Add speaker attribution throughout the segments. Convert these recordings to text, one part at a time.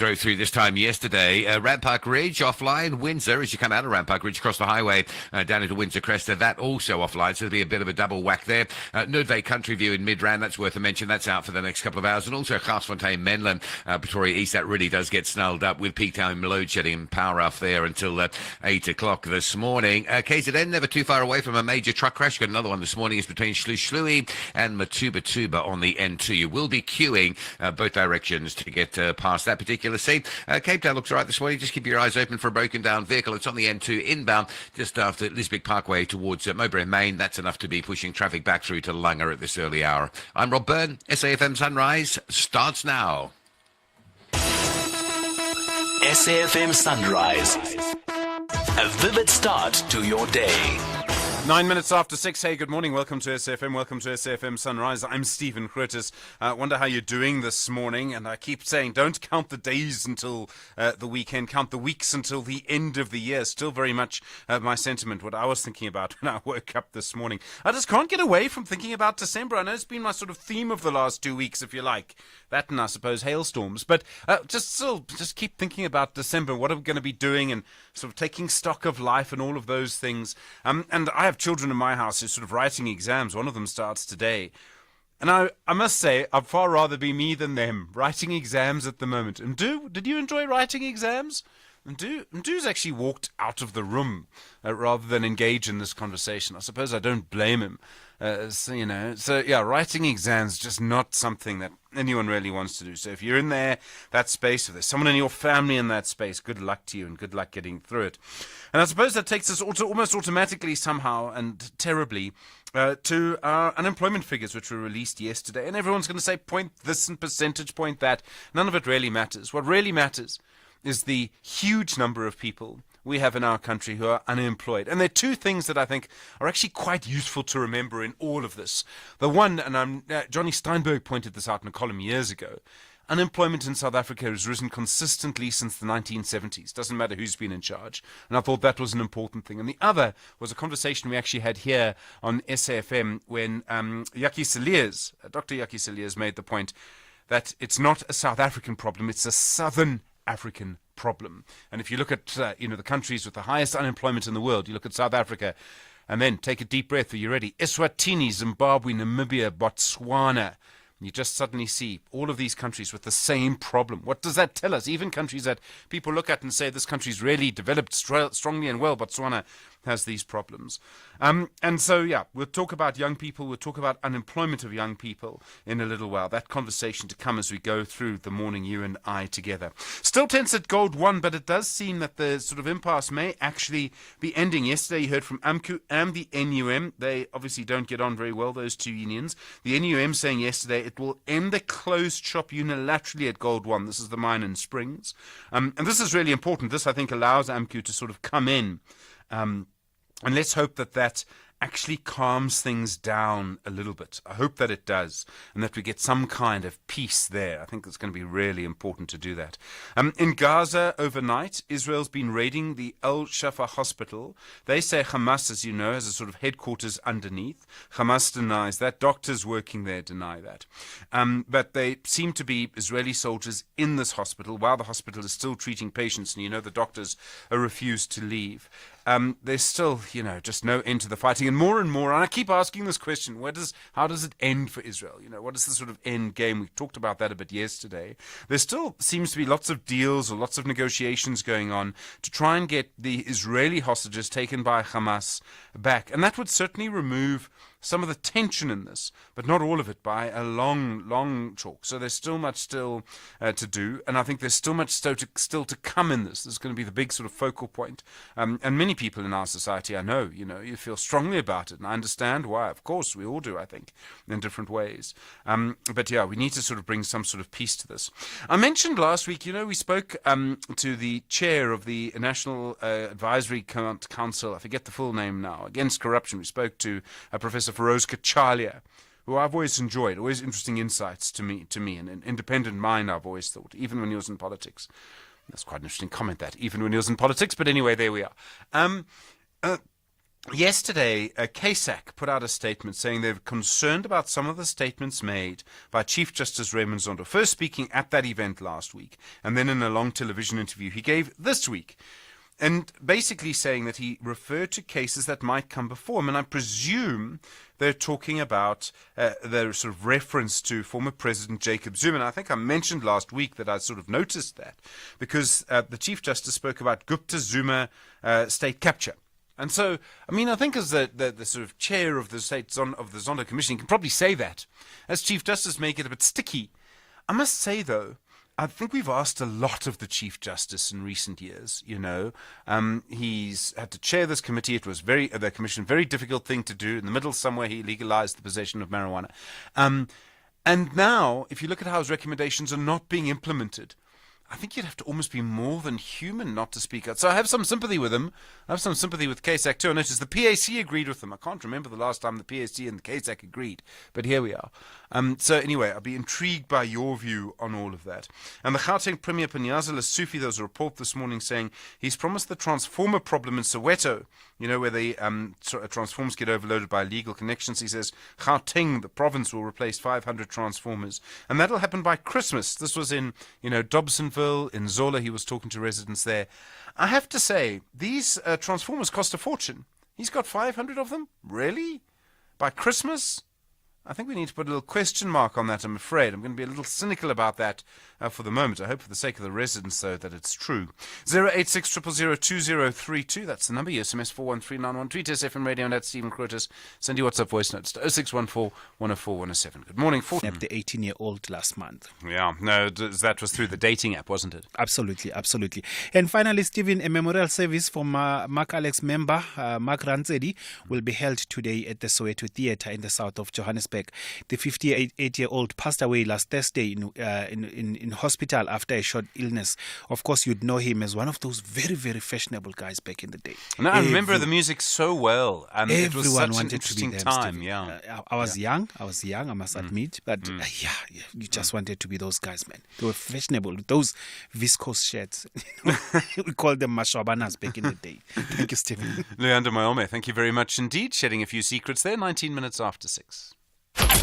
Speaker 1: Drove through this time yesterday. Rampark Ridge offline. Windsor, as you come out of Rampark Ridge across the highway down into Windsor Cresta, that also offline. So there'll be a bit of a double whack there. Noordwijk Country View in Midrand, that's worth a mention. That's out for the next couple of hours. And also Garsfontein Menlyn, Pretoria East, that really does get snarled up with peak time load shedding and power off there until 8 o'clock this morning. KZN, never too far away from a major truck crash. Got another one this morning. It's between Shlushlui and Matuba on the N2. You will be queuing both directions to get past that particular scene. Cape Town looks all right this morning. Just keep your eyes open for a broken down vehicle. It's on the N2 inbound just after Lisbech Parkway towards Mowbray Main. That's enough to be pushing traffic back through to Langa at this early hour. I'm Rob Byrne. SAFM Sunrise starts now.
Speaker 2: SAFM Sunrise. A vivid start to your day.
Speaker 3: 9 minutes after 6. Hey, good morning. Welcome to SAFM. Welcome to SAFM Sunrise. I'm Stephen Grootes. Wonder how you're doing this morning. And I keep saying, don't count the days until the weekend. Count the weeks until the end of the year. Still very much my sentiment, what I was thinking about when I woke up this morning. I just can't get away from thinking about December. I know it's been my sort of theme of the last 2 weeks, if you like. That and I suppose hailstorms. But just keep thinking about December. What are we going to be doing and sort of taking stock of life and all of those things. And I have children in my house who's sort of writing exams. One of them starts today. And I must say, I'd far rather be me than them, writing exams at the moment. And did you enjoy writing exams? And Du's actually walked out of the room rather than engage in this conversation. I suppose I don't blame him. So writing exams just not something that anyone really wants to do. So if you're in that space, if there's someone in your family in that space, good luck to you and good luck getting through it. And I suppose that takes us almost automatically somehow and terribly to our unemployment figures, which were released yesterday. And everyone's going to say point this and percentage point that. None of it really matters. What really matters is the huge number of people we have in our country who are unemployed. And there are two things that I think are actually quite useful to remember in all of this. The one, and Johnny Steinberg pointed this out in a column years ago, unemployment in South Africa has risen consistently since the 1970s. Doesn't matter who's been in charge. And I thought that was an important thing. And the other was a conversation we actually had here on SAFM when Dr. Yaki Cilliers made the point that it's not a South African problem, it's a Southern African problem. And if you look at the countries with the highest unemployment in the world, you look at South Africa, and then take a deep breath. Are you ready? Eswatini, Zimbabwe, Namibia, Botswana. You just suddenly see all of these countries with the same problem. What does that tell us? Even countries that people look at and say this country's really developed strongly and well, Botswana has these problems. And so, we'll talk about young people. We'll talk about unemployment of young people in a little while. That conversation to come as we go through the morning, you and I together. Still tense at Gold 1, but it does seem that the sort of impasse may actually be ending. Yesterday you heard from AMCU and the NUM. They obviously don't get on very well, those two unions. The NUM saying yesterday it will end the closed shop unilaterally at Gold 1. This is the mine in Springs. And this is really important. This, I think, allows AMCU to sort of come in. And let's hope that actually calms things down a little bit. I hope that it does, and that we get some kind of peace there. I think it's going to be really important to do that. In Gaza overnight, Israel's been raiding the Al Shafa hospital. They say Hamas, as you know, has a sort of headquarters underneath. Hamas denies that. Doctors working there deny that. But they seem to be Israeli soldiers in this hospital while the hospital is still treating patients, and the doctors refuse to leave. There's still, just no end to the fighting. And more, and I keep asking this question, how does it end for Israel? What is the sort of end game? We talked about that a bit yesterday. There still seems to be lots of deals or lots of negotiations going on to try and get the Israeli hostages taken by Hamas back. And that would certainly remove some of the tension in this, but not all of it by a long chalk. So there's still much to do, and I think there's still much still to come in this. This is going to be the big sort of focal point. And many people in our society, I know, you feel strongly about it, and I understand why. Of course, we all do, I think, in different ways. But we need to sort of bring some sort of peace to this. I mentioned last week, we spoke to the chair of the National Advisory Council, I forget the full name now, against corruption. We spoke to Professor Feroz Kachalia, who I've always enjoyed, always interesting insights to me, and an independent mind, I've always thought, even when he was in politics. That's quite an interesting comment, that, even when he was in politics, but anyway, there we are. Yesterday, CASAC put out a statement saying they're concerned about some of the statements made by Chief Justice Raymond Zondo, first speaking at that event last week, and then in a long television interview he gave this week. And basically saying that he referred to cases that might come before him. And I presume they're talking about their sort of reference to former President Jacob Zuma. And I think I mentioned last week that I sort of noticed that because the Chief Justice spoke about Gupta-Zuma state capture. And so, I mean, I think as the sort of chair of the of the Zondo Commission, you can probably say that. As Chief Justice, make it a bit sticky. I must say, though, I think we've asked a lot of the Chief Justice in recent years. You know, he's had to chair this committee. It was the commission, very difficult thing to do. In the middle somewhere, he legalized the possession of marijuana. And now, if you look at how his recommendations are not being implemented, I think you'd have to almost be more than human not to speak out. So I have some sympathy with him. I have some sympathy with CASAC too. I noticed the PAC agreed with them. I can't remember the last time the PAC and the CASAC agreed, but here we are. So anyway, I'll be intrigued by your view on all of that. And the Gauteng Premier Panyaza Lesufi, there was a report this morning saying he's promised the transformer problem in Soweto, you know, where the transformers get overloaded by illegal connections. He says Gauteng, the province, will replace 500 transformers. And that'll happen by Christmas. This was in, Dobsonville, in Zola. He was talking to residents there. I have to say, these transformers cost a fortune. He's got 500 of them? Really? By Christmas? I think we need to put a little question mark on that, I'm afraid. I'm going to be a little cynical about that for the moment. I hope for the sake of the residents, though, that it's true. 086 0002032, that's the number. SMS 41391. Tweet SFM Radio and at Stephen Grootes. Send your WhatsApp voice notes to 0614 104 107. Good morning.
Speaker 4: The 18-year-old last month.
Speaker 3: Yeah, no, that was through the dating app, wasn't it?
Speaker 4: Absolutely, absolutely. And finally, Stephen, a memorial service for Mark Alex member, Mark Ranzedi, will be held today at the Soweto Theatre in the south of Johannesburg. The 58-year-old passed away last Thursday in hospital after a short illness. Of course, you'd know him as one of those very, very fashionable guys back in the day.
Speaker 3: No, I remember the music so well. It was such
Speaker 4: wanted
Speaker 3: an interesting
Speaker 4: to be them,
Speaker 3: time.
Speaker 4: Stephen.
Speaker 3: Yeah,
Speaker 4: I was young, I must admit. But you just wanted to be those guys, man. They were fashionable. Those viscose shirts. We called them mashabanas back in the day. Thank you, Stephen.
Speaker 3: Leander Mayome, thank you very much indeed. Shedding a few secrets there, 19 minutes after 6.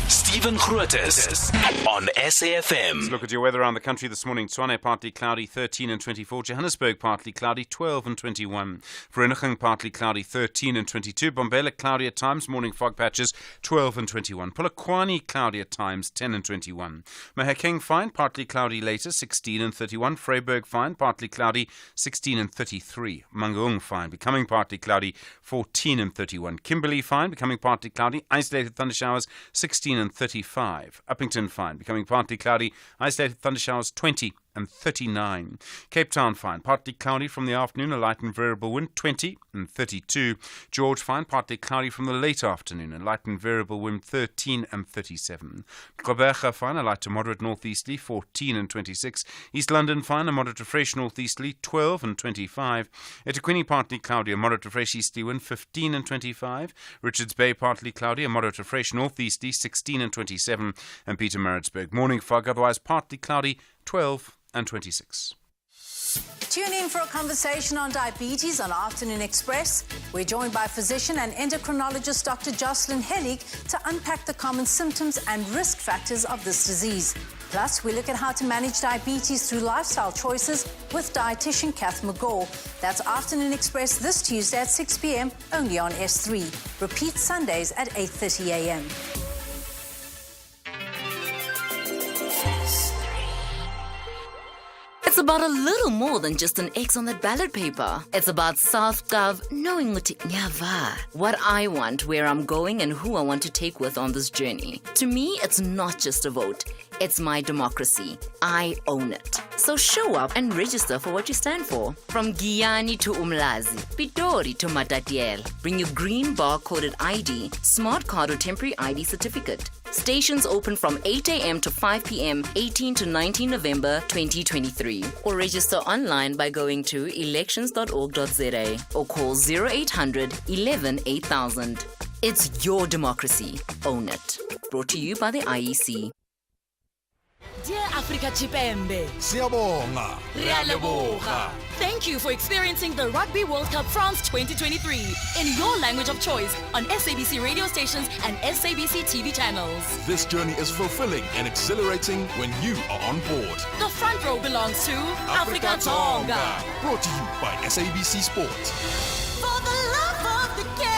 Speaker 2: Stephen Grootes on SAFM.
Speaker 3: Let's look at your weather around the country this morning. Tshwane, partly cloudy, 13 and 24. Johannesburg, partly cloudy, 12 and 21. Vereeniging, partly cloudy, 13 and 22. Bombela, cloudy at times, morning fog patches, 12 and 21. Polokwane, cloudy at times, 10 and 21. Mahakeng, fine, partly cloudy later, 16 and 31. Vryburg, fine, partly cloudy, 16 and 33. Mangaung, fine, becoming partly cloudy, 14 and 31. Kimberley, fine, becoming partly cloudy, isolated thundershowers, 16 and 35. Uppington, fine, becoming partly cloudy, isolated thundershowers, 20 and 39. Cape Town, fine, partly cloudy from the afternoon, a light and variable wind, 20 and 32. George, fine, partly cloudy from the late afternoon, a light and variable wind, 13 and 37. Gqeberha, fine, a light to moderate northeasterly, 14 and 26. East London, fine, a moderate to fresh northeasterly, 12 and 25. eThekwini, partly cloudy, a moderate to fresh easterly wind, 15 and 25. Richards Bay, partly cloudy, a moderate to fresh northeasterly, 16 and 27. And Pietermaritzburg, morning fog, otherwise partly cloudy, 12 and 26.
Speaker 5: Tune in for a conversation on diabetes on Afternoon Express. We're joined by physician and endocrinologist Dr. Jocelyn Hellig to unpack the common symptoms and risk factors of this disease. Plus, we look at how to manage diabetes through lifestyle choices with dietitian Kath McGaw. That's Afternoon Express this Tuesday at 6 p.m. only on S3. Repeat Sundays at 8:30 a.m.
Speaker 6: It's about a little more than just an X on that ballot paper. It's about South-Gov knowing what I want, where I'm going, and who I want to take with on this journey. To me, it's not just a vote. It's my democracy. I own it. So show up and register for what you stand for. From Giyani to Umlazi, Pitori to Matatiele. Bring your green bar-coded ID, smart card or temporary ID certificate. Stations open from 8 a.m. to 5 p.m. 18 to 19 November 2023. Or register online by going to elections.org.za or call 0800 11 8000. It's your democracy. Own it. Brought to you by the IEC.
Speaker 7: Dear Africa Chipembe.
Speaker 8: Siyabonga.
Speaker 7: Re a leboga. Thank you for experiencing the Rugby World Cup France 2023 in your language of choice on SABC radio stations and SABC TV channels.
Speaker 8: This journey is fulfilling and exhilarating when you are on board.
Speaker 7: The front row belongs to Africa Tonga.
Speaker 8: Brought to you by SABC Sport.
Speaker 7: For the love of the game.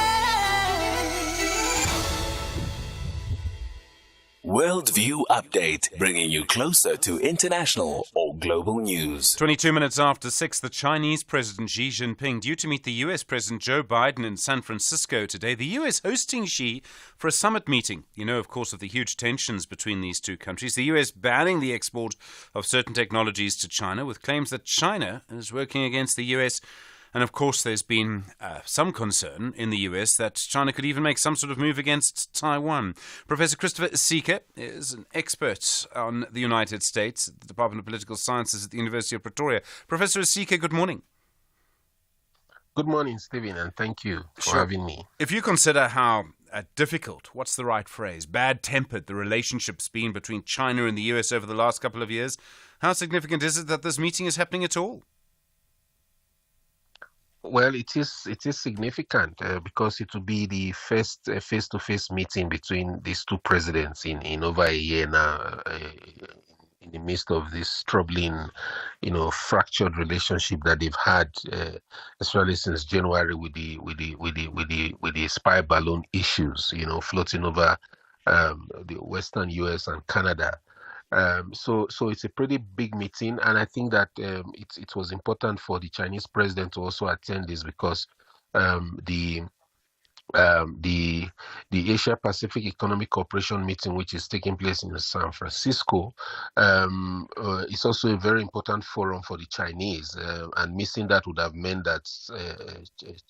Speaker 2: Worldview Update, bringing you closer to international or global news.
Speaker 3: 22 minutes after 6, the Chinese President Xi Jinping due to meet the US President Joe Biden in San Francisco today. The US hosting Xi for a summit meeting. You know, of course, of the huge tensions between these two countries. The US banning the export of certain technologies to China with claims that China is working against the US. And of course, there's been some concern in the US that China could even make some sort of move against Taiwan. Professor Christopher Isika is an expert on the United States at the Department of Political Sciences at the University of Pretoria. Professor Isika, good morning.
Speaker 9: Good morning, Stephen, and thank you for having me.
Speaker 3: If you consider how difficult, what's the right phrase, bad-tempered the relationship's been between China and the US over the last couple of years, how significant is it that this meeting is happening at all?
Speaker 9: Well, it is significant because it will be the first face-to-face meeting between these two presidents in over a year now, in the midst of this troubling, fractured relationship that they've had, especially since January with the spy balloon issues, floating over the Western US and Canada. So it's a pretty big meeting, and I think that it was important for the Chinese president to also attend this because the Asia Pacific Economic Cooperation meeting, which is taking place in San Francisco, is also a very important forum for the Chinese, and missing that would have meant that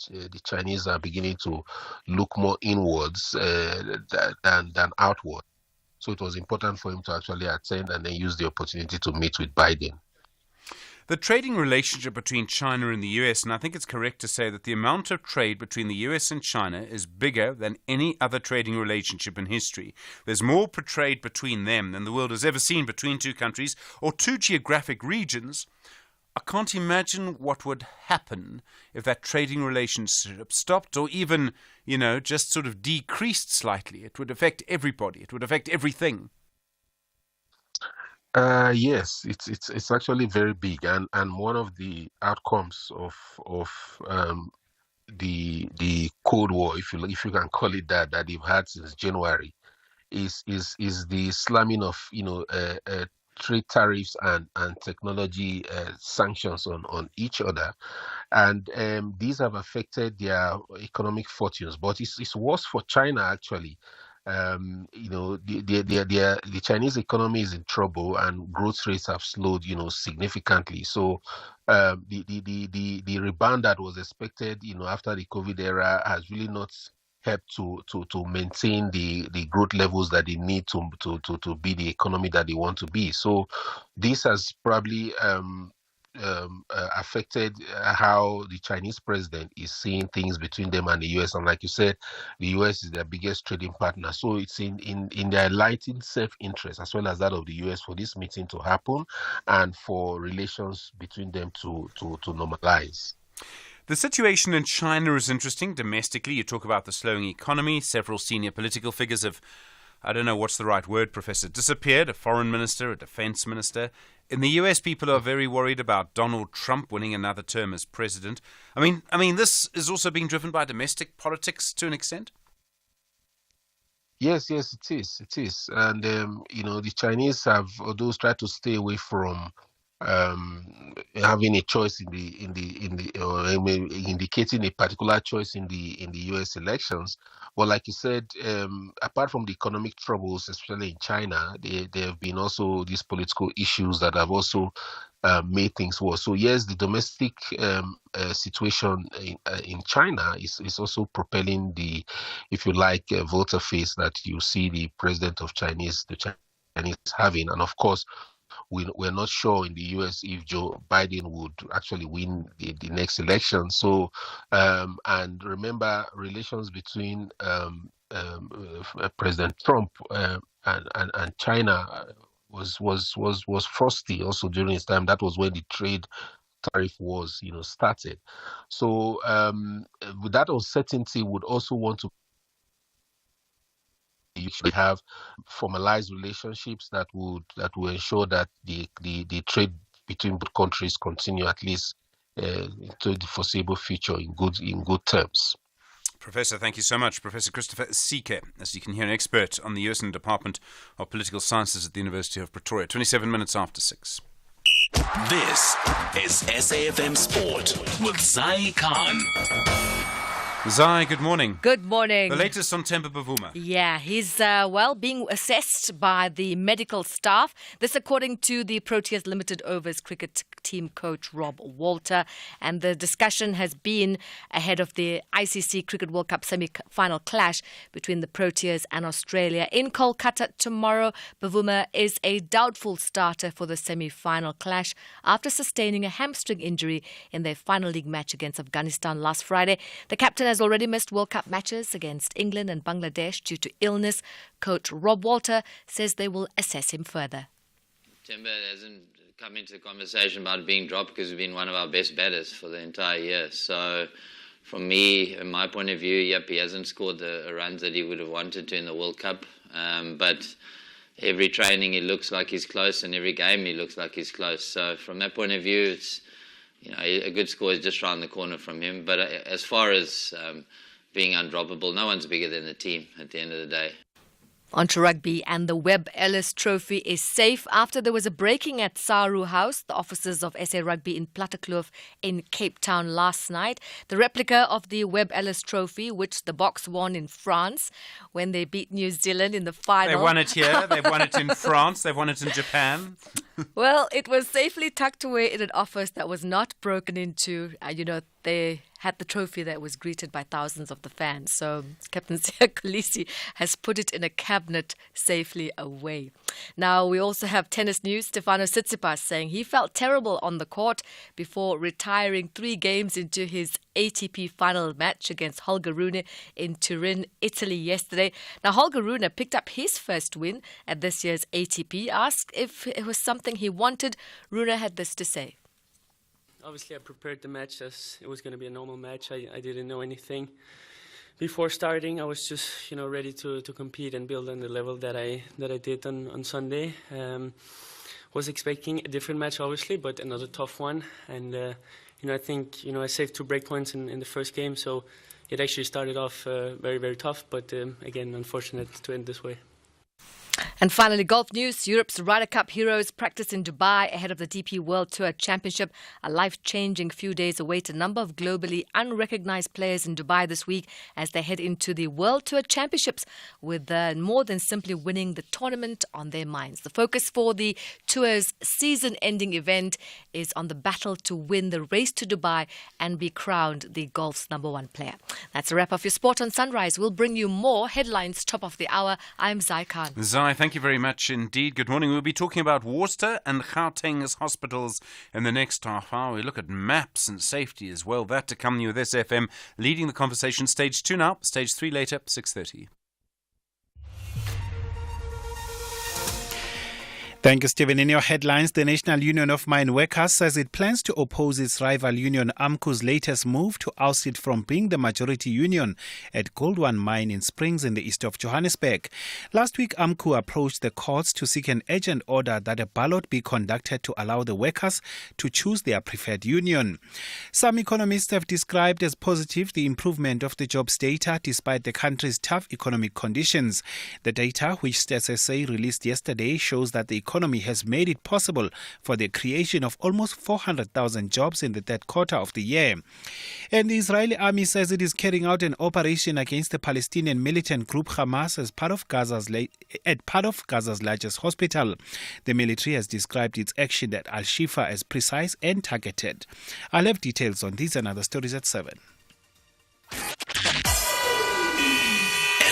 Speaker 9: the Chinese are beginning to look more inwards than outward. So it was important for him to actually attend and then use the opportunity to meet with Biden.
Speaker 3: The trading relationship between China and the US, and I think it's correct to say that the amount of trade between the US and China is bigger than any other trading relationship in history. There's more trade between them than the world has ever seen between two countries or two geographic regions. I can't imagine what would happen if that trading relationship stopped or even, just sort of decreased slightly. It would affect everybody. It would affect everything.
Speaker 9: Yes, it's actually very big, and one of the outcomes of the Cold War, if you can call it that they've had since January, is the slamming of trade tariffs and technology sanctions on each other, and these have affected their economic fortunes. But it's worse for China actually. The Chinese economy is in trouble, and growth rates have slowed, significantly. So the rebound that was expected, after the COVID era, has really not help to maintain the growth levels that they need to be the economy that they want to be. So this has probably affected how the Chinese president is seeing things between them and the US. And like you said, the US is their biggest trading partner. So it's in their enlightened self-interest as well as that of the US for this meeting to happen and for relations between them to normalize.
Speaker 3: The situation in China is interesting. Domestically, you talk about the slowing economy. Several senior political figures have, I don't know what's the right word, Professor, disappeared. A foreign minister, a defense minister. In the US, people are very worried about Donald Trump winning another term as president. I mean, this is also being driven by domestic politics to an extent.
Speaker 9: Yes, it is. And, the Chinese have, although tried to stay away from having a choice indicating a particular choice in the U.S. elections. But like you said, apart from the economic troubles, especially in China, there have been also these political issues that have also made things worse. So yes, the domestic situation in China is also propelling the, if you like, voter phase that you see the president of the Chinese having, and of course. We're not sure in the U.S. if Joe Biden would actually win the next election. So, and remember, relations between President Trump and China was frosty also during his time. That was when the trade tariff wars, started. So with that uncertainty, would also want to usually have formalized relationships that will ensure that the trade between both countries continue at least into the foreseeable future in good terms.
Speaker 3: Professor, thank you so much. Professor Christopher Sike, as you can hear, an expert on the US Department of Political Sciences at the University of Pretoria. 27 minutes after 6.
Speaker 2: This is SAFM Sport with Zai Khan.
Speaker 3: Zai, good morning.
Speaker 10: Good morning.
Speaker 3: The latest on Temba Bavuma.
Speaker 10: Yeah, he's, being assessed by the medical staff. This according to the Proteas Limited Overs cricket team coach Rob Walter. And the discussion has been ahead of the ICC Cricket World Cup semi-final clash between the Proteas and Australia in Kolkata tomorrow. Bavuma is a doubtful starter for the semi-final clash after sustaining a hamstring injury in their final league match against Afghanistan last Friday. The captain has already missed World Cup matches against England and Bangladesh due to illness. Coach Rob Walter says they will assess him further.
Speaker 11: Temba hasn't come into the conversation about being dropped because he's been one of our best batters for the entire year. So from me, in my point of view, he hasn't scored the runs that he would have wanted to in the World Cup. But every training he looks like he's close, and every game he looks like he's close. So from that point of view, it's a good score is just around the corner from him. But as far as being undroppable, no one's bigger than the team at the end of the day.
Speaker 10: On to rugby, and the Webb Ellis Trophy is safe after there was a breaking at Saru House, the offices of SA Rugby in Plattekloof in Cape Town last night. The replica of the Webb Ellis Trophy, which the Boks won in France when they beat New Zealand in the final.
Speaker 3: They won it here, they've won it in France, they've won it in Japan.
Speaker 10: Well, it was safely tucked away in an office that was not broken into. They had the trophy that was greeted by thousands of the fans. So Captain Siya Kolisi has put it in a cabinet safely away. Now, we also have tennis news. Stefano Tsitsipas saying he felt terrible on the court before retiring 3 games into his ATP final match against Holger Rune in Turin, Italy yesterday. Now, Holger Rune picked up his first win at this year's ATP. Asked if it was something he wanted, Rune had this to say.
Speaker 12: Obviously, I prepared the match as it was going to be a normal match. I didn't know anything. Before starting, I was just ready to compete and build on the level that I did on Sunday. Was expecting a different match, obviously, but another tough one. And I think I saved 2 break points in the first game, so it actually started off very, very tough. But again, unfortunate to end this way.
Speaker 10: And finally, golf news. Europe's Ryder Cup heroes practice in Dubai ahead of the DP World Tour Championship. A life-changing few days await a number of globally unrecognized players in Dubai this week as they head into the World Tour Championships with more than simply winning the tournament on their minds. The focus for the tour's season-ending event is on the battle to win the race to Dubai and be crowned the golf's #1 player. That's a wrap of your sport on Sunrise. We'll bring you more headlines top of the hour. I'm Zai Khan.
Speaker 3: Zai, thank you very much indeed. Good morning. We'll be talking about Worcester and Gauteng's hospitals in the next half hour. We look at maps and safety as well. That to come with SFM leading the conversation. Stage 2 now, stage 3 later, 6:30.
Speaker 4: Thank you, Stephen. In your headlines, the National Union of Mine Workers says it plans to oppose its rival union AMCU's latest move to oust it from being the majority union at Grootes On mine in Springs in the east of Johannesburg. Last week, AMCU approached the courts to seek an urgent order that a ballot be conducted to allow the workers to choose their preferred union. Some economists have described as positive the improvement of the jobs data despite the country's tough economic conditions. The data, which Stats SA released yesterday, shows that the economy has made it possible for the creation of almost 400,000 jobs in the third quarter of the year. And the Israeli army says it is carrying out an operation against the Palestinian militant group Hamas as part of Gaza's largest hospital. The military has described its action at Al-Shifa as precise and targeted. I'll have details on these and other stories at 7.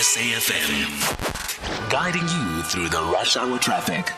Speaker 2: SAFM, guiding you through the rush hour traffic.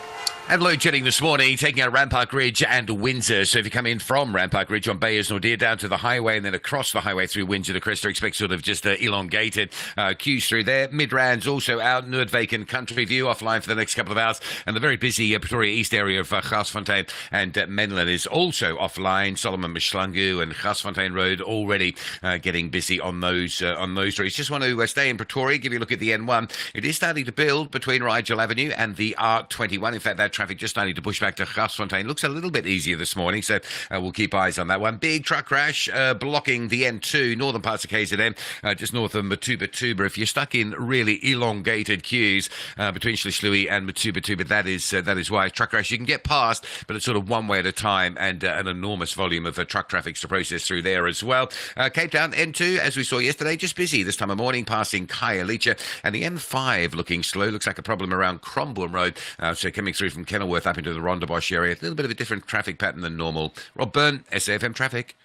Speaker 1: And load shedding this morning, taking out Rampark Ridge and Windsor. So if you come in from Rampark Ridge on Bayers Nordir down to the highway and then across the highway through Windsor to Cresta, expect sort of just elongated queues through there. Midrand's also out. Noordwijk and Country View offline for the next couple of hours. And the very busy Pretoria East area of Garsfontein and Menlyn is also offline. Solomon Mishlangu and Garsfontein Road already getting busy on those routes. Just want to stay in Pretoria, give you a look at the N1. It is starting to build between Rigel Avenue and the R21. In fact, that traffic just starting to push back to Garsfontein. Looks a little bit easier this morning, so we'll keep eyes on that one. Big truck crash blocking the N2, northern parts of KZN, just north of Matuba. If you're stuck in really elongated queues between Shlishlui and Matuba, that is why. Truck crash you can get past, but it's sort of one way at a time, and an enormous volume of truck traffic to process through there as well. Cape Town N2, as we saw yesterday, just busy this time of morning, passing Khayelitsha, and the N5 looking slow. Looks like a problem around Crombourne Road, so coming through from Kenilworth up into the Rondebosch area. A little bit of a different traffic pattern than normal. Rob Byrne, SAFM Traffic.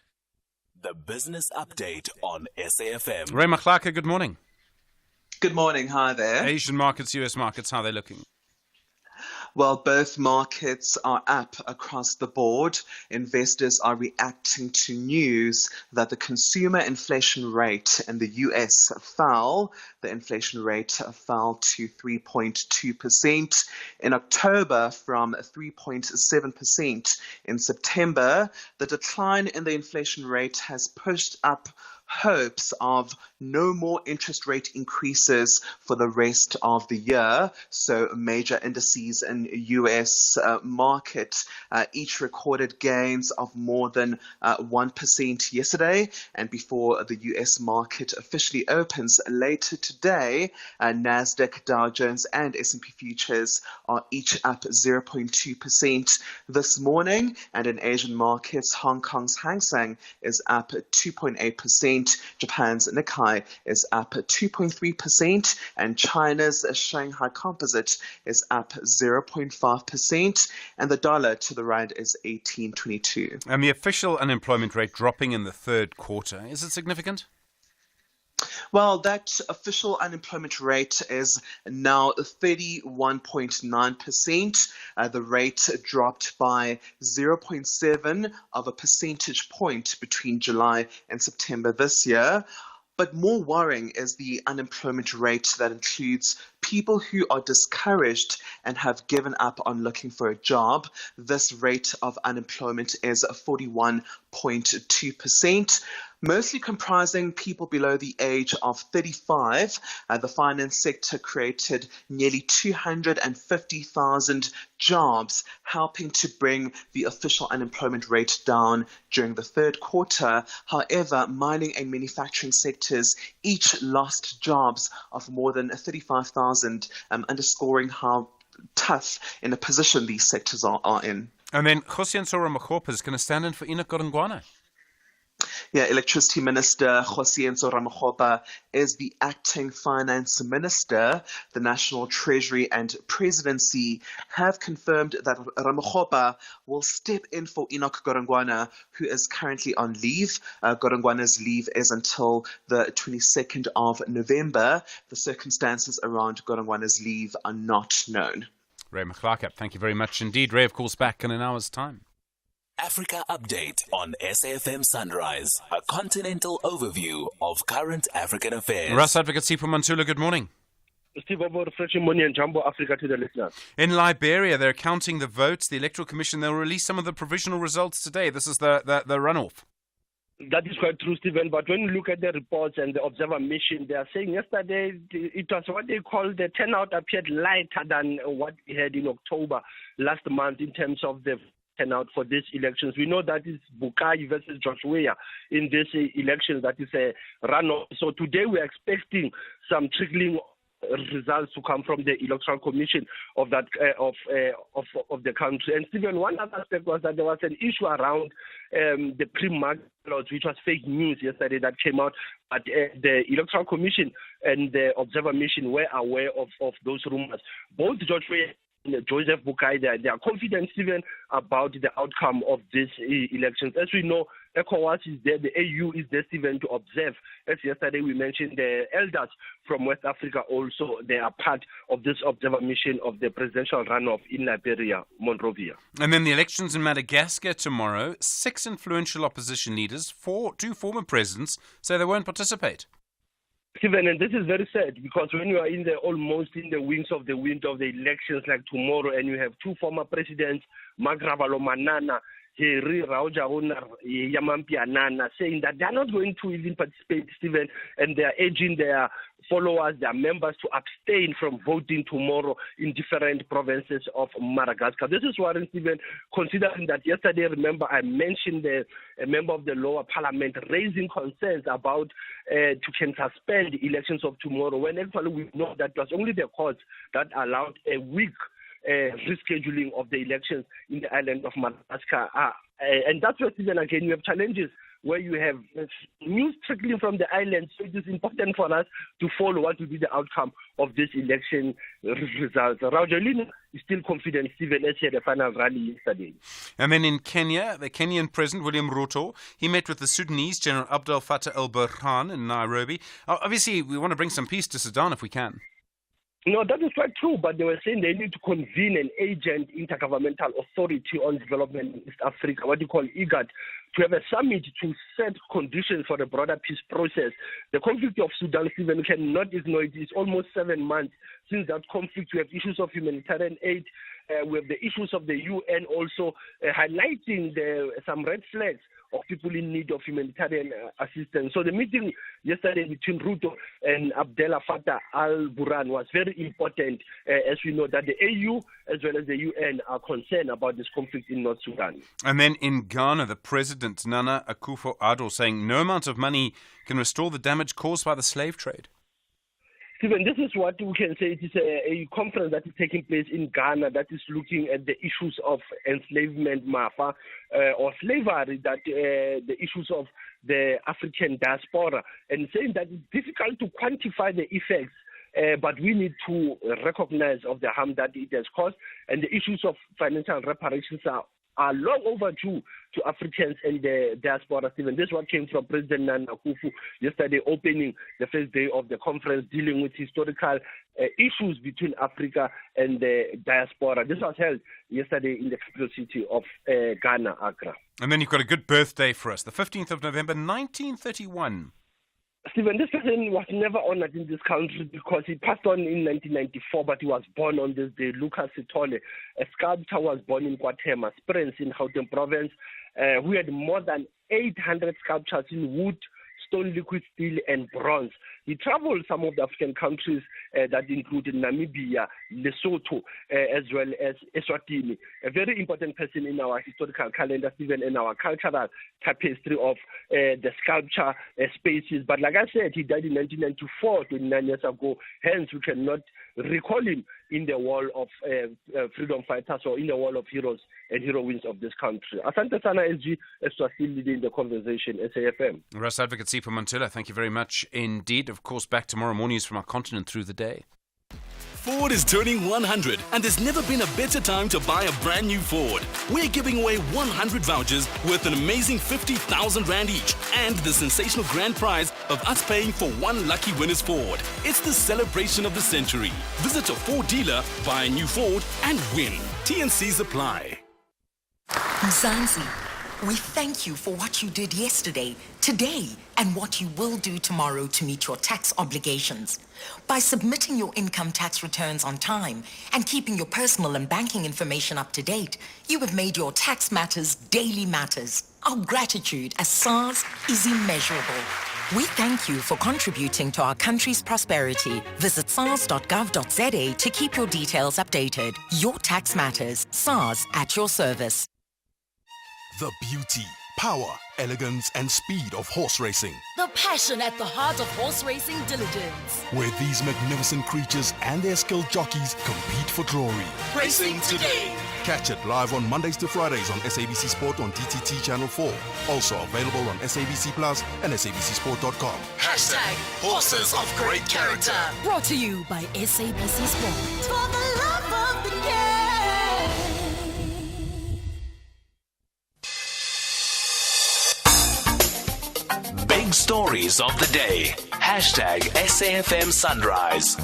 Speaker 2: The business update on SAFM.
Speaker 3: Ray McClarker, good morning.
Speaker 13: Good morning. Hi there.
Speaker 3: Asian markets, US markets, how are they looking?
Speaker 13: Well, both markets are up across the board. Investors are reacting to news that the consumer inflation rate in the US fell. The inflation rate fell to 3.2% in October from 3.7% in September. The decline in the inflation rate has pushed up hopes of no more interest rate increases for the rest of the year. So major indices in US market each recorded gains of more than 1% yesterday. And before the US market officially opens later today, Nasdaq, Dow Jones and S&P futures are each up 0.2% this morning. And in Asian markets, Hong Kong's Hang Seng is up 2.8%. Japan's Nikkei is up 2.3%, and China's Shanghai Composite is up 0.5%, and the dollar to the rand is 18.22.
Speaker 3: And the official unemployment rate dropping in the third quarter, is it significant?
Speaker 13: Well, that official unemployment rate is now 31.9%. The rate dropped by 0.7 of a percentage point between July and September this year. But more worrying is the unemployment rate that includes people who are discouraged and have given up on looking for a job. This rate of unemployment is 41.2%. Mostly comprising people below the age of 35. The finance sector created nearly 250,000 jobs, helping to bring the official unemployment rate down during the third quarter. However, mining and manufacturing sectors each lost jobs of more than 35,000, underscoring how tough in a position these sectors are in.
Speaker 3: And then Josian Ramokgopa is going to stand in for Enoch Godongwana.
Speaker 13: Yeah, Electricity Minister Josian Ramokgopa is the acting finance minister. The National Treasury and Presidency have confirmed that Ramokgopa will step in for Enoch Godongwana, who is currently on leave. Godongwana's leave is until the 22nd of November. The circumstances around Godongwana's leave are not known.
Speaker 3: Ray McClarker, thank you very much indeed. Ray, of course, back in an hour's time.
Speaker 2: Africa Update on SAFM Sunrise, a continental overview of current African affairs.
Speaker 3: Russ Advocate Sipho Mantula, good morning.
Speaker 14: Steve, refreshing morning and Jumbo Africa to the listeners.
Speaker 3: In Liberia, they're counting the votes. The Electoral Commission, they'll release some of the provisional results today. This is the runoff.
Speaker 14: That is quite true, Stephen. But when you look at the reports and the observer mission, they are saying yesterday it was what they call the turnout appeared lighter than what we had in October last month in terms of the turnout for these elections. We know that is Bukai versus Joshua in this election. That is a runoff. So today we are expecting some trickling results to come from the Electoral Commission of that of the country. And Stephen, one other aspect was that there was an issue around the pre-market ballots, which was fake news yesterday that came out. But the Electoral Commission and the Observer Mission were aware of those rumors. Both Joshua Joseph Bukai, they are confident, Stephen, about the outcome of these elections. As we know, ECOWAS is there, the AU is there, Stephen, to observe. As yesterday we mentioned, the elders from West Africa also, they are part of this observer mission of the presidential runoff in Liberia, Monrovia.
Speaker 3: And then the elections in Madagascar tomorrow. 6 influential opposition leaders, 2 former presidents, say they won't participate.
Speaker 14: Stephen, and this is very sad because when you are almost in the wings of the wind of the elections like tomorrow, and you have 2 former presidents, Magravalo Manana, Heri Raujahonar Yamampianana, saying that they are not going to even participate, Stephen, and they are urging their followers, their members, to abstain from voting tomorrow in different provinces of Madagascar. This is worrying, Stephen, considering that yesterday, remember, I mentioned a member of the lower parliament raising concerns about to can suspend the elections of tomorrow, when actually we know that it was only the courts that allowed a week rescheduling of the elections in the island of Madagascar. And that's where, Stephen, again, you have challenges where you have news trickling from the island. So it is important for us to follow what will be the outcome of this election results. Rajoelina is still confident, Stephen, as he had a final rally yesterday.
Speaker 3: And then in Kenya, the Kenyan President, William Ruto, he met with the Sudanese General Abdel Fattah el-Burhan in Nairobi. Obviously, we want to bring some peace to Sudan if we can.
Speaker 14: No, that is quite true, but they were saying they need to convene an agent intergovernmental authority on development in East Africa, what you call IGAD, to have a summit to set conditions for the broader peace process. The conflict of Sudan, Stephen, cannot ignore it. It's almost 7 months since that conflict. We have issues of humanitarian aid. We have the issues of the UN also highlighting some red flags of people in need of humanitarian assistance. So the meeting yesterday between Ruto and Abdel Fattah al-Burhan was very important, as we know that the AU as well as the UN are concerned about this conflict in North Sudan.
Speaker 3: And then in Ghana, the President, Nana Akufo-Addo, saying no amount of money can restore the damage caused by the slave trade.
Speaker 14: Stephen, this is what we can say. It is a conference that is taking place in Ghana that is looking at the issues of enslavement, Mafa, or slavery, that the issues of the African diaspora, and saying that it's difficult to quantify the effects, but we need to recognize of the harm that it has caused, and the issues of financial reparations are long overdue to Africans and the diaspora, Stephen. This is what came from President Nana Akufo yesterday, opening the first day of the conference, dealing with historical issues between Africa and the diaspora. This was held yesterday in the capital city of Ghana, Accra.
Speaker 3: And then you've got a good birthday for us, the 15th of November, 1931.
Speaker 14: Stephen, this person was never honored in this country because he passed on in 1994, but he was born on this day. Lucas Sithole, a sculptor, was born in Kwatema Springs in Gauteng province, who had more than 800 sculptures in wood, stone, liquid steel, and bronze. He traveled some of the African countries that included Namibia, Lesotho, as well as Eswatini. A very important person in our historical calendar, Stephen, in our cultural tapestry of the sculpture spaces. But like I said, he died in 1994, 29 years ago. Hence, we cannot recall him in the wall of freedom fighters or in the wall of heroes and heroines of this country. Asante Sana SG, as still leading the conversation, SAFM.
Speaker 3: Russ Advocate Sipho Montilla, thank you very much indeed. Of course, back tomorrow morning from our continent through the day.
Speaker 8: Ford is turning 100, and there's never been a better time to buy a brand new Ford. We're giving away 100 vouchers worth an amazing 50,000 Rand each, and the sensational grand prize of us paying for one lucky winner's Ford. It's the celebration of the century. Visit a Ford dealer, buy a new Ford, and win. T&Cs apply.
Speaker 15: Mzansi, we thank you for what you did yesterday, today, and what you will do tomorrow to meet your tax obligations. By submitting your income tax returns on time and keeping your personal and banking information up to date, you have made your tax matters daily matters. Our gratitude as SARS is immeasurable. We thank you for contributing to our country's prosperity. Visit sars.gov.za to keep your details updated. Your tax matters. SARS at your service.
Speaker 8: The beauty, power, elegance, and speed of horse racing.
Speaker 7: The passion at the heart of horse racing diligence.
Speaker 8: Where these magnificent creatures and their skilled jockeys compete for glory.
Speaker 7: Racing today.
Speaker 8: Catch it live on Mondays to Fridays on SABC Sport on DTT Channel 4. Also available on SABC Plus and SABCSport.com.
Speaker 7: #Horses of Great Character. Brought to you by SABC Sport. For the love of the game.
Speaker 2: stories of the day. #SAFM Sunrise.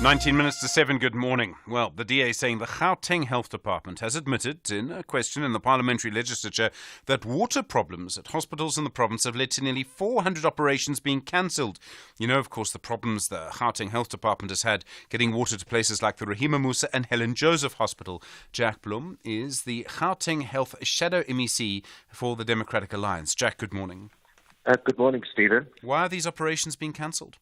Speaker 3: 19 minutes to 7, good morning. Well, the DA saying the Gauteng Health Department has admitted in a question in the parliamentary legislature that water problems at hospitals in the province have led to nearly 400 operations being cancelled. You know, of course, the problems the Gauteng Health Department has had getting water to places like the Rahima Musa and Helen Joseph Hospital. Jack Blum is the Gauteng Health Shadow MEC for the Democratic Alliance. Jack, good morning.
Speaker 16: Good morning, Stephen.
Speaker 3: Why are these operations being cancelled?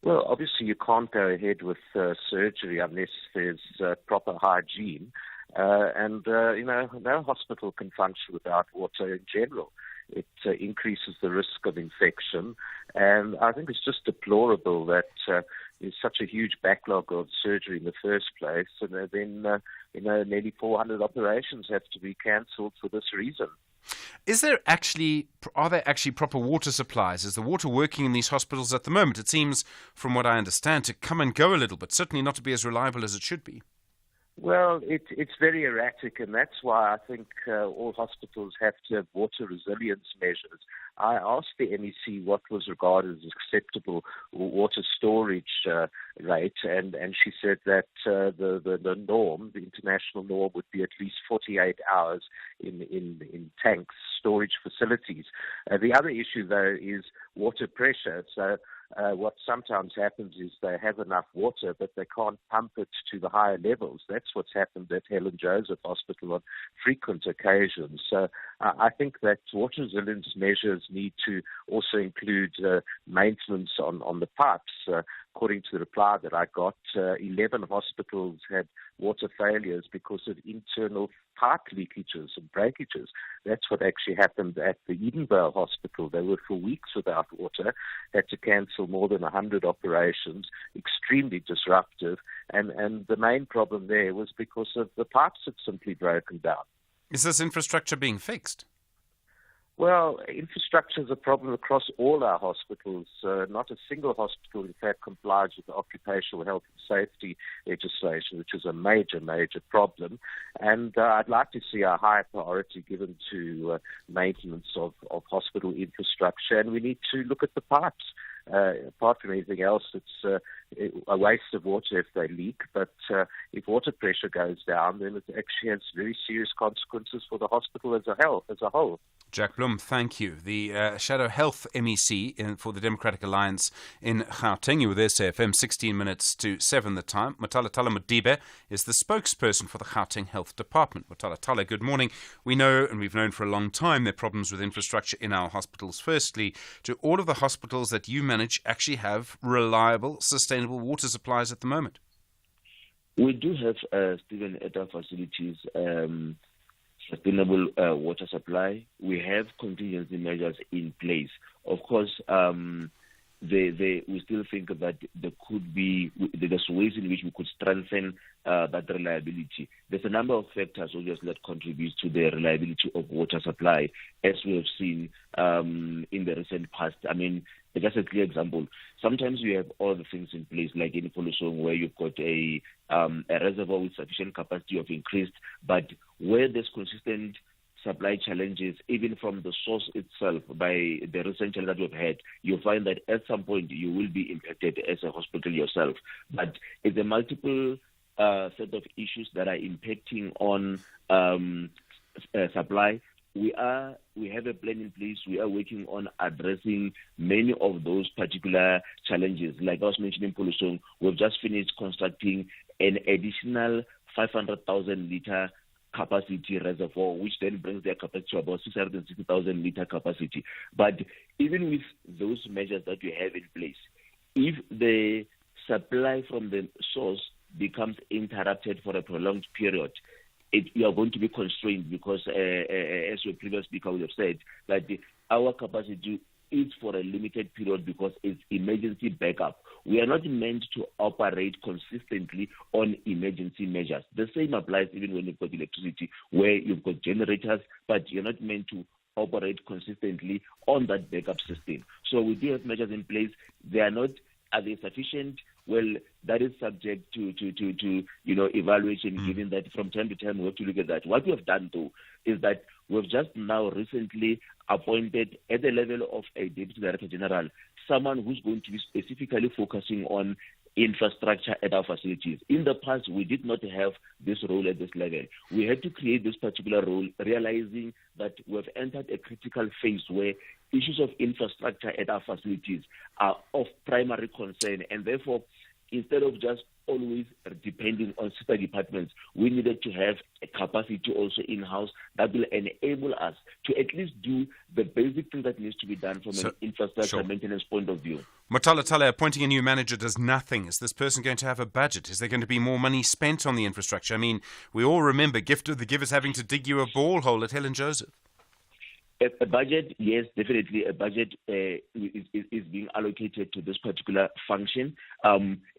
Speaker 16: Well, obviously you can't go ahead with surgery unless there's proper hygiene. No hospital can function without water in general. It increases the risk of infection. And I think it's just deplorable that there's such a huge backlog of surgery in the first place. And then, nearly 400 operations have to be cancelled for this reason.
Speaker 3: Are there actually proper water supplies? Is the water working in these hospitals at the moment? It seems, from what I understand, to come and go a little, but certainly not to be as reliable as it should be.
Speaker 16: Well, it's very erratic, and that's why I think all hospitals have to have water resilience measures. I asked the MEC what was regarded as acceptable water storage rate, and she said that the norm, the international norm, would be at least 48 hours in tanks, storage facilities. The other issue, though, is water pressure. So what sometimes happens is they have enough water, but they can't pump it to the higher levels. That's what's happened at Helen Joseph Hospital on frequent occasions. So I think that water resilience measures need to also include maintenance on the pipes. According to the reply that I got, 11 hospitals had water failures because of internal pipe leakages and breakages. That's what actually happened at the Edenvale Hospital. They were for weeks without water, had to cancel more than 100 operations, extremely disruptive. And the main problem there was because of the pipes had simply broken down.
Speaker 3: Is this infrastructure being fixed?
Speaker 16: Well, infrastructure is a problem across all our hospitals. Not a single hospital, in fact, complies with the occupational health and safety legislation, which is a major, major problem. And I'd like to see a higher priority given to maintenance of hospital infrastructure. And we need to look at the pipes. Apart from anything else, it's a waste of water if they leak. But if water pressure goes down, then it actually has very serious consequences for the hospital as a whole.
Speaker 3: Jack Blum, thank you. The Shadow Health MEC for the Democratic Alliance in Gauteng. You were there, SAFM, 16 minutes to 7 the time. Matalatala Modibe is the spokesperson for the Gauteng Health Department. Matalatala, good morning. We know, and we've known for a long time, there are problems with infrastructure in our hospitals. Firstly, do all of the hospitals that you manage actually have reliable, sustainable water supplies at the moment?
Speaker 17: We do have, Stephen, at our facilities, sustainable water supply. We have contingency measures in place. Of course, we still think that there's ways in which we could strengthen that reliability. There's a number of factors, obviously, that contribute to the reliability of water supply, as we have seen in the recent past. I mean, just a clear example. Sometimes you have all the things in place, like in Folosong, where you've got a reservoir with sufficient capacity of increased, but where there's consistent supply challenges, even from the source itself, by the recent challenge that we've had, you'll find that at some point you will be impacted as a hospital yourself. But it's a multiple set of issues that are impacting on supply. We have a plan in place. We are working on addressing many of those particular challenges. Like I was mentioning, Folosong, we've just finished constructing an additional 500,000 liter capacity reservoir, which then brings their capacity to about 660,000 liter capacity. But even with those measures that we have in place, if the supply from the source becomes interrupted for a prolonged period, you are going to be constrained because, as your previous speaker would have said, that our capacity is for a limited period because it's emergency backup. We are not meant to operate consistently on emergency measures. The same applies even when you've got electricity, where you've got generators, but you're not meant to operate consistently on that backup system. So we do have measures in place. Are they sufficient? well, that is subject to evaluation, given that from time to time we have to look at that. What we have done, though, is that we've just now recently appointed at the level of a Deputy Director General someone who's going to be specifically focusing on infrastructure at our facilities. In the past, we did not have this role at this level. We had to create this particular role, realizing that we've entered a critical phase where issues of infrastructure at our facilities are of primary concern, and therefore, instead of just always depending on sister departments, we needed to have a capacity also in-house that will enable us to at least do the basic thing that needs to be done from an infrastructure maintenance point of view.
Speaker 3: Motala Tale, appointing a new manager does nothing. Is this person going to have a budget? Is there going to be more money spent on the infrastructure? I mean, we all remember Gift of the Givers having to dig you a borehole at Helen Joseph.
Speaker 17: A budget, yes, definitely. A budget is being allocated to this particular function.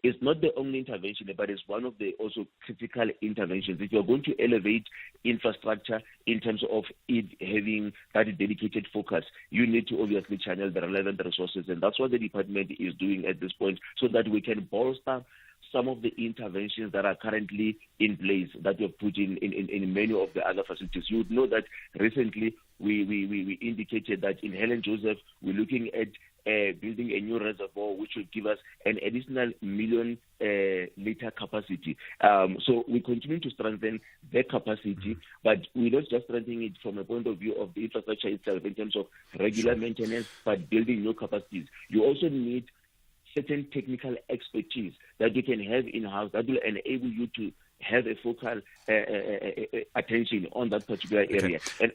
Speaker 17: It's not the only intervention, but it's one of the also critical interventions. If you're going to elevate infrastructure in terms of it having that dedicated focus, you need to obviously channel the relevant resources, and that's what the department is doing at this point, so that we can bolster some of the interventions that are currently in place that we've put in many of the other facilities. You would know that recently we indicated that in Helen Joseph, we're looking at building a new reservoir which will give us an additional 1 million liter capacity. So we continue to strengthen the capacity, but we're not just strengthening it from a point of view of the infrastructure itself in terms of regular maintenance, but building new capacities. You also need certain technical expertise that you can have in-house that will enable you to have a focal attention on that particular area. And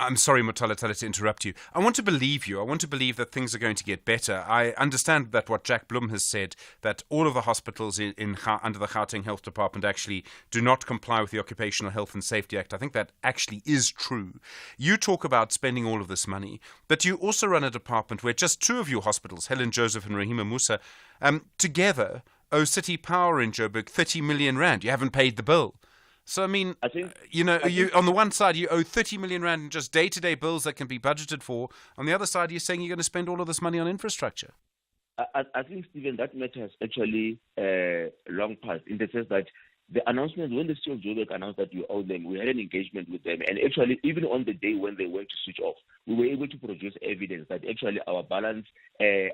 Speaker 3: I'm sorry, Motala Tale, to interrupt you. I want to believe you. I want to believe that things are going to get better. I understand that what Jack Blum has said, that all of the hospitals under the Gauteng Health Department actually do not comply with the Occupational Health and Safety Act. I think that actually is true. You talk about spending all of this money, but you also run a department where just two of your hospitals, Helen Joseph and Rahima Musa, together owe City Power in Joburg 30 million rand. You haven't paid the bill. So, I mean, you on the one side, you owe 30 million rand in just day-to-day bills that can be budgeted for. On the other side, you're saying you're going to spend all of this money on infrastructure.
Speaker 17: I think, Stephen, that matter has actually long passed, in the sense that the announcement, when the City of Joburg announced that you owe them, we had an engagement with them. And actually, even on the day when they went to switch off, we were able to produce evidence that actually our balance,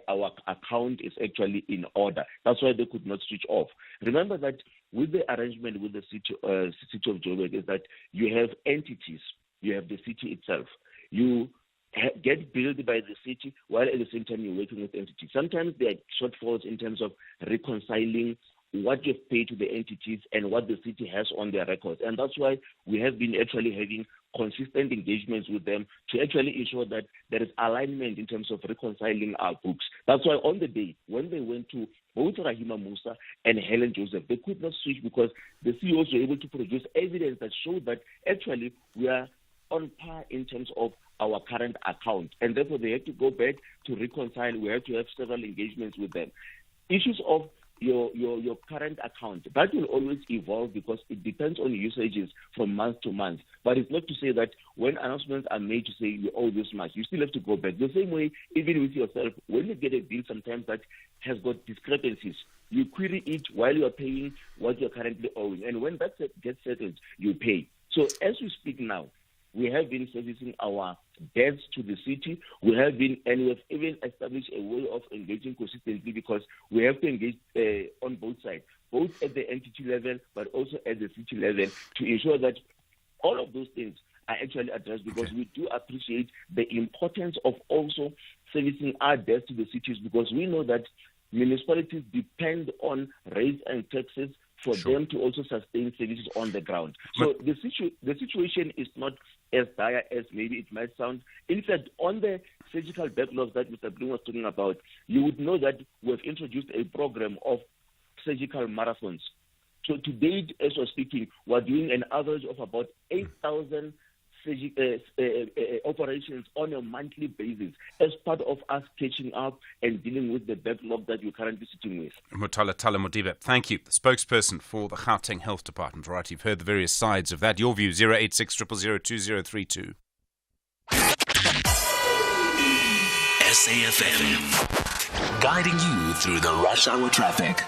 Speaker 17: our account is actually in order. That's why they could not switch off. Remember that with the arrangement with the City of Joburg is that you have entities. You have the city itself. You get billed by the city while at the same time you're working with entities. Sometimes there are shortfalls in terms of reconciling what you've paid to the entities and what the city has on their records. And that's why we have been actually having consistent engagements with them to actually ensure that there is alignment in terms of reconciling our books. That's why on the day when they went to both Rahima Musa and Helen Joseph, they could not switch because the CEOs were able to produce evidence that showed that actually we are on par in terms of our current account. And therefore they had to go back to reconcile. We had to have several engagements with them. Issues of your current account, that will always evolve because it depends on usages from month to month. But it's not to say that when announcements are made to say you owe this much, you still have to go back. The same way, even with yourself, when you get a bill sometimes that has got discrepancies, you query it while you are paying what you're currently owing. And when that gets settled, you pay. So as we speak now, we have been servicing our debts to the city. We have been, and we have even established a way of engaging consistently because we have to engage on both sides, both at the entity level, but also at the city level, to ensure that all of those things are actually addressed, because we do appreciate the importance of also servicing our debts to the cities, because we know that municipalities depend on rates and taxes for them to also sustain services on the ground. So the situation is not as dire as maybe it might sound. In fact, on the surgical backlogs that Mr. Bloom was talking about, you would know that we've introduced a program of surgical marathons. So to date, as we're speaking, we're doing an average of about 8,000 operations on a monthly basis as part of us catching up and dealing with the backlog that you're currently sitting with.
Speaker 3: Motala Tale Modibe, thank you. The spokesperson for the Gauteng Health Department. Right, you've heard the various sides of that. Your view, 086 000 2032.
Speaker 2: SAFM, guiding you through the rush hour traffic.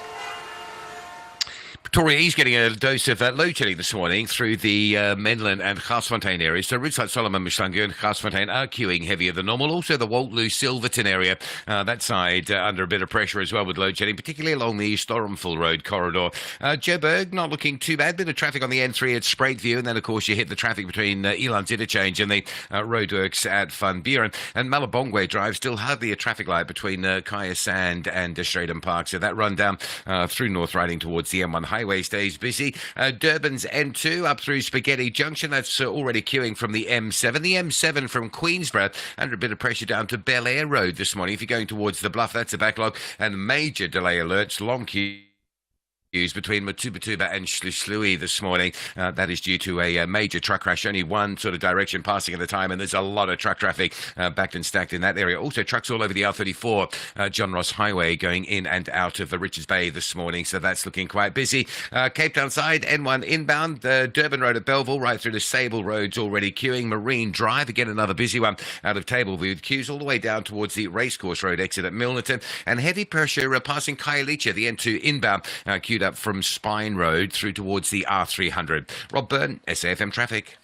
Speaker 1: Victoria is getting a dose of load shedding this morning through the Menlyn and Garsfontein areas. So routes like Solomon, Mishlangu and Garsfontein are queuing heavier than normal. Also the Waltloo, Silverton area, that side under a bit of pressure as well with load shedding, particularly along the Stormful Road corridor. Joburg not looking too bad. Bit of traffic on the N3 at Spruitview, and then of course you hit the traffic between Elan's Interchange and the roadworks at Van Buren. And Malabongwe Drive still hardly a traffic light between Kaya Sand and Stratham Park. So that run down through North Riding towards the M1 highway stays busy. Durban's N2 up through Spaghetti Junction. That's already queuing from the M7. The M7 from Queensborough under a bit of pressure down to Bel Air Road this morning. If you're going towards the Bluff, that's a backlog and major delay alerts. Long queue between Matubatuba and Shlishlui this morning. That is due to a major truck crash, only one sort of direction passing at a time, and there's a lot of truck traffic backed and stacked in that area. Also, trucks all over the R34 John Ross Highway going in and out of the Richards Bay this morning, so that's looking quite busy. Cape Town side, N1 inbound, Durban Road at Belleville, right through to Sable Road's already queuing. Marine Drive, again another busy one out of Tableview with queues all the way down towards the Racecourse Road exit at Milnerton, and heavy pressure passing Khayelitsha, the N2 inbound, queued up from Spine Road through towards the R300. Rob Byrne, SAFM Traffic.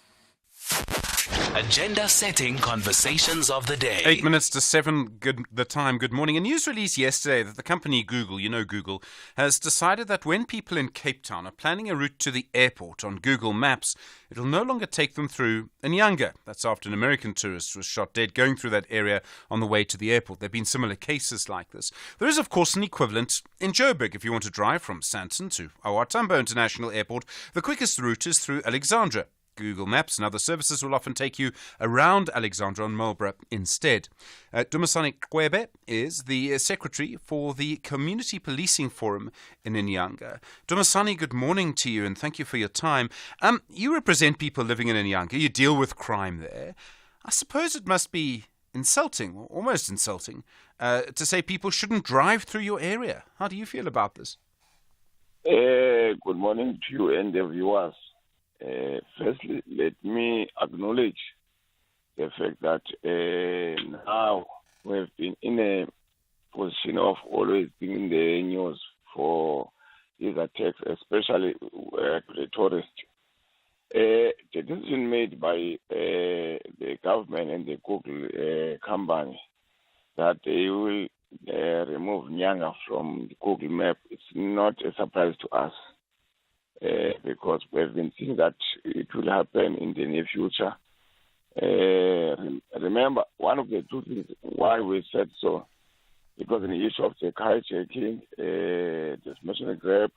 Speaker 2: Agenda setting conversations of the day.
Speaker 3: 8 minutes to 7, the time. Good morning. A news release yesterday that the company Google, Google, has decided that when people in Cape Town are planning a route to the airport on Google Maps, it'll no longer take them through Nyanga. That's after an American tourist was shot dead going through that area on the way to the airport. There have been similar cases like this. There is, of course, an equivalent in Joburg. If you want to drive from Sandton to OR Tambo International Airport, the quickest route is through Alexandra. Google Maps and other services will often take you around Alexandra and Marlborough instead. Dumisani Kwebe is the secretary for the Community Policing Forum in Nyanga. Dumisani, good morning to you and thank you for your time. You represent people living in Nyanga. You deal with crime there. I suppose it must be insulting, or almost insulting, to say people shouldn't drive through your area. How do you feel about this?
Speaker 18: Good morning to you and the viewers. Firstly, let me acknowledge the fact that now we've been in a position of always being in the news for these attacks, especially the tourists. The decision made by the government and the Google company that they will remove Nyanga from the Google map, it's not a surprise to us. Because we've been seeing that it will happen in the near future. Remember, one of the two things why we said so, because in the issue of the hijacking, the smash and grab,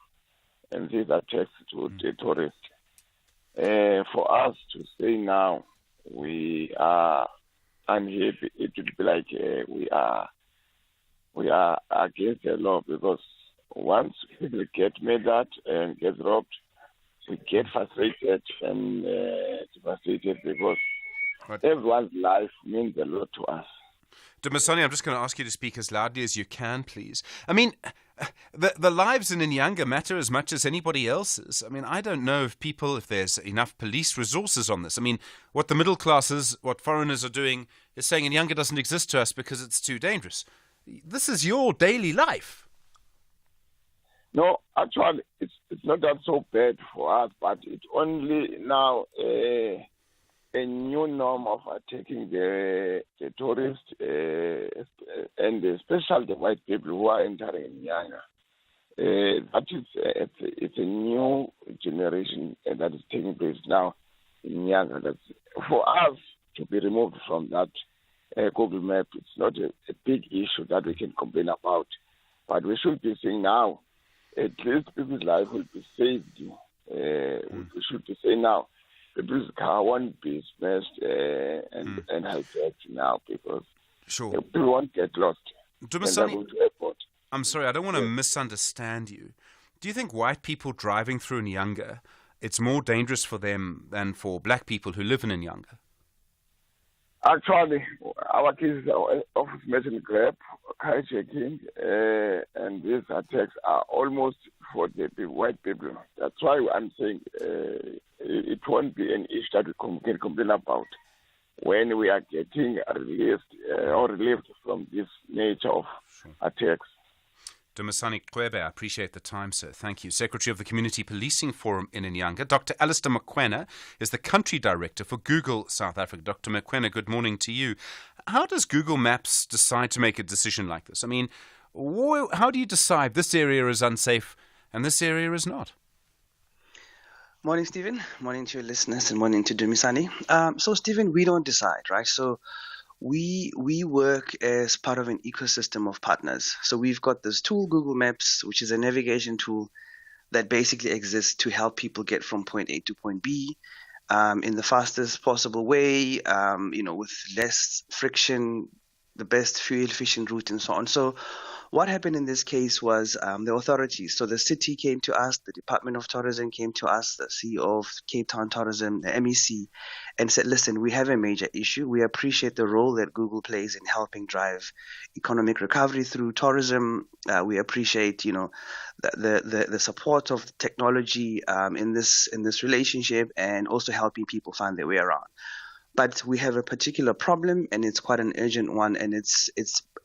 Speaker 18: and these attacks to the tourists. For us to say now we are unhappy, it would be like we are against the law, because once people get murdered and get robbed, we get frustrated and devastated because everyone's life means a lot to us.
Speaker 3: Dumisani, I'm just going to ask you to speak as loudly as you can, please. I mean, the lives in Nyanga matter as much as anybody else's. I mean, I don't know if there's enough police resources on this. I mean, what the middle classes, what foreigners are doing is saying Nyanga doesn't exist to us because it's too dangerous. This is your daily life.
Speaker 18: No, actually, it's not that so bad for us, but it's only now a new norm of attacking the tourists and especially the white people who are entering Nyanga. That is, it's a new generation that is taking place now in Nyanga. That's for us to be removed from that Google map. It's not a big issue that we can complain about, but we should be saying now, at least people's life will be saved. We should be saying now, people's car won't be smashed and hijacked now because people won't get lost.
Speaker 3: Dumisani, I'm sorry, I don't want to misunderstand you. Do you think white people driving through Nyanga, it's more dangerous for them than for black people who live in Nyanga?
Speaker 18: Actually, our cases of smash and grab, hijacking, and these attacks are almost for the white people. That's why I'm saying it won't be an issue that we can complain about when we are getting relieved from this nature of attacks.
Speaker 3: Dumisani Kwebe, I appreciate the time, sir. Thank you. Secretary of the Community Policing Forum in Inyanga. Dr. Alistair Mokoena is the Country Director for Google South Africa. Dr. Mokoena, good morning to you. How does Google Maps decide to make a decision like this? I mean, how do you decide this area is unsafe and this area is not?
Speaker 19: Morning, Stephen. Morning to your listeners and morning to Dumisani. So, Stephen, we don't decide, right? So we work as part of an ecosystem of partners. So we've got this tool, Google Maps, which is a navigation tool that basically exists to help people get from point A to point B in the fastest possible way, with less friction, the best fuel-efficient route, and so on. So what happened in this case was the authorities, so the city came to us, the Department of Tourism came to us, the CEO of Cape Town Tourism, the MEC, and said, listen, we have a major issue. We appreciate the role that Google plays in helping drive economic recovery through tourism. We appreciate, the support of technology in this relationship and also helping people find their way around. But we have a particular problem, and it's quite an urgent one, and it's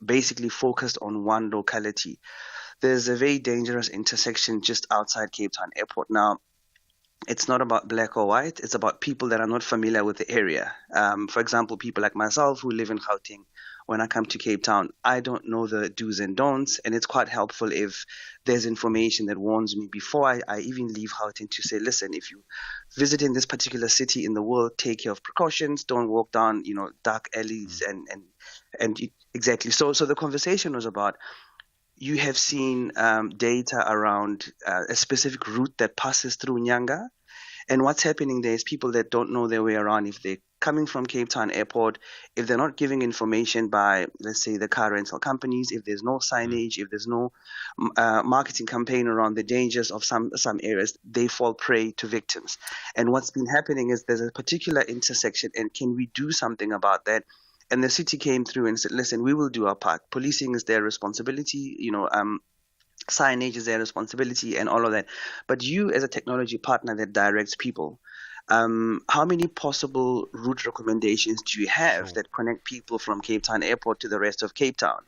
Speaker 19: basically focused on one locality. There's a very dangerous intersection just outside Cape Town Airport. Now, it's not about black or white. It's about people that are not familiar with the area. For example, people like myself who live in Gauteng. When I come to Cape Town, I don't know the do's and don'ts, and it's quite helpful if there's information that warns me before I even leave Gauteng to say, listen, if you visit in this particular city in the world, take care of precautions, don't walk down, dark alleys and exactly. So the conversation was about, you have seen data around a specific route that passes through Nyanga. And what's happening there is people that don't know their way around, if they're coming from Cape Town Airport, if they're not giving information by, let's say, the car rental companies, if there's no signage, if there's no marketing campaign around the dangers of some areas, they fall prey to victims. And what's been happening is there's a particular intersection, and can we do something about that? And the city came through and said, listen, we will do our part. Policing is their responsibility, signage is their responsibility and all of that. But you, as a technology partner that directs people, how many possible route recommendations do you have that connect people from Cape Town Airport to the rest of Cape Town?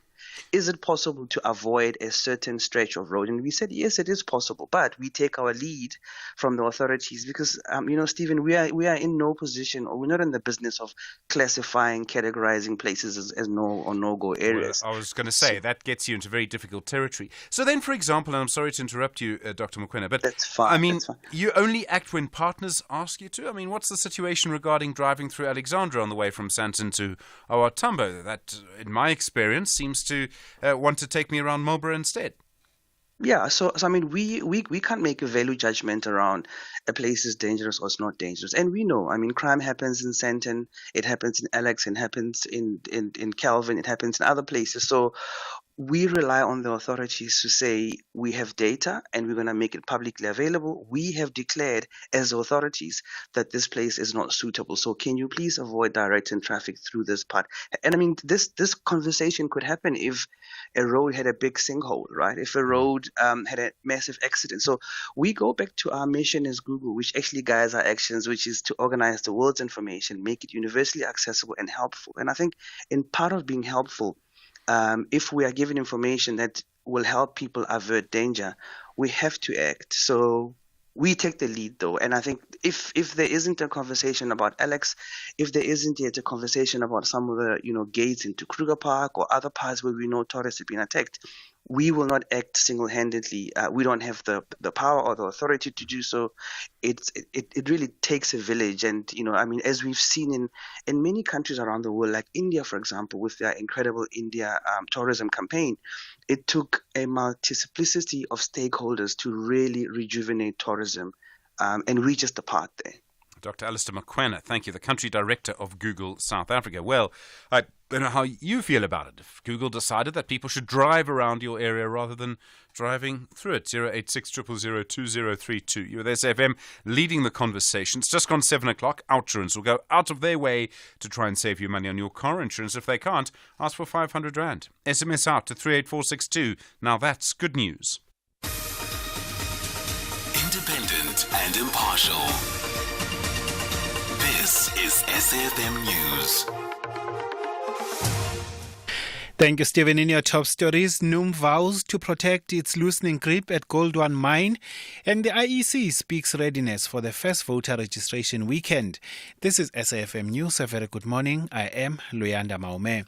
Speaker 19: Is it possible to avoid a certain stretch of road? And we said, yes, it is possible, but we take our lead from the authorities because, Stephen, we are in no position, or we're not in the business of classifying, categorizing places as no or no-go areas.
Speaker 3: Well, I was going to say, that gets you into very difficult territory. So then, for example, and I'm sorry to interrupt you, Dr. Mokoena, but
Speaker 19: that's fine,
Speaker 3: you only act when partners ask you to? I mean, what's the situation regarding driving through Alexandra on the way from Sandton to OR Tambo? That, in my experience, seems to want to take me around Marlborough instead.
Speaker 19: Yeah, so we can't make a value judgment around a place is dangerous or it's not dangerous. And we know, crime happens in Sandton, it happens in Alex, it happens in Kelvin, it happens in other places. So we rely on the authorities to say we have data and we're going to make it publicly available. We have declared as authorities that this place is not suitable. So can you please avoid directing traffic through this part? And this conversation could happen if a road had a big sinkhole, right? If a road had a massive accident. So we go back to our mission as Google, which actually guides our actions, which is to organize the world's information, make it universally accessible and helpful. And I think in part of being helpful, if we are given information that will help people avert danger, we have to act. So we take the lead, though. And I think if there isn't a conversation about Alex, if there isn't yet a conversation about some of the gates into Kruger Park or other parts where we know tourists have been attacked, we will not act single-handedly. We don't have the power or the authority to do so. It really takes a village. And, as we've seen in many countries around the world, like India, for example, with their incredible India tourism campaign, it took a multiplicity of stakeholders to really rejuvenate tourism. And we just a part there.
Speaker 3: Dr. Alistair Mokoena, thank you, the Country Director of Google South Africa. Well, I don't know how you feel about it. If Google decided that people should drive around your area rather than driving through it, 086 000 2032. You're with SFM leading the conversation. It's just gone 7 o'clock. Outsurance will go out of their way to try and save you money on your car insurance. If they can't, ask for 500 Rand. SMS out to 38462. Now that's good news.
Speaker 2: Independent and impartial. This is SFM News.
Speaker 4: Thank you, Stephen. In your top stories, NUM vows to protect its loosening grip at Grootes On mine, and the IEC speaks readiness for the first voter registration weekend. This is SAFM News. A very good morning. I am Luyanda Maume.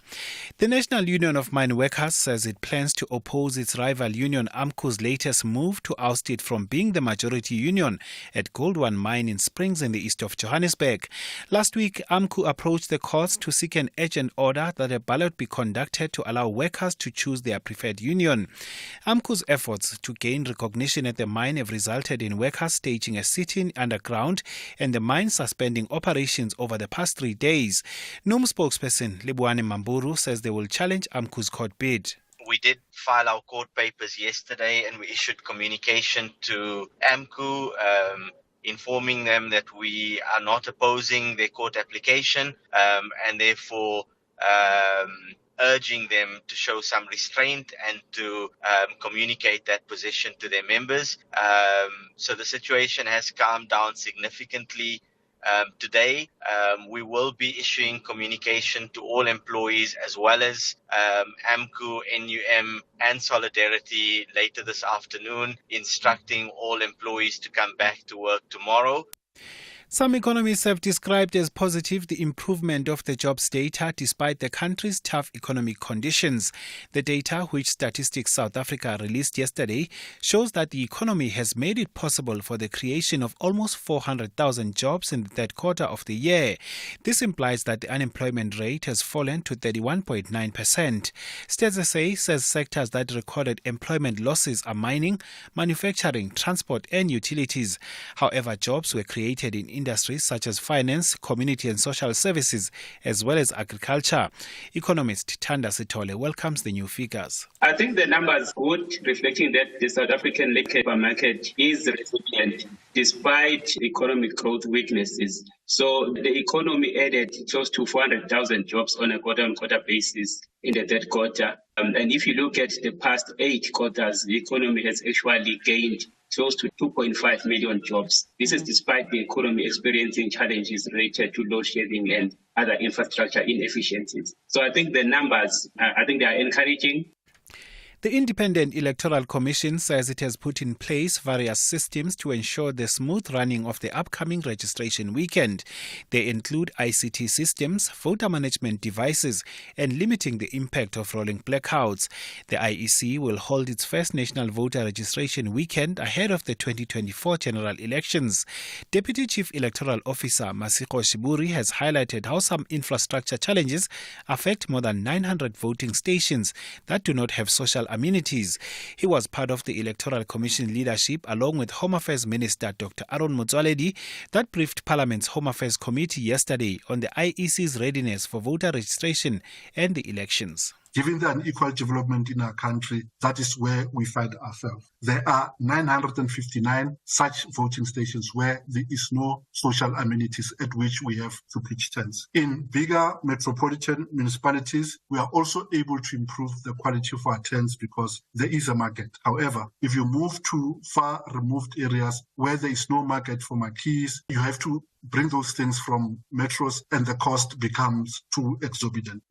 Speaker 4: The National Union of Mine Workers says it plans to oppose its rival union AMCU's latest move to oust it from being the majority union at Grootes On mine in Springs in the east of Johannesburg. Last week, AMCU approached the courts to seek an urgent order that a ballot be conducted to allow workers to choose their preferred union. AMCU's efforts to gain recognition at the mine have resulted in workers staging a sit-in underground and the mine suspending operations over the past 3 days. NUM spokesperson Lebuane Mamburu says they will challenge AMCU's court bid.
Speaker 20: We did file our court papers yesterday and we issued communication to AMCU informing them that we are not opposing their court application and therefore urging them to show some restraint and to communicate that position to their members. So the situation has calmed down significantly today. We will be issuing communication to all employees as well as AMCU, NUM and Solidarity later this afternoon, instructing all employees to come back to work tomorrow.
Speaker 4: Some economists have described as positive the improvement of the jobs data despite the country's tough economic conditions. The data, which Statistics South Africa released yesterday, shows that the economy has made it possible for the creation of almost 400,000 jobs in the third quarter of the year. This implies that the unemployment rate has fallen to 31.9%. Stats SA says sectors that recorded employment losses are mining, manufacturing, transport and utilities. However, jobs were created in industries such as finance, community and social services, as well as agriculture. Economist Thanda Sithole welcomes the new figures.
Speaker 21: I think the numbers good, reflecting that the South African labour market is resilient despite economic growth weaknesses. So the economy added close to 400,000 jobs on a quarter-on-quarter basis in the third quarter. And if you look at the past 8 quarters, the economy has actually gained close to 2.5 million jobs. This is despite the economy experiencing challenges related to load shedding and other infrastructure inefficiencies. So I think the numbers, I think they are encouraging.
Speaker 4: The Independent Electoral Commission says it has put in place various systems to ensure the smooth running of the upcoming registration weekend. They include ICT systems, voter management devices, and limiting the impact of rolling blackouts. The IEC will hold its first national voter registration weekend ahead of the 2024 general elections. Deputy Chief Electoral Officer Masiko Shiburi has highlighted how some infrastructure challenges affect more than 900 voting stations that do not have social amenities. He was part of the Electoral Commission leadership along with Home Affairs Minister Dr. Aaron Motsoaledi that briefed Parliament's Home Affairs Committee yesterday on the IEC's readiness for voter registration and the elections.
Speaker 22: Given the unequal development in our country, that is where we find ourselves. There are 959 such voting stations where there is no social amenities at which we have to pitch tents. In bigger metropolitan municipalities, we are also able to improve the quality of our tents because there is a market. However, if you move to far removed areas where there is no market for marquees, you have to bring those things from metros and the cost becomes too exorbitant.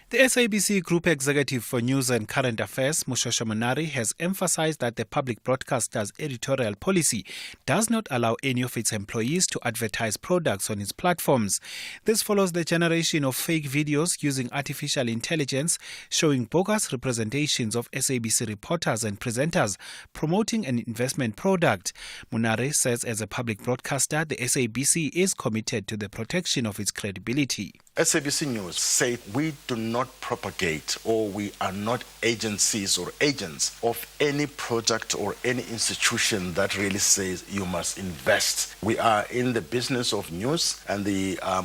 Speaker 4: The SABC Group Executive for News and Current Affairs, Mushosha Munari, has emphasized that the public broadcaster's editorial policy does not allow any of its employees to advertise products on its platforms. This follows the generation of fake videos using artificial intelligence showing bogus representations of SABC reporters and presenters promoting an investment product. Munari says as a public broadcaster, the SABC is committed to the protection of its credibility.
Speaker 23: SABC News said we do not propagate or we are not agencies or agents of any product or any institution that really says you must invest. We are in the business of news and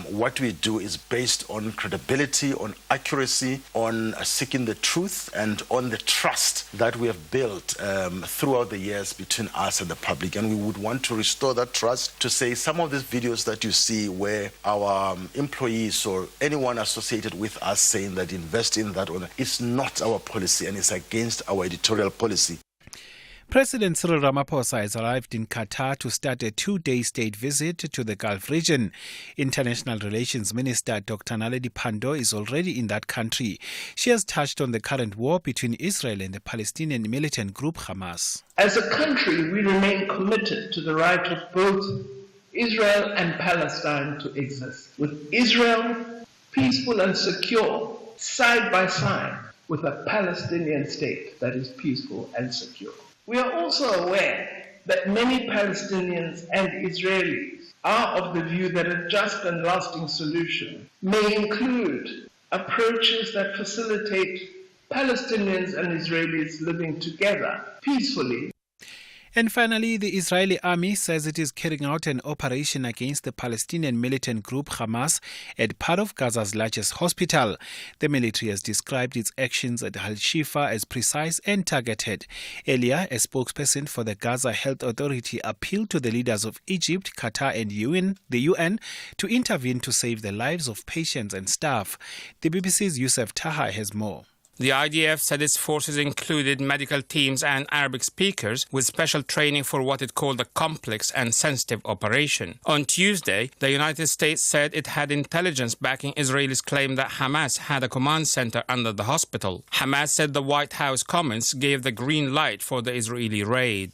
Speaker 23: what we do is based on credibility, on accuracy, on seeking the truth and on the trust that we have built throughout the years between us and the public. And we would want to restore that trust to say some of these videos that you see where our employees or anyone associated with us saying that invest in that or that is not our policy and it's against our editorial policy.
Speaker 4: President Cyril Ramaphosa has arrived in Qatar to start a 2-day state visit to the Gulf region. International Relations Minister Dr. Naledi Pandor is already in that country. She has touched on the current war between Israel and the Palestinian militant group Hamas.
Speaker 5: As a country, we remain committed to the right of both Israel and Palestine to exist, with Israel peaceful and secure, side by side with a Palestinian state that is peaceful and secure. We are also aware that many Palestinians and Israelis are of the view that a just and lasting solution may include approaches that facilitate Palestinians and Israelis living together peacefully.
Speaker 4: And finally, the Israeli army says it is carrying out an operation against the Palestinian militant group Hamas at part of Gaza's largest hospital. The military has described its actions at Al-Shifa as precise and targeted. Earlier, a spokesperson for the Gaza Health Authority appealed to the leaders of Egypt, Qatar and the UN to intervene to save the lives of patients and staff. The BBC's Youssef Taha has more.
Speaker 6: The IDF said its forces included medical teams and Arabic speakers with special training for what it called a complex and sensitive operation. On Tuesday, the United States said it had intelligence backing Israel's claim that Hamas had a command center under the hospital. Hamas said the White House comments gave the green light for the Israeli raid.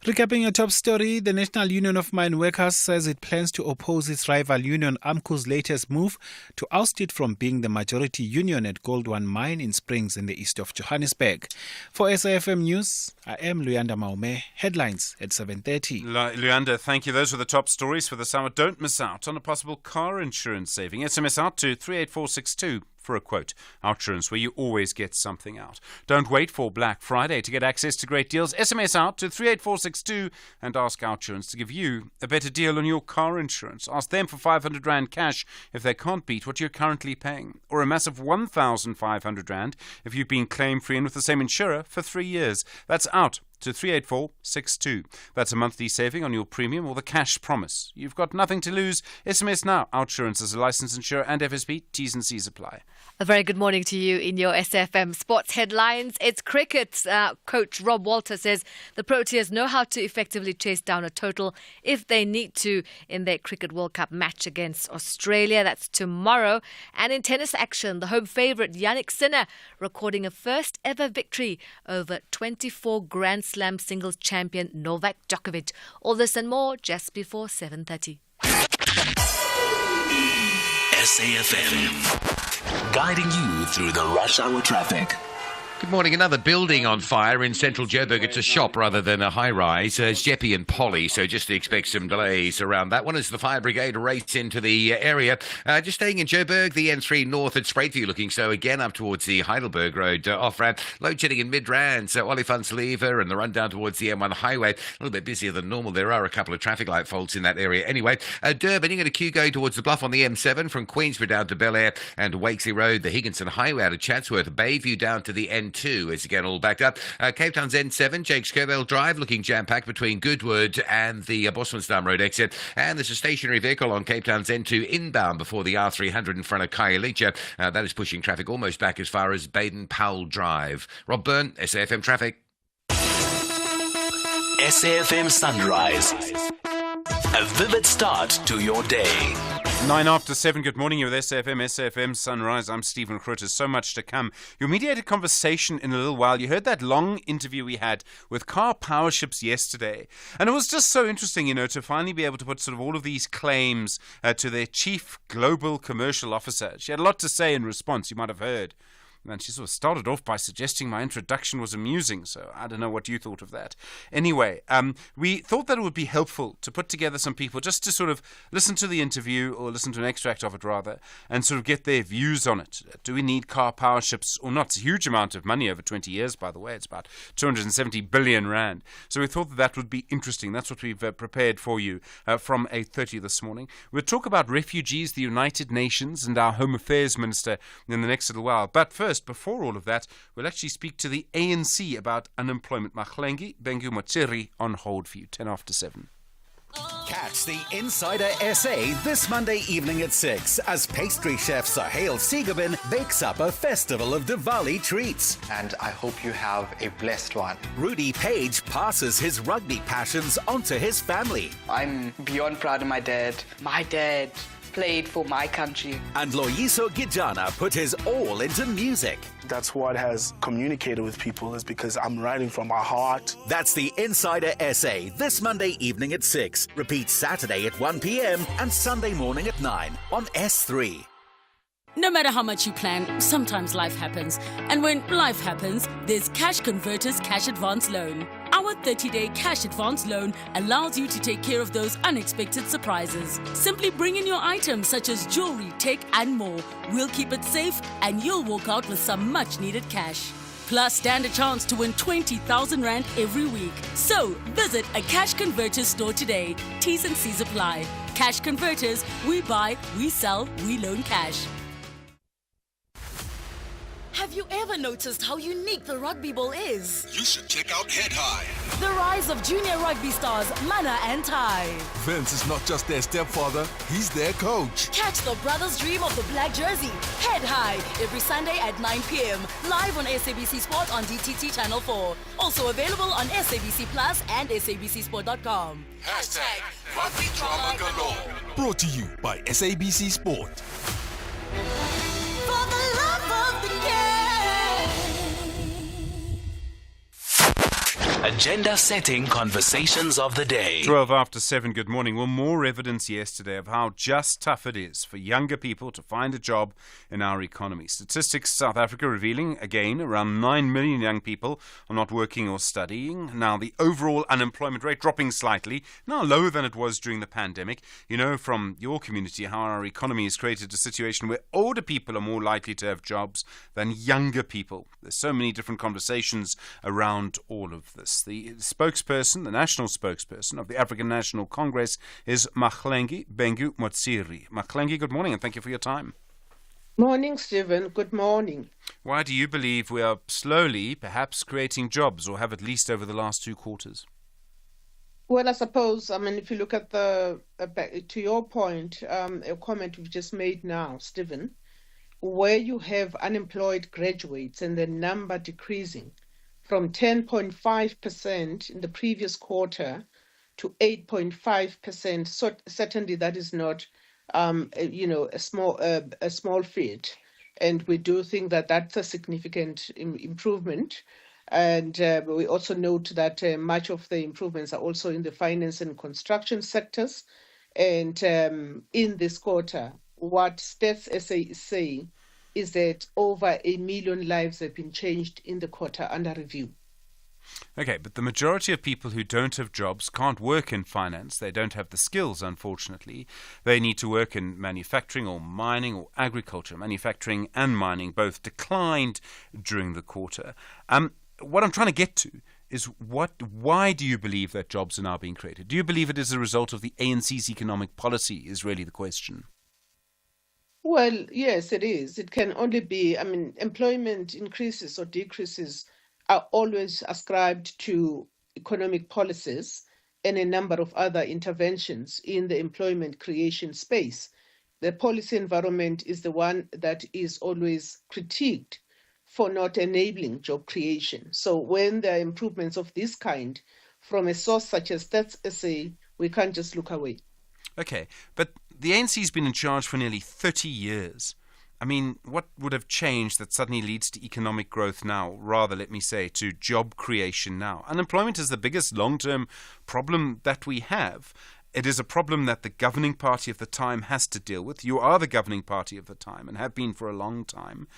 Speaker 4: Recapping your top story, the National Union of Mine Workers says it plans to oppose its rival union AMCU's latest move to oust it from being the majority union at Gold One Mine in Springs in the east of Johannesburg. For SAFM News, I am Luyanda Maume. Headlines at 7:30.
Speaker 3: Luyanda, thank you. Those were the top stories for this hour. Don't miss out on a possible car insurance saving. SMS out to 38462. For a quote. OUTsurance, where you always get something out. Don't wait for Black Friday to get access to great deals. SMS out to 38462 and ask OUTsurance to give you a better deal on your car insurance. Ask them for 500 Rand cash if they can't beat what you're currently paying, or a massive 1,500 Rand if you've been claim-free and with the same insurer for 3 years. That's out to 38462. That's a monthly saving on your premium or the cash promise. You've got nothing to lose. SMS now. OUTsurance is a licensed insurer and FSP. T's and C's apply.
Speaker 10: A very good morning to you in your SFM sports headlines. It's cricket. Coach Rob Walter says the Proteas know how to effectively chase down a total if they need to in their Cricket World Cup match against Australia. That's tomorrow. And in tennis action, the home favourite Yannick Sinner recording a first ever victory over 24 Grand Slam singles champion Novak Djokovic. All this and more just before 7:30.
Speaker 2: SAFM, guiding you through the rush hour traffic.
Speaker 1: Good morning. Another building on fire in central Joburg. It's a shop rather than a high-rise. It's Jeppy and Polly, so just to expect some delays around that one as the fire brigade race into the area. Just staying in Joburg, the N3 north at Spruitview looking so again up towards the Heidelberg Road off-ramp. Load shedding in Midrand, so Olifants Lever and the run down towards the M1 highway. A little bit busier than normal. There are a couple of traffic light faults in that area. Anyway, Durban, you got a queue going towards the Bluff on the M7 from Queensborough down to Bel Air and Wakesley Road, the Higginson Highway out of Chatsworth, Bayview down to the N2 is again all backed up. Cape Town's N7, Jakes Kerbell Drive looking jam-packed between Goodwood and the Bosmansdam Road exit. And there's a stationary vehicle on Cape Town's N2 inbound before the R300 in front of Khayelitsha. That is pushing traffic almost back as far as Baden-Powell Drive. Rob Byrne, SAFM Traffic.
Speaker 2: SAFM Sunrise. A vivid start to your day.
Speaker 3: 9 after 7, good morning. You're with SAFM Sunrise. I'm Stephen Grootes. So much to come. Your mediated conversation in a little while. You heard that long interview we had with Car Powerships yesterday. And it was just so interesting, you know, to finally be able to put sort of all of these claims to their chief global commercial officer. She had a lot to say in response, you might have heard. And she sort of started off by suggesting my introduction was amusing, so I don't know what you thought of that. Anyway, we thought that it would be helpful to put together some people just to sort of listen to the interview, or listen to an extract of it rather, and sort of get their views on it. Do we need car powerships or not? It's a huge amount of money over 20 years, by the way. It's about 270 billion rand. So we thought that would be interesting. That's what we've prepared for you from 8:30 this morning. We'll talk about refugees, the United Nations, and our Home Affairs Minister in the next little while. But first, before all of that, we'll actually speak to the ANC about unemployment. Mahlengi Bengu Motsiri on hold for you, 10 after 7.
Speaker 9: Catch the Insider SA this Monday evening at 6 as pastry chef Sahil Siegabin bakes up a festival of Diwali treats.
Speaker 11: And I hope you have a blessed one.
Speaker 9: Rudy Page passes his rugby passions onto his family.
Speaker 12: I'm beyond proud of my dad. My dad played for my country.
Speaker 9: And Loyiso Gijana put his all into music.
Speaker 24: That's what has communicated with people, is because I'm writing from my heart.
Speaker 9: That's the Insider SA this Monday evening at 6. Repeat Saturday at 1 p.m. and Sunday morning at 9 on S3.
Speaker 7: No matter how much you plan, sometimes life happens. And when life happens, there's Cash Converters Cash Advance Loan. Our 30-day cash advance loan allows you to take care of those unexpected surprises. Simply bring in your items such as jewelry, tech and more. We'll keep it safe and you'll walk out with some much-needed cash. Plus, stand a chance to win 20,000 Rand every week. So, visit a Cash Converters store today. T's and C's apply. Cash Converters, we buy, we sell, we loan cash. Have you ever noticed how unique the rugby ball is?
Speaker 25: You should check out Head High.
Speaker 7: The rise of junior rugby stars Mana and Tai.
Speaker 25: Vince is not just their stepfather, he's their coach.
Speaker 7: Catch the brothers' dream of the black jersey, Head High, every Sunday at 9 p.m. Live on SABC Sport on DTT Channel 4. Also available on SABC Plus and SABCSport.com.
Speaker 25: # Rugby Drama Galore. Brought to you by SABC Sport.
Speaker 2: Agenda setting conversations of the day.
Speaker 3: 12 after 7, good morning. Well, more evidence yesterday of how just tough it is for younger people to find a job in our economy. Statistics South Africa revealing, again, around 9 million young people are not working or studying. Now, the overall unemployment rate dropping slightly, now lower than it was during the pandemic. You know from your community how our economy has created a situation where older people are more likely to have jobs than younger people. There's so many different conversations around all of this. The spokesperson, the national spokesperson of the African National Congress is Mahlengi Bengu Motsiri. Mahlengi, good morning and thank you for your time.
Speaker 26: Morning, Stephen. Good morning.
Speaker 3: Why do you believe we are slowly, perhaps, creating jobs, or have at least over the last 2 quarters?
Speaker 26: Well, I suppose, if you look at to your point, a comment you've just made now, Stephen, where you have unemployed graduates and the number decreasing from 10.5% in the previous quarter to 8.5%. So certainly that is not, a small feat, and we do think that that's a significant improvement. And we also note that much of the improvements are also in the finance and construction sectors. And in this quarter, what Stats SA is saying is that over 1 million lives have been changed in the quarter under review.
Speaker 3: Okay, but the majority of people who don't have jobs can't work in finance. They don't have the skills, unfortunately. They need to work in manufacturing or mining or agriculture. Manufacturing and mining both declined during the quarter. What I'm trying to get to is why do you believe that jobs are now being created? Do you believe it is a result of the ANC's economic policy is really the question?
Speaker 26: Well, yes, it is. It can only be, employment increases or decreases are always ascribed to economic policies and a number of other interventions in the employment creation space. The policy environment is the one that is always critiqued for not enabling job creation. So when there are improvements of this kind from a source such as Stats SA, we can't just look away.
Speaker 3: Okay, but the ANC's been in charge for nearly 30 years. What would have changed that suddenly leads to economic growth now, rather, let me say, to job creation now? Unemployment is the biggest long-term problem that we have. It is a problem that the governing party of the time has to deal with. You are the governing party of the time and have been for a long time.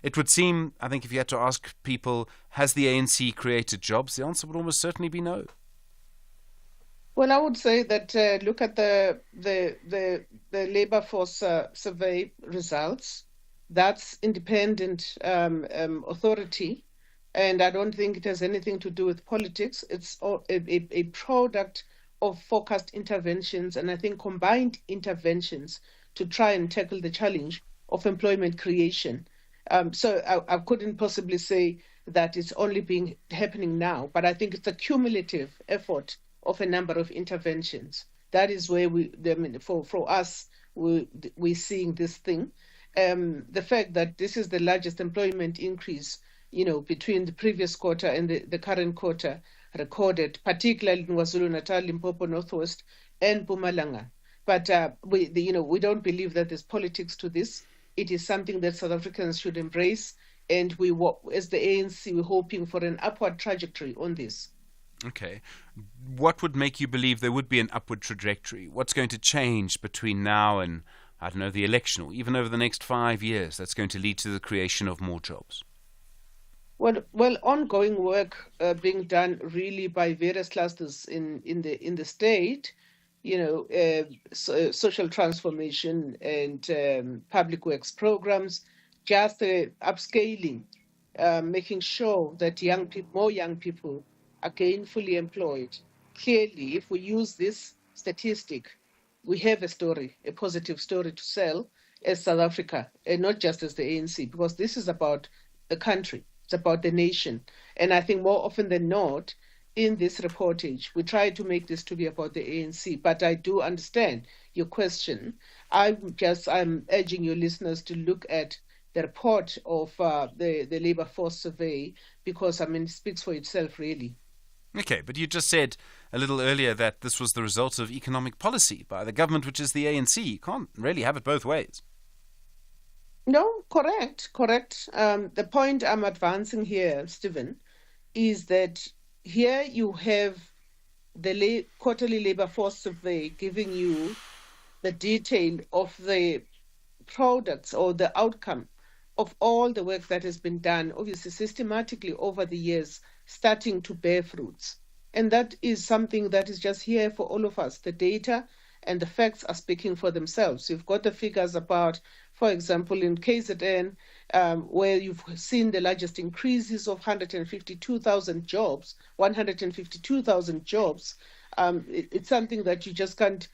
Speaker 3: It would seem, I think, if you had to ask people, has the ANC created jobs? The answer would almost certainly be no.
Speaker 26: Well, I would say that look at the labor force survey results. That's independent authority, and I don't think it has anything to do with politics. It's a product of focused interventions, and I think combined interventions to try and tackle the challenge of employment creation. So I couldn't possibly say that it's only happening now, but I think it's a cumulative effort of a number of interventions that is where for us, we're seeing this thing. The fact that this is the largest employment increase, between the previous quarter and the current quarter recorded, particularly in KwaZulu-Natal, Limpopo, Northwest, and Mpumalanga. But we don't believe that there's politics to this. It is something that South Africans should embrace, and as the ANC, we're hoping for an upward trajectory on this.
Speaker 3: Okay. What would make you believe there would be an upward trajectory? What's going to change between now and, I don't know, the election, or even over the next 5 years, that's going to lead to the creation of more jobs?
Speaker 26: Well, ongoing work being done really by various clusters in the state, social transformation and public works programs, just upscaling, making sure that more young people are gainfully employed. Clearly, if we use this statistic, we have a positive story to sell as South Africa, and not just as the ANC, because this is about the country, it's about the nation. And I think more often than not, in this reportage, we try to make this to be about the ANC, but I do understand your question. I'm urging your listeners to look at the report of the labor force survey, because it speaks for itself, really.
Speaker 3: Okay, but you just said a little earlier that this was the result of economic policy by the government, which is the ANC. You can't really have it both ways.
Speaker 26: No, correct. The point I'm advancing here, Stephen, is that here you have the quarterly labor force survey giving you the detail of the products or the outcome of all the work that has been done, obviously systematically over the years, starting to bear fruits. And that is something that is just here for all of us. The data and the facts are speaking for themselves. You've got the figures about, for example, in KZN, where you've seen the largest increases of 152,000 jobs, it's something that you just can't,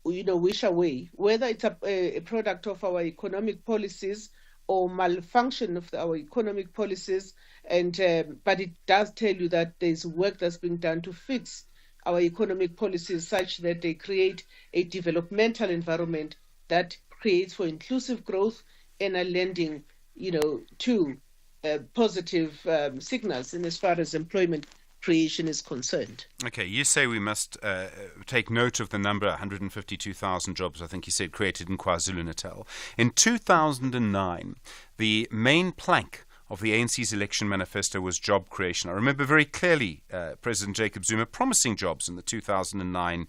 Speaker 26: wish away. Whether it's a product of our economic policies or malfunction of our economic policies, but it does tell you that there's work that's being done to fix our economic policies such that they create a developmental environment that creates for inclusive growth and are lending, to positive signals in as far as employment creation is concerned.
Speaker 3: Okay, you say we must take note of the number, 152,000 jobs, I think you said, created in KwaZulu-Natal. In 2009, the main plank of the ANC's election manifesto was job creation. I remember very clearly President Jacob Zuma promising jobs in the 2009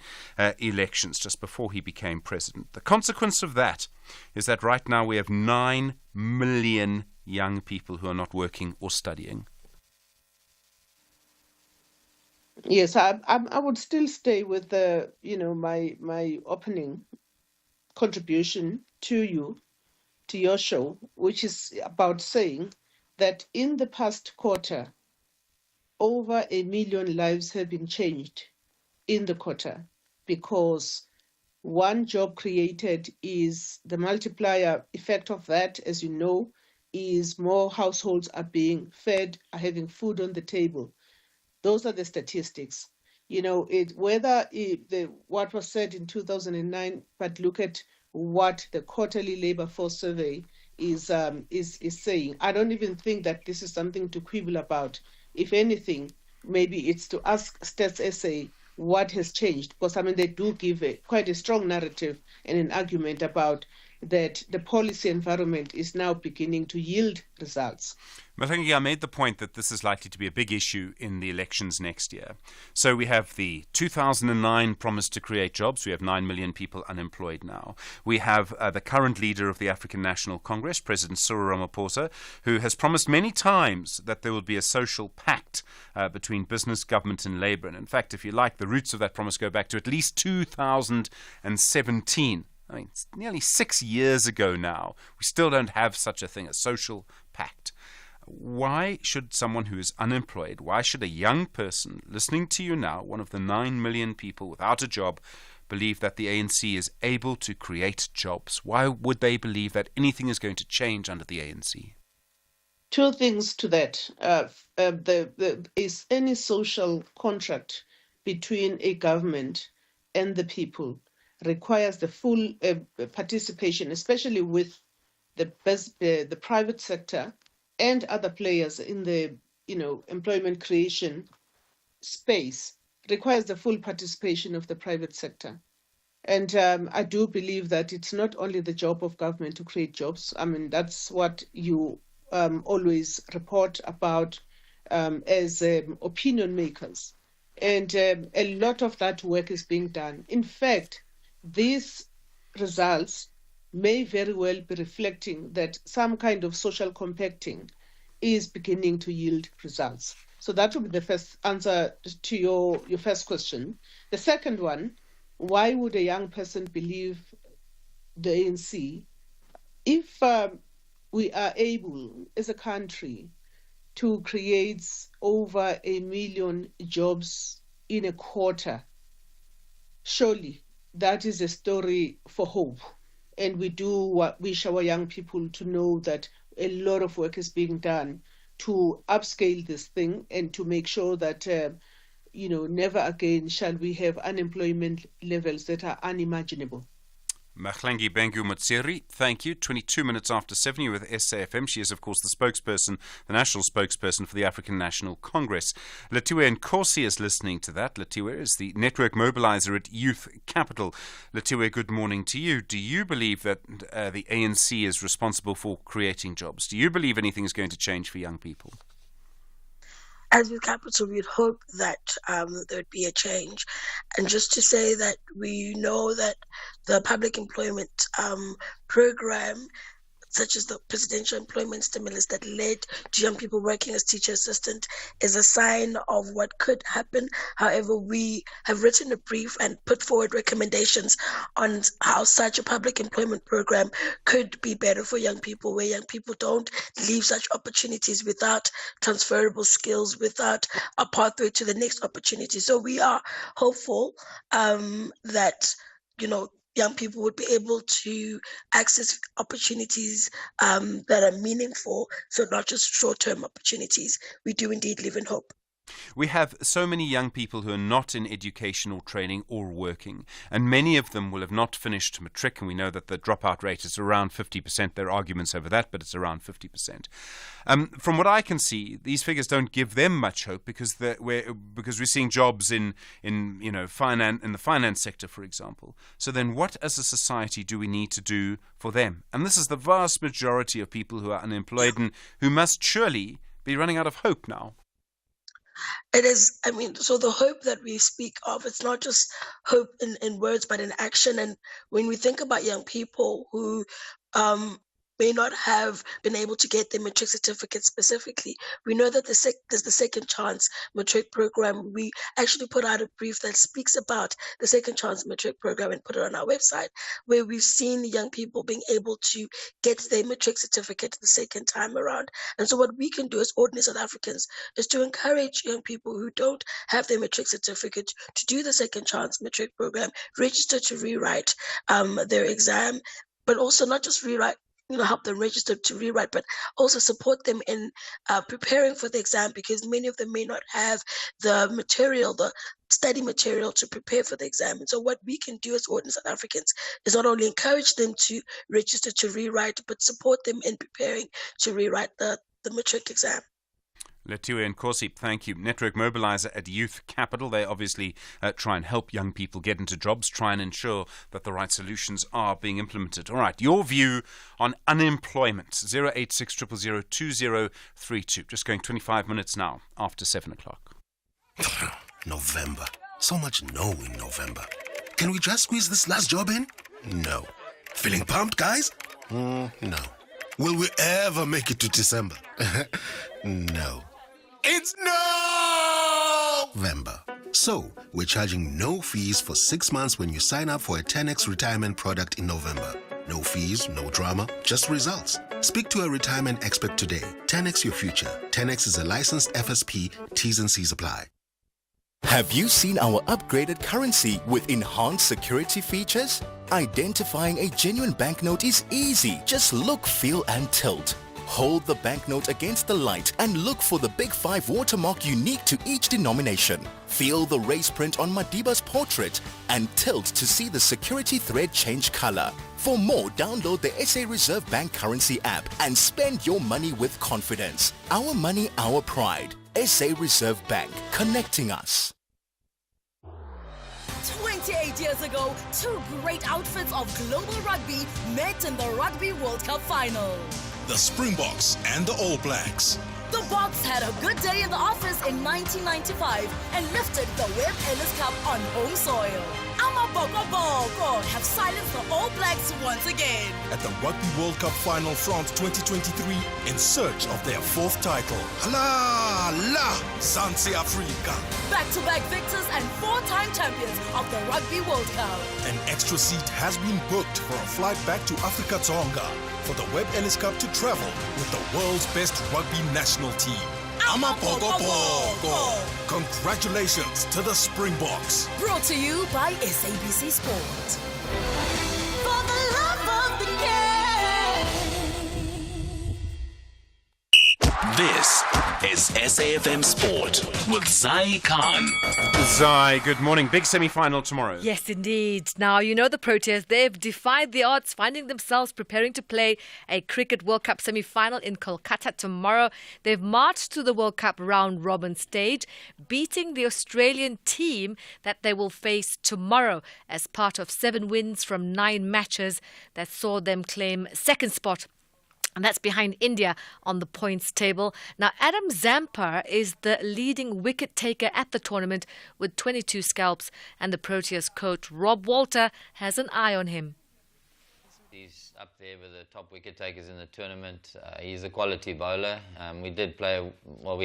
Speaker 3: elections, just before he became president. The consequence of that is that right now we have 9 million young people who are not working or studying.
Speaker 26: Yes, I would still stay with my opening contribution to your show, which is about saying that in the past quarter, over 1 million lives have been changed in the quarter, because one job created is the multiplier effect of that, as you know, is more households are being fed, are having food on the table. Those are the statistics. What was said in 2009, but look at what the quarterly labor force survey is saying. I don't even think that this is something to quibble about. If anything, maybe it's to ask Stats SA what has changed, because they do give quite a strong narrative and an argument about that the policy environment is now beginning to yield results.
Speaker 3: Matangi, I made the point that this is likely to be a big issue in the elections next year. So we have the 2009 promise to create jobs. We have 9 million people unemployed now. We have the current leader of the African National Congress, President Cyril Ramaphosa, who has promised many times that there will be a social pact between business, government and labor. And in fact, if you like, the roots of that promise go back to at least 2017. It's nearly 6 years ago now. We still don't have such a thing, a social pact. Why should someone who is unemployed, why should a young person listening to you now, one of the 9 million people without a job, believe that the ANC is able to create jobs? Why would they believe that anything is going to change under the ANC?
Speaker 26: Two things to that. Is any social contract between a government and the people requires the full participation, especially with the private sector and other players in the employment creation space, requires the full participation of the private sector. And I do believe that it's not only the job of government to create jobs. I mean, that's what you always report about as opinion makers. And a lot of that work is being done. In fact, these results may very well be reflecting that some kind of social compacting is beginning to yield results. So that would be the first answer to your first question. The second one, why would a young person believe the ANC? If we are able, as a country, to create over 1 million jobs in a quarter, surely that is a story for hope. And we do wish our young people to know that a lot of work is being done to upscale this thing and to make sure that never again shall we have unemployment levels that are unimaginable.
Speaker 3: Mahlangi Bengu Mutsiri, thank you. 22 minutes after 7, you're with SAFM. She is, of course, the national spokesperson for the African National Congress. Letiwe Nkosi is listening to that. Letiwe is the network mobilizer at Youth Capital. Letiwe, good morning to you. Do you believe that the ANC is responsible for creating jobs? Do you believe anything is going to change for young people?
Speaker 8: As Youth Capital, we'd hope that there would be a change. And just to say that we know that the public employment program, such as the presidential employment stimulus that led to young people working as teacher assistant, is a sign of what could happen. However, we have written a brief and put forward recommendations on how such a public employment program could be better for young people, where young people don't leave such opportunities without transferable skills, without a pathway to the next opportunity. So we are hopeful that, young people would be able to access opportunities that are meaningful, so not just short-term opportunities. We do indeed live in hope.
Speaker 3: We have so many young people who are not in educational training or working, and many of them will have not finished matric, and we know that the dropout rate is around 50%. There are arguments over that, but it's around 50%. From what I can see, these figures don't give them much hope because we're seeing jobs in the finance sector, for example. So then, what as a society do we need to do for them? And this is the vast majority of people who are unemployed and who must surely be running out of hope now.
Speaker 8: It is, so the hope that we speak of, it's not just hope in words, but in action. And when we think about young people who may not have been able to get their matric certificate specifically, we know that there's the Second Chance Matric program. We actually put out a brief that speaks about the Second Chance Matric program and put it on our website, where we've seen young people being able to get their matric certificate the second time around. And so what we can do as ordinary South Africans is to encourage young people who don't have their matric certificate to do the Second Chance Matric program, register to rewrite their exam, but also not just rewrite, help them register to rewrite, but also support them in preparing for the exam, because many of them may not have the material, the study material to prepare for the exam. And so what we can do as ordinary South Africans is not only encourage them to register to rewrite, but support them in preparing to rewrite the matric exam.
Speaker 3: Letiwe Nkosi, thank you. Network mobilizer at Youth Capital. They obviously try and help young people get into jobs, try and ensure that the right solutions are being implemented. All right, your view on unemployment, 086 000 2032. Just going 25 minutes now after 7 o'clock.
Speaker 13: November. So much no in November. Can we just squeeze this last job in? No. Feeling pumped, guys? No. Will we ever make it to December? No. It's November. So, we're charging no fees for 6 months when you sign up for a 10x retirement product in November. No fees, no drama, just results. Speak to a retirement expert today. 10x your future. 10x is a licensed FSP. T's and C's apply.
Speaker 14: Have you seen our upgraded currency with enhanced security features? Identifying a genuine banknote is easy. Just look, feel, and tilt. Hold the banknote against the light and look for the Big 5 watermark unique to each denomination. Feel the race print on Madiba's portrait and tilt to see the security thread change color. For more, download the SA Reserve Bank Currency app and spend your money with confidence. Our money, our pride. SA Reserve Bank, connecting us.
Speaker 7: 28 years ago, two great outfits of global rugby met in the Rugby World Cup final.
Speaker 25: The Springboks and the All Blacks.
Speaker 7: The Boks had a good day in the office in 1995 and lifted the Webb Ellis Cup on home soil. Amabokoboko have silenced the All Blacks once again.
Speaker 25: At the Rugby World Cup Final France 2023 in search of their fourth title. Hala la Zanzi Afrika.
Speaker 7: Back-to-back victors and four-time champions of the Rugby World Cup.
Speaker 25: An extra seat has been booked for a flight back to Afrika Tonga for the Webb Ellis Cup to travel with the world's best rugby national team. Amapokopoko! Congratulations to the Springboks.
Speaker 7: Brought to you by SABC Sport. For the love of the game.
Speaker 2: This is SAFM Sport with Zai Khan.
Speaker 3: Zai, good morning. Big semi-final tomorrow.
Speaker 10: Yes, indeed. Now, you know the Proteas, they've defied the odds, finding themselves preparing to play a Cricket World Cup semi-final in Kolkata tomorrow. They've marched to the World Cup round-robin stage, beating the Australian team that they will face tomorrow as part of 7 wins from 9 matches that saw them claim second spot. And that's behind India on the points table. Now, Adam Zampa is the leading wicket taker at the tournament with 22 scalps. And the Proteas coach, Rob Walter, has an eye on him.
Speaker 15: He's up there with the top wicket takers in the tournament. He's a quality bowler. We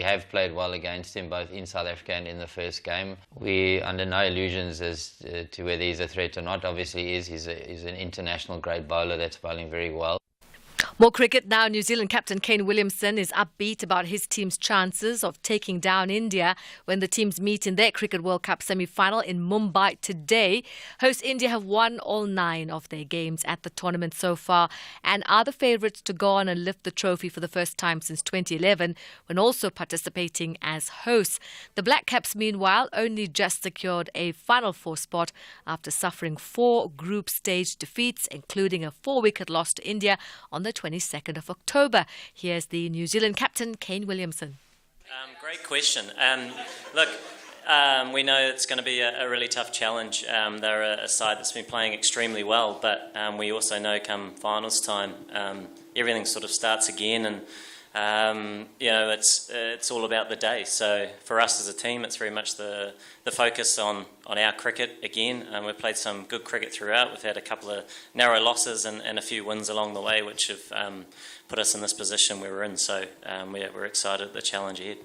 Speaker 15: have played well against him both in South Africa and in the first game. We're under no illusions as to whether he's a threat or not. Obviously he is. He's an international grade bowler that's bowling very well.
Speaker 10: More cricket now. New Zealand captain Kane Williamson is upbeat about his team's chances of taking down India when the teams meet in their Cricket World Cup semi-final in Mumbai today. Host India have won all 9 of their games at the tournament so far and are the favourites to go on and lift the trophy for the first time since 2011 when also participating as hosts. The Black Caps, meanwhile, only just secured a Final Four spot after suffering 4 group stage defeats, including a 4-wicket loss to India on the 22nd of October. Here's the New Zealand captain, Kane Williamson.
Speaker 16: Great question. Look, we know it's going to be a really tough challenge. They're a side that's been playing extremely well, but we also know come finals time, everything sort of starts again, and it's all about the day. So for us as a team, it's very much the focus on our cricket again. We've played some good cricket throughout. We've had a couple of narrow losses and a few wins along the way, which have put us in this position where we're in. So we're excited at the challenge ahead.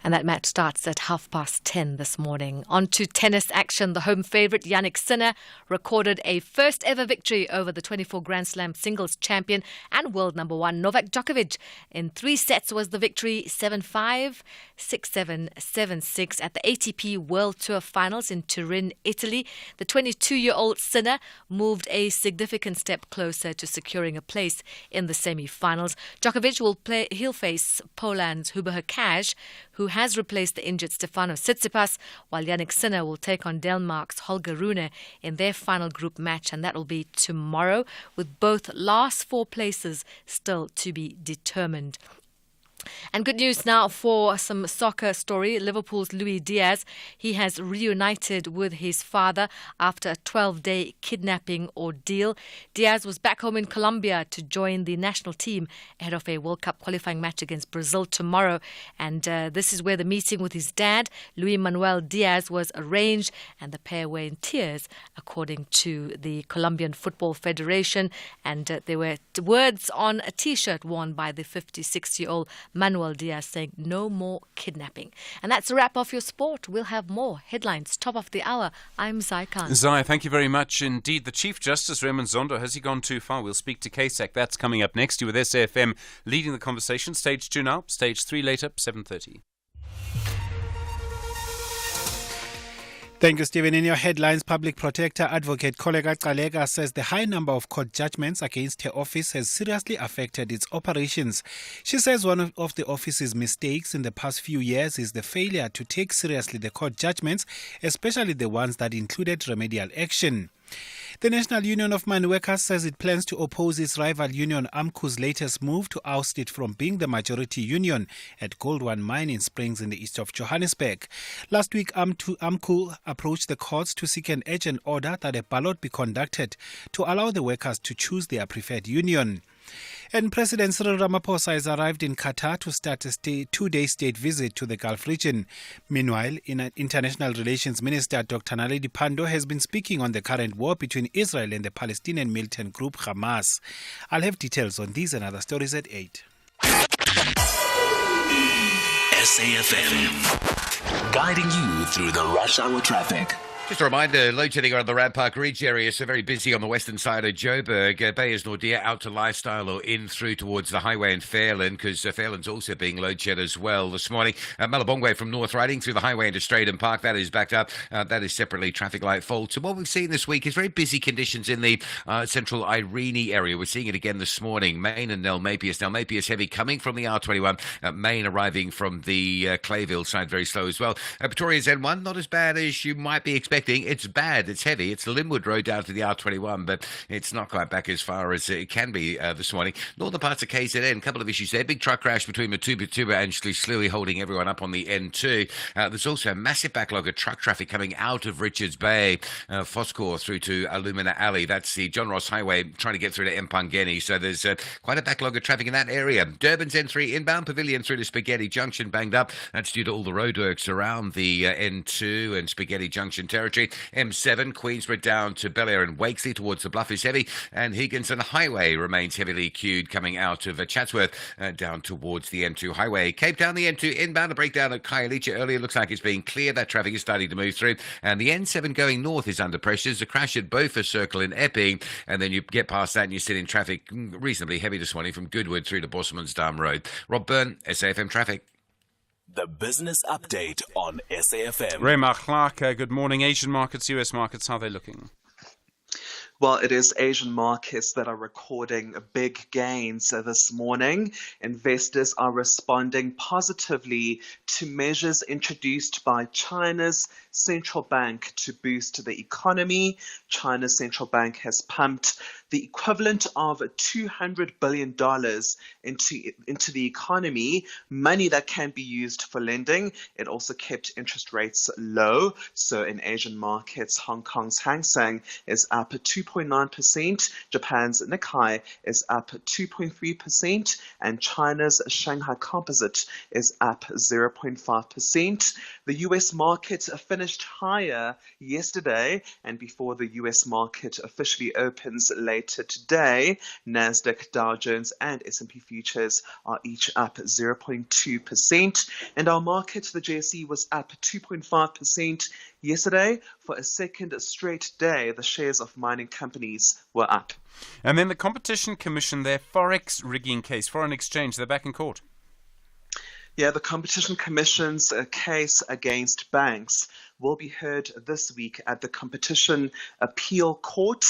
Speaker 10: And that match starts at 10:30 this morning. On to tennis action. The home favourite Yannick Sinner recorded a first ever victory over the 24 Grand Slam singles champion and world number 1 Novak Djokovic. In 3 sets was the victory, 7-5, 6-7, 7-6 at the ATP World Tour Finals in Turin, Italy. The 22-year-old Sinner moved a significant step closer to securing a place in the semi-finals. Djokovic he'll face Poland's Hubert Hurkacz, who has replaced the injured Stefanos Tsitsipas, while Yannick Sinner will take on Denmark's Holger Rune in their final group match, and that will be tomorrow, with both last 4 places still to be determined. And good news now for some soccer story. Liverpool's Luis Diaz, he has reunited with his father after a 12-day kidnapping ordeal. Diaz was back home in Colombia to join the national team ahead of a World Cup qualifying match against Brazil tomorrow. And this is where the meeting with his dad, Luis Manuel Diaz, was arranged, and the pair were in tears, according to the Colombian Football Federation. And there were words on a T-shirt worn by the 56-year-old Manuel Diaz saying no more kidnapping. And that's a wrap of your sport. We'll have more headlines top of the hour. I'm Zai Khan.
Speaker 3: Zai, thank you very much indeed. The Chief Justice, Raymond Zondo, has he gone too far? We'll speak to KSAC. That's coming up next. You with SAFM leading the conversation. Stage 2 now, Stage 3 later, 7:30.
Speaker 4: Thank you, Stephen. In your headlines, Public Protector Advocate Koleka Kalega says the high number of court judgments against her office has seriously affected its operations. She says one of the office's mistakes in the past few years is the failure to take seriously the court judgments, especially the ones that included remedial action. The National Union of Mine Workers says it plans to oppose its rival union AMCU's latest move to oust it from being the majority union at Gold One Mine in Springs in the east of Johannesburg. Last week, AMCU approached the courts to seek an urgent order that a ballot be conducted to allow the workers to choose their preferred union. And President Cyril Ramaphosa has arrived in Qatar to start a two-day state visit to the Gulf region. Meanwhile, International Relations Minister Dr. Naledi Pandor has been speaking on the current war between Israel and the Palestinian militant group Hamas. I'll have details on these and other stories at 8.
Speaker 2: SAFM, guiding you through the rush hour traffic.
Speaker 1: Just a reminder, load shedding around the Rand Park Ridge area, so very busy on the western side of Joburg. Bayers Nordia out to Lifestyle or in through towards the highway in Fairland, because Fairland's also being load shed as well this morning. Malabongwe from North Riding through the highway into Straydon Park, that is backed up. That is separately traffic light fault. So what we've seen this week is very busy conditions in the central Irene area. We're seeing it again this morning. Main and Nelmapius. Nelmapius heavy coming from the R21. Main arriving from the Clayville side, very slow as well. Pretoria's N1, not as bad as you might be expecting. It's bad, it's heavy. It's the Linwood Road down to the R21, but it's not quite back as far as it can be this morning. Northern parts of KZN, a couple of issues there. Big truck crash between Matuba and Sluy holding everyone up on the N2. There's also a massive backlog of truck traffic coming out of Richards Bay, Foscor through to Alumina Alley. That's the John Ross Highway trying to get through to Mpangeni. So there's quite a backlog of traffic in that area. Durban's N3 inbound Pavilion through to Spaghetti Junction banged up. That's due to all the roadworks around the N2 and Spaghetti Junction territory. M7, Queensborough down to Bel Air and Wakesley towards the Bluff is heavy, and Higginson Highway remains heavily queued coming out of Chatsworth down towards the N2 highway. Cape Town, the N2 inbound, a breakdown at Khayelitsha earlier. Looks like it's being cleared. That traffic is starting to move through, and the N7 going north is under pressure. There's a crash at Beaufort Circle in Epping, and then you get past that and you sit in traffic reasonably heavy this morning from Goodwood through to Bosman's Dam Road. Rob Byrne, SAFM Traffic.
Speaker 2: The business update on SAFM.
Speaker 3: Ray Machlaka, good morning. Asian markets, US markets, how are they looking?
Speaker 17: Well, it is Asian markets that are recording big gains this morning. Investors are responding positively to measures introduced by China's central bank to boost the economy. China's central bank has pumped the equivalent of $200 billion into the economy, money that can be used for lending. It also kept interest rates low. So in Asian markets, Hong Kong's Hang Seng is up 2.9%, Japan's Nikkei is up 2.3%, and China's Shanghai Composite is up 0.5%. The US market finished higher yesterday, and before the US market officially opens later today, Nasdaq, Dow Jones, and S&P futures are each up 0.2%, and our market, the JSE, was up 2.5% yesterday. For a second straight day, the shares of mining companies were up.
Speaker 3: And then the Competition Commission, their forex rigging case, foreign exchange, they're back in court.
Speaker 17: Yeah, the Competition Commission's case against banks will be heard this week at the Competition Appeal Court.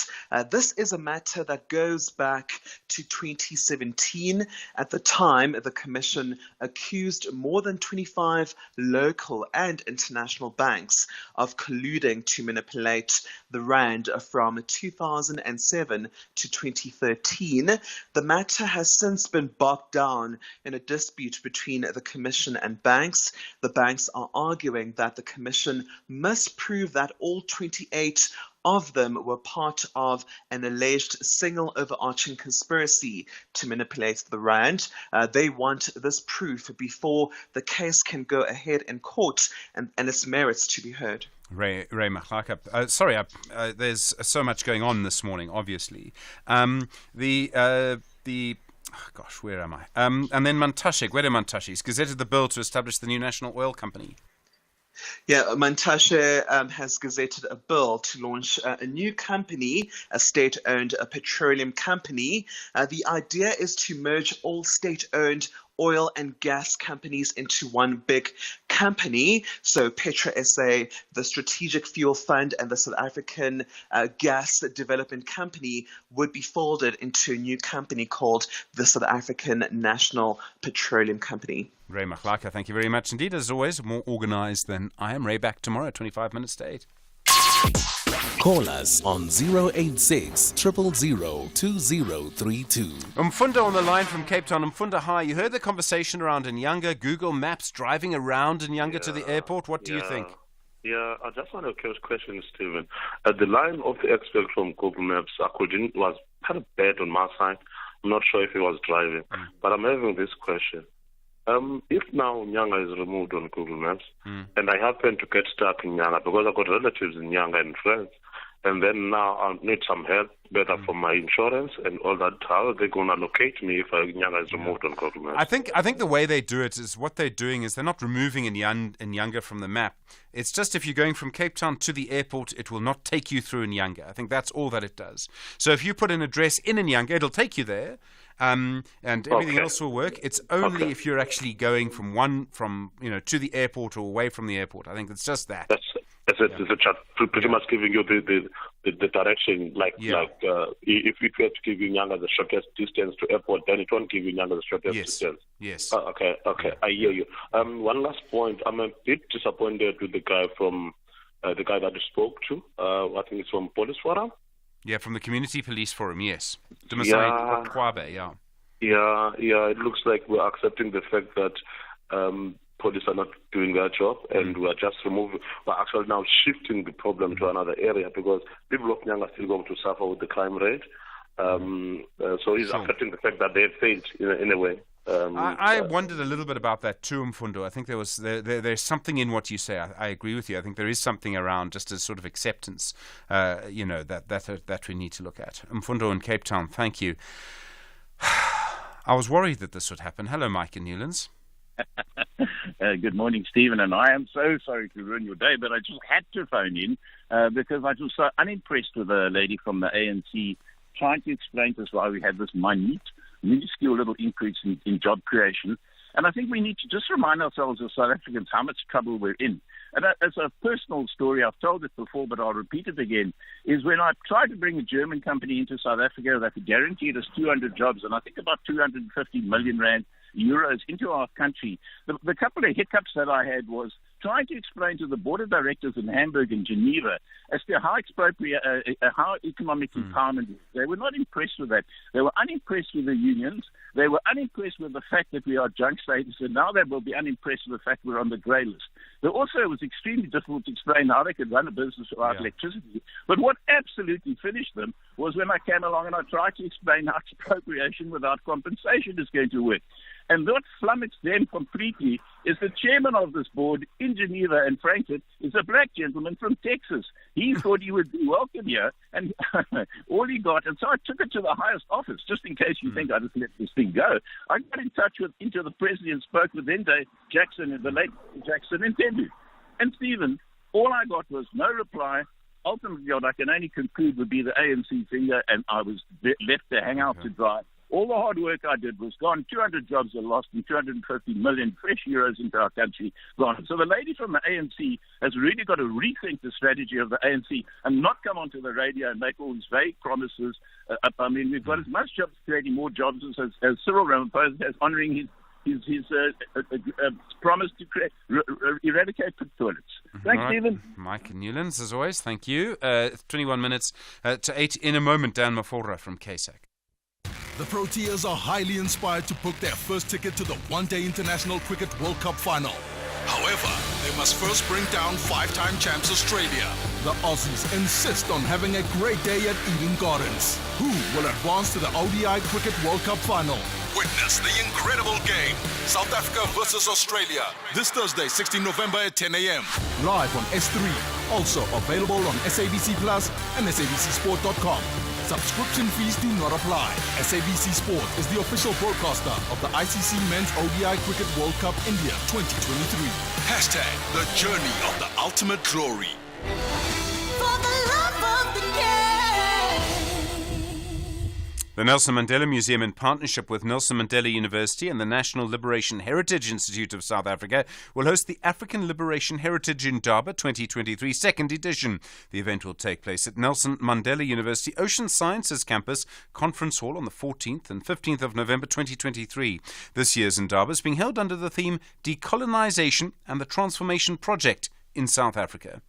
Speaker 17: This is a matter that goes back to 2017. At the time, the Commission accused more than 25 local and international banks of colluding to manipulate the rand from 2007 to 2013. The matter has since been bogged down in a dispute between the Commission and banks. The banks are arguing that the Commission must prove that all 28 of them were part of an alleged single overarching conspiracy to manipulate the rand. They want this proof before the case can go ahead in court and its merits to be heard.
Speaker 3: Ray Machlaka. There's so much going on this morning, obviously. Where am I? And then Mantashe, Gwede Mantashe, has gazetted the bill to establish the new national oil company.
Speaker 17: Yeah, Mantashe has gazetted a bill to launch a new company, a state-owned petroleum company. The idea is to merge all state-owned oil and gas companies into one big company. So Petra SA, the Strategic Fuel Fund, and the South African Gas Development Company would be folded into a new company called the South African National Petroleum Company.
Speaker 3: Ray Machlaka, thank you very much indeed. As always, more organised than I am. Ray, back tomorrow at 25 minutes to 8.
Speaker 2: Call us on 086 000 2032.
Speaker 3: Mfunda on the line from Cape Town. Mfunda, hi. You heard the conversation around Nyanga, Google Maps driving around Nyanga to the airport. What do you think?
Speaker 18: Yeah, I just want to question Stephen. The line of the expert from Google Maps was kind of bad on my side. I'm not sure if he was driving, but I'm having this question. If now Nyanga is removed on Google Maps, and I happen to get stuck in Nyanga because I've got relatives in Nyanga and friends, and then now I need some help, better for my insurance and all that, how are they going to locate me if Nyanga is removed on Google Maps?
Speaker 3: I think the way they do it is what they're doing is they're not removing Nyanga from the map. It's just if you're going from Cape Town to the airport, it will not take you through Nyanga. I think that's all that it does. So if you put an address in Nyanga, it'll take you there. And everything else will work. It's only if you're actually going to the airport or away from the airport. I think it's just that.
Speaker 18: It's a chat pretty much giving you the direction. If you have to give you Nyanga the shortest distance to airport, then it won't give you Nyanga the shortest distance.
Speaker 3: Yes.
Speaker 18: Okay. I hear you. One last point. I'm a bit disappointed with the guy that you spoke to. I think it's from Police Forum.
Speaker 3: Yeah, from the Community Police Forum, yes. Kwabe, yeah.
Speaker 18: Yeah, it looks like we're accepting the fact that police are not doing their job, and we're actually now shifting the problem to another area because people of Nyanga are still going to suffer with the crime rate. So he's accepting the fact that they failed in a way.
Speaker 3: I wondered a little bit about that too, Mfundo. I think there's something in what you say. I agree with you. I think there is something around just a sort of acceptance, that we need to look at. Mfundo in Cape Town, thank you. I was worried that this would happen. Hello, Mike in Newlands.
Speaker 19: Good morning, Stephen, and I am so sorry to ruin your day, but I just had to phone in because I was so unimpressed with a lady from the ANC trying to explain to us why we had this minuscule little increase in job creation. And I think we need to just remind ourselves as South Africans how much trouble we're in. And as a personal story, I've told it before, but I'll repeat it again, is when I tried to bring a German company into South Africa that guaranteed us 200 jobs, and I think about 250 million rand euros into our country. The couple of hiccups that I had was trying to explain to the board of directors in Hamburg and Geneva as to how how economic empowerment is. They were not impressed with that. They were unimpressed with the unions. They were unimpressed with the fact that we are junk status, and now they will be unimpressed with the fact we're on the grey list. But also, it was extremely difficult to explain how they could run a business without electricity. But what absolutely finished them was when I came along and I tried to explain how expropriation without compensation is going to work. And what flummoxed them completely is the chairman of this board in Geneva and Frankfurt is a black gentleman from Texas. He thought he would be welcome here, and all he got, and so I took it to the highest office, just in case you think I just let this thing go. I got in touch into the president and spoke with Ende Jackson, the late Jackson and Tendu. And Stephen, all I got was no reply. Ultimately, what I can only conclude would be the ANC finger, and I was left to hang out to dry. All the hard work I did was gone. 200 jobs are lost and 250 million fresh euros into our country gone. So the lady from the ANC has really got to rethink the strategy of the ANC and not come onto the radio and make all these vague promises. I mean, we've got as much jobs creating more jobs as Cyril Ramaphosa has, honouring his promise to eradicate pit toilets. Thanks, Stephen.
Speaker 3: Mike Newlands, as always, thank you. 21 minutes to 8 in a moment. Dan Mafora from KSAC.
Speaker 25: The Proteas are highly inspired to book their first ticket to the one-day International Cricket World Cup final. However, they must first bring down five-time champs Australia. The Aussies insist on having a great day at Eden Gardens. Who will advance to the ODI Cricket World Cup final? Witness the incredible game, South Africa versus Australia, this Thursday, 16 November at 10 a.m. Live on S3, also available on SABC Plus and SABCSport.com. Subscription fees do not apply. SABC Sport is the official broadcaster of the ICC Men's ODI Cricket World Cup India 2023. Hashtag the journey of the ultimate glory.
Speaker 3: The Nelson Mandela Museum, in partnership with Nelson Mandela University and the National Liberation Heritage Institute of South Africa, will host the African Liberation Heritage Indaba 2023 second edition. The event will take place at Nelson Mandela University Ocean Sciences Campus Conference Hall on the 14th and 15th of November 2023. This year's Indaba is being held under the theme Decolonization and the Transformation Project in South Africa.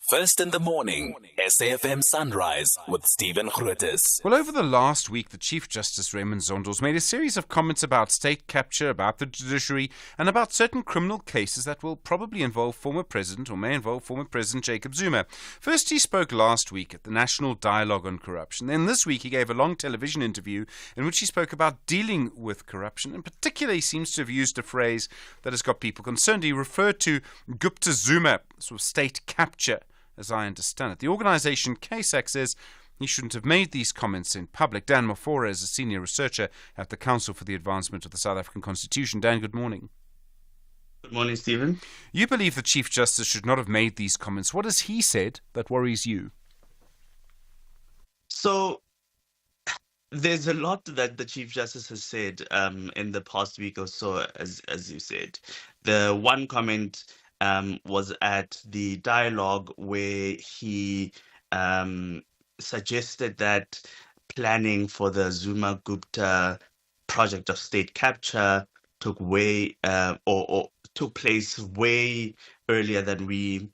Speaker 2: First in the morning, SAFM Sunrise with Stephen Grootes.
Speaker 3: Well, over the last week, the Chief Justice Raymond Zondo's made a series of comments about state capture, about the judiciary, and about certain criminal cases that will probably involve former President or may involve former President Jacob Zuma. First, he spoke last week at the National Dialogue on Corruption. Then this week, he gave a long television interview in which he spoke about dealing with corruption. In particular, he seems to have used a phrase that has got people concerned. He referred to Gupta Zuma, sort of state capture, as I understand it. The organisation KSAC says he shouldn't have made these comments in public. Dan Mafora is a senior researcher at the Council for the Advancement of the South African Constitution. Dan, good morning.
Speaker 5: Good morning, Stephen.
Speaker 3: You believe the Chief Justice should not have made these comments. What has he said that worries you?
Speaker 5: So, there's a lot that the Chief Justice has said in the past week or so, as you said. The one comment was at the dialogue where he suggested that planning for the Zuma Gupta project of state capture took or took place way earlier than we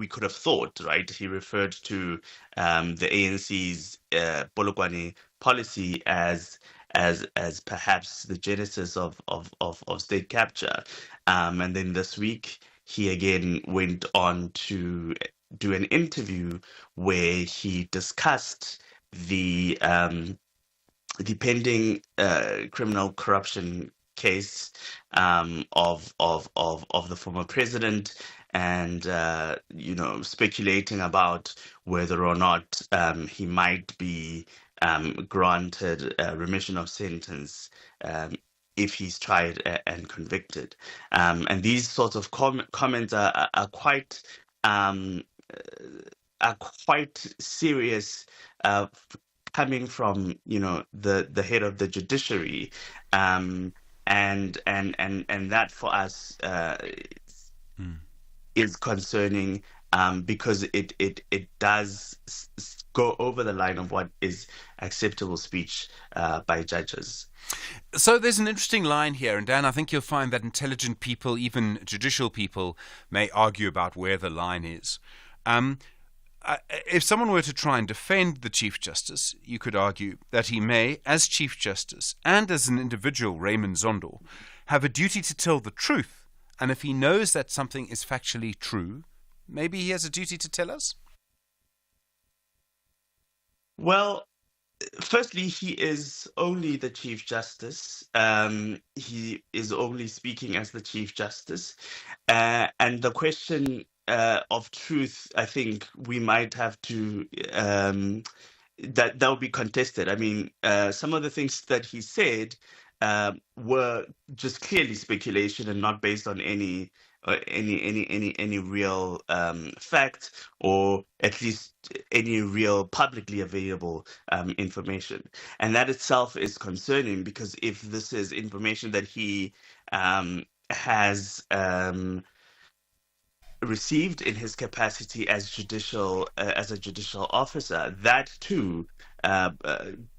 Speaker 5: could have thought. Right? He referred to the ANC's Polokwane policy as perhaps the genesis of state capture. And then this week, he again went on to do an interview where he discussed the pending criminal corruption case of the former president, and speculating about whether or not he might be granted remission of sentence if he's tried and convicted. And these sorts of comments are quite serious, coming from the head of the judiciary, and that for us is concerning, because it does go over the line of what is acceptable speech by judges.
Speaker 3: So there's an interesting line here, and Dan, I think you'll find that intelligent people, even judicial people, may argue about where the line is. If someone were to try and defend the Chief Justice, you could argue that he may, as Chief Justice and as an individual, Raymond Zondo, have a duty to tell the truth. And if he knows that something is factually true, maybe he has a duty to tell us?
Speaker 5: Well, firstly, he is only the Chief Justice. He is only speaking as the Chief Justice. And the question of truth, I think we might have to, that will be contested. I mean, some of the things that he said were just clearly speculation and not based on any real fact, or at least any real publicly available information. And that itself is concerning, because if this is information that he has received in his capacity as a judicial officer, that too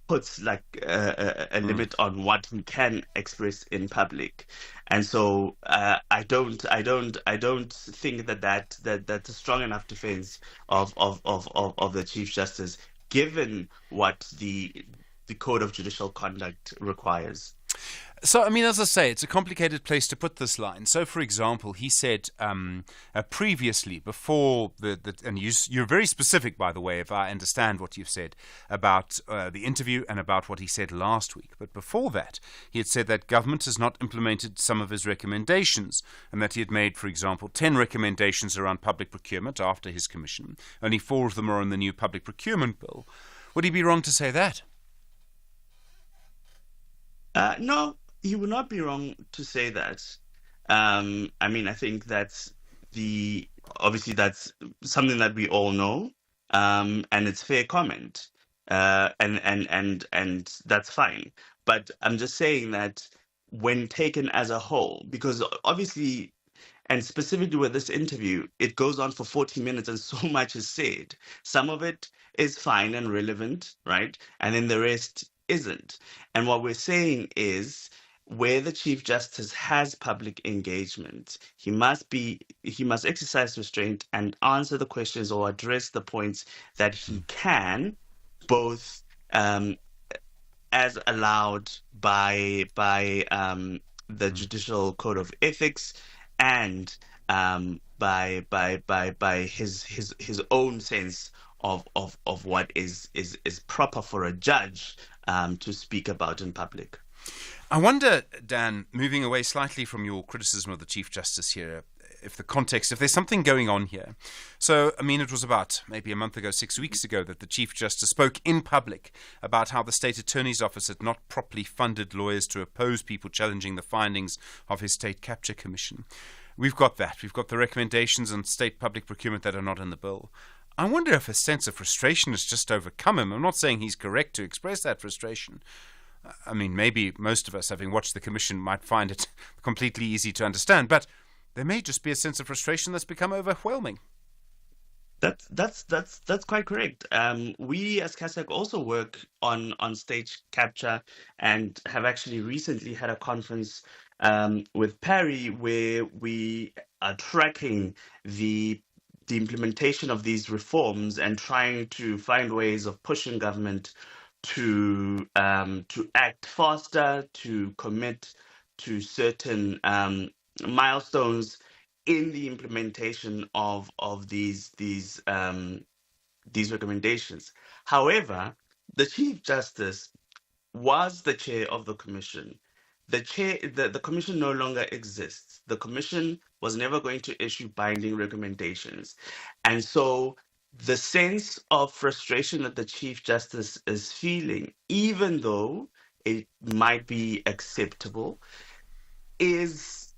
Speaker 5: puts like a limit on what he can express in public. And so I don't think that's a strong enough defense of the Chief Justice, given what the Code of Judicial Conduct requires.
Speaker 3: So, I mean, as I say, it's a complicated place to put this line. So, for example, he said previously, before and you're very specific, by the way, if I understand what you've said about the interview and about what he said last week. But before that, he had said that government has not implemented some of his recommendations, and that he had made, for example, 10 recommendations around public procurement after his commission. Only 4 of them are in the new public procurement bill. Would he be wrong to say that?
Speaker 5: No, he would not be wrong to say that. I mean, I think that's obviously that's something that we all know, and it's fair comment. and that's fine. But I'm just saying that when taken as a whole, because obviously, and specifically with this interview, it goes on for 40 minutes and so much is said. Some of it is fine and relevant, right? And then the rest isn't. And what we're saying is, where the Chief Justice has public engagement, he must exercise restraint and answer the questions or address the points that he can, both as allowed by the Judicial Code of Ethics and by his own sense of what is proper for a judge to speak about in public.
Speaker 3: I wonder, Dan, moving away slightly from your criticism of the Chief Justice here, if there's something going on here. So, I mean, it was about maybe a month ago, 6 weeks ago, that the Chief Justice spoke in public about how the State Attorney's Office had not properly funded lawyers to oppose people challenging the findings of his State Capture Commission. We've got that. We've got the recommendations on state public procurement that are not in the bill. I wonder if a sense of frustration has just overcome him. I'm not saying he's correct to express that frustration. I mean, maybe most of us, having watched the Commission, might find it completely easy to understand, but there may just be a sense of frustration that's become overwhelming.
Speaker 5: That's quite correct. We as CASAC also work on stage capture and have actually recently had a conference with Perry where we are tracking the implementation of these reforms and trying to find ways of pushing government to act faster, to commit to certain milestones in the implementation of these recommendations. However, the Chief Justice was the chair of the commission. The commission no longer exists. The commission was never going to issue binding recommendations, and so the sense of frustration that the Chief Justice is feeling, even though it might be acceptable, is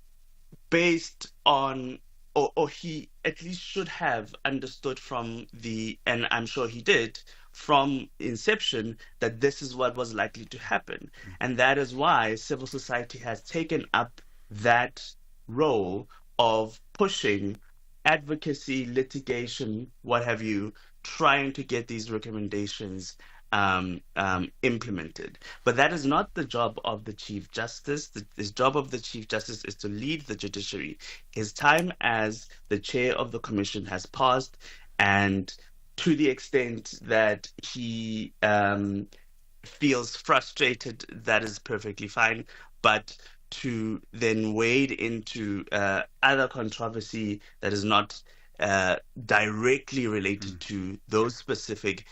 Speaker 5: based on, or he at least should have understood from and I'm sure he did, from inception, that this is what was likely to happen. And that is why civil society has taken up that role of pushing advocacy, litigation, what have you, trying to get these recommendations implemented. But that is not the job of the Chief Justice. The job of the Chief Justice is to lead the judiciary. His time as the chair of the commission has passed, and to the extent that he feels frustrated, that is perfectly fine. But to then wade into other controversy that is not directly related to those specific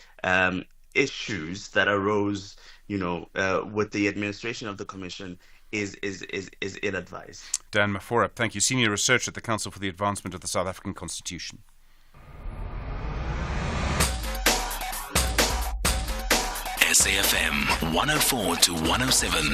Speaker 5: issues that arose, with the administration of the commission is ill-advised.
Speaker 3: Dan Mafora, thank you. Senior Researcher at the Council for the Advancement of the South African Constitution.
Speaker 2: SAFM 104 to 107.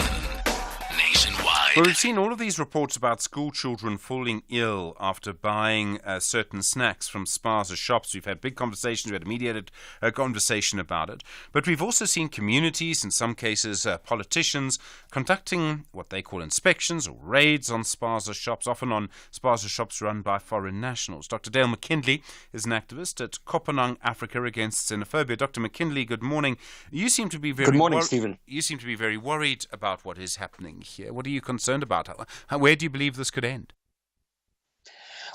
Speaker 2: Nationwide.
Speaker 3: Well, we've seen all of these reports about school children falling ill after buying certain snacks from Spaza shops. We've had big conversations, we had a mediated conversation about it. But we've also seen communities, in some cases politicians, conducting what they call inspections or raids on Spaza shops, often on Spaza shops run by foreign nationals. Dr. Dale McKindley is an activist at Kopanang Africa Against Xenophobia. Dr. McKindley, good morning. You seem to be very
Speaker 6: Good morning, Stephen.
Speaker 3: You seem to be very worried about what is happening here. What are you concerned about? Where do you believe this could end?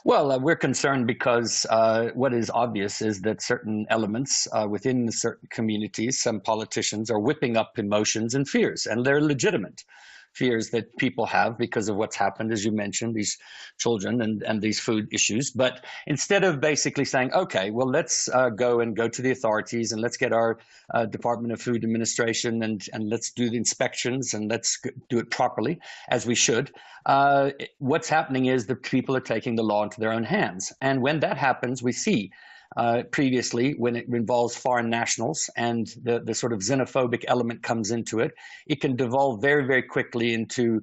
Speaker 6: Well, we're concerned because what is obvious is that certain elements within certain communities, some politicians are whipping up emotions and fears, and they're legitimate fears that people have because of what's happened, as you mentioned, these children and these food issues. But instead of basically saying, okay, well, let's go to the authorities and let's get our Department of Food Administration and let's do the inspections and let's do it properly, as we should, what's happening is that people are taking the law into their own hands. And when that happens, we see previously, when it involves foreign nationals and the sort of xenophobic element comes into it, it can devolve very, very quickly into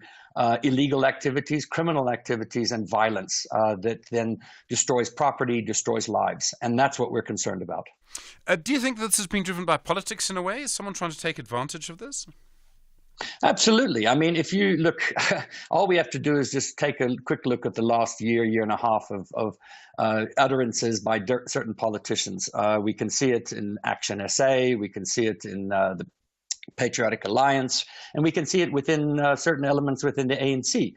Speaker 6: illegal activities, criminal activities, and violence that then destroys property, destroys lives. And that's what we're concerned about.
Speaker 3: Do you think that this has been driven by politics in a way? Is someone trying to take advantage of this?
Speaker 6: Absolutely. I mean, if you look, all we have to do is just take a quick look at the last year and a half of utterances by certain politicians. We can see it in Action SA, we can see it in the Patriotic Alliance, and we can see it within certain elements within the ANC,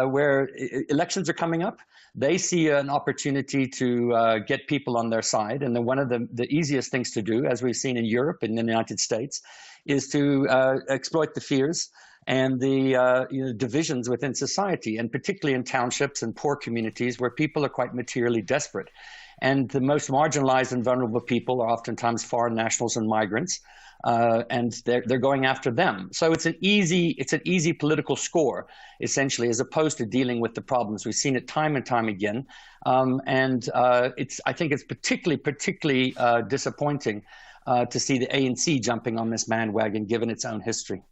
Speaker 6: where elections are coming up. They see an opportunity to get people on their side. And then one of the easiest things to do, as we've seen in Europe and in the United States, is to exploit the fears and the divisions within society, and particularly in townships and poor communities where people are quite materially desperate. And the most marginalized and vulnerable people are oftentimes foreign nationals and migrants, and they're going after them. So it's an easy political score, essentially, as opposed to dealing with the problems. We've seen it time and time again, and I think it's particularly disappointing to see the ANC jumping on this bandwagon, given its own history.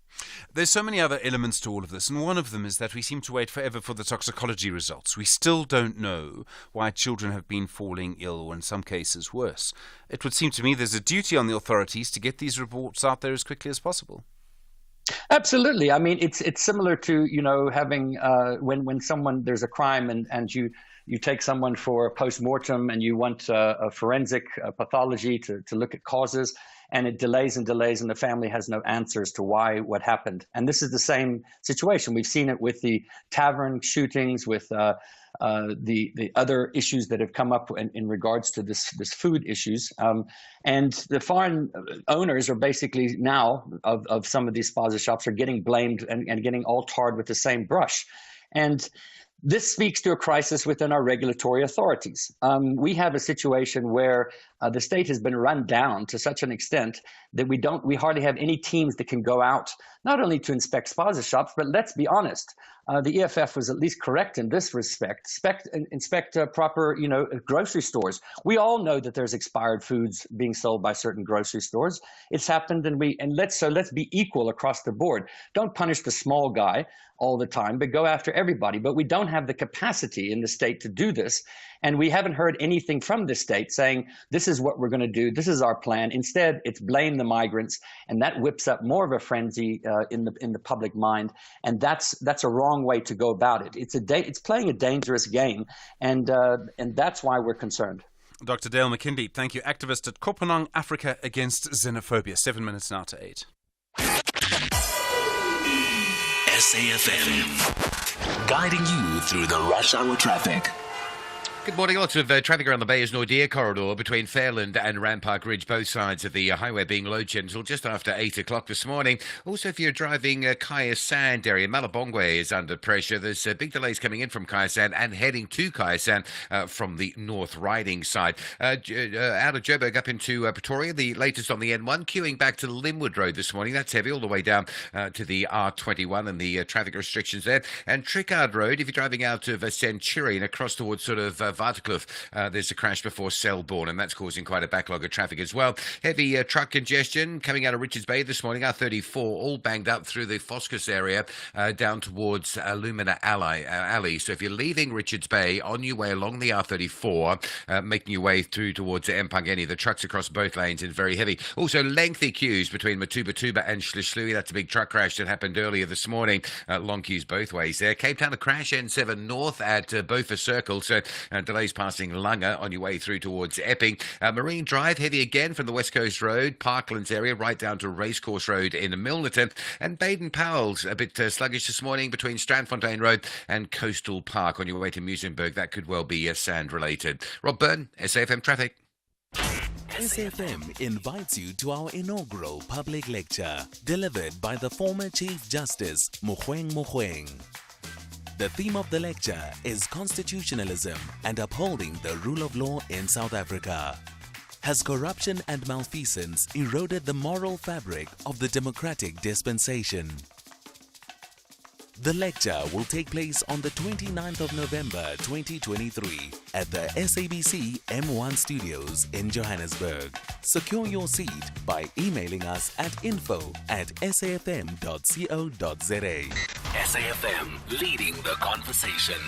Speaker 3: There's so many other elements to all of this, and one of them is that we seem to wait forever for the toxicology results. We still don't know why children have been falling ill, or in some cases worse. It would seem to me there's a duty on the authorities to get these reports out there as quickly as possible.
Speaker 6: Absolutely. I mean, it's similar to, having when someone, there's a crime and you take someone for a post-mortem and you want a forensic pathology to look at causes, and it delays and delays, and the family has no answers to what happened. And this is the same situation. We've seen it with the tavern shootings, with the other issues that have come up in regards to this food issues. And the foreign owners are basically now of some of these spaza shops are getting blamed and getting all tarred with the same brush. And this speaks to a crisis within our regulatory authorities. We have a situation where the state has been run down to such an extent that we hardly have any teams that can go out, not only to inspect spaza shops, but let's be honest, the EFF was at least correct in this respect. Inspect proper, grocery stores. We all know that there's expired foods being sold by certain grocery stores. It's happened, and let's be equal across the board. Don't punish the small guy all the time, but go after everybody. But we don't have the capacity in the state to do this. And we haven't heard anything from the state saying, this is what we're going to do, this is our plan. Instead, it's blame the migrants, and that whips up more of a frenzy in the public mind. And that's a wrong way to go about it. It's playing a dangerous game, and that's why we're concerned.
Speaker 3: Dr. Dale McKinley, thank you. Activist at Kopanang, Africa Against Xenophobia. 7 minutes now to 8.
Speaker 2: SAFM, guiding you through the rush hour traffic.
Speaker 1: Good morning. Lots of traffic around the Beyers-Naudé corridor between Fairland and Rampart Ridge, both sides of the highway being load-shed until just after 8 o'clock this morning. Also, if you're driving Kaya Sand area, Malabongwe is under pressure. There's big delays coming in from Kaya Sand and heading to Kaya Sand from the North Riding side. Out of Joburg up into Pretoria, the latest on the N1, queuing back to Linwood Road this morning. That's heavy all the way down to the R21 and the traffic restrictions there. And Trickard Road, if you're driving out of Centurion across towards sort of Waterkloof, there's a crash before Selborne, and that's causing quite a backlog of traffic as well. Heavy truck congestion coming out of Richards Bay this morning, R34, all banged up through the Foskis area down towards Lumina Alley. So if you're leaving Richards Bay on your way along the R34, making your way through towards Empangeni, the trucks across both lanes is very heavy. Also lengthy queues between Matuba and Schlishlui. That's a big truck crash that happened earlier this morning. Long queues both ways there. Cape Town, a crash N7 north at Beaufort Circle. So delays passing Langa on your way through towards Epping. Marine Drive, heavy again from the West Coast Road, Parklands area, right down to Racecourse Road in Milnerton. And Baden-Powell's a bit sluggish this morning between Strandfontein Road and Coastal Park on your way to Musenberg. That could well be sand-related. Rob Byrne, SAFM Traffic.
Speaker 2: SAFM invites you to our inaugural public lecture, delivered by the former Chief Justice, Mogoeng Mogoeng. The theme of the lecture is constitutionalism and upholding the rule of law in South Africa. Has corruption and malfeasance eroded the moral fabric of the democratic dispensation? The lecture will take place on the 29th of November 2023 at the SABC M1 Studios in Johannesburg. Secure your seat by emailing us at info@safm.co.za.
Speaker 11: SAFM, leading the conversation.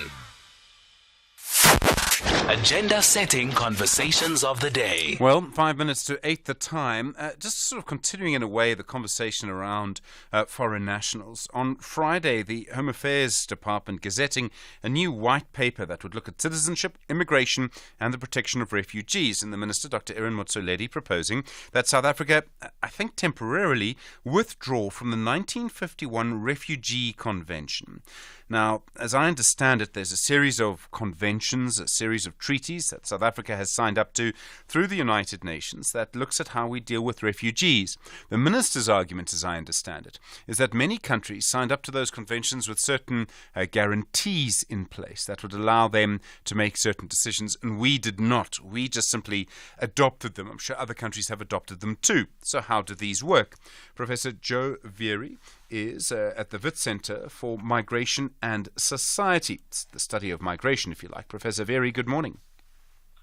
Speaker 11: Agenda-setting conversations of the day.
Speaker 3: Well, 5 minutes to 8 the time. Just sort of continuing in a way the conversation around foreign nationals. On Friday, the Home Affairs Department gazetting a new white paper that would look at citizenship, immigration and the protection of refugees. And the Minister, Dr. Erin Motsoaledi, proposing that South Africa, I think temporarily, withdraw from the 1951 Refugee Convention. Now, as I understand it, there's a series of conventions, a series of treaties that South Africa has signed up to through the United Nations that looks at how we deal with refugees. The minister's argument, as I understand it, is that many countries signed up to those conventions with certain guarantees in place that would allow them to make certain decisions, and we did not. We just simply adopted them. I'm sure other countries have adopted them too. So how do these work? Professor Joe Veery is at the Wits Centre for Migration and Society. It's the study of migration, if you like. Professor Veery, good morning.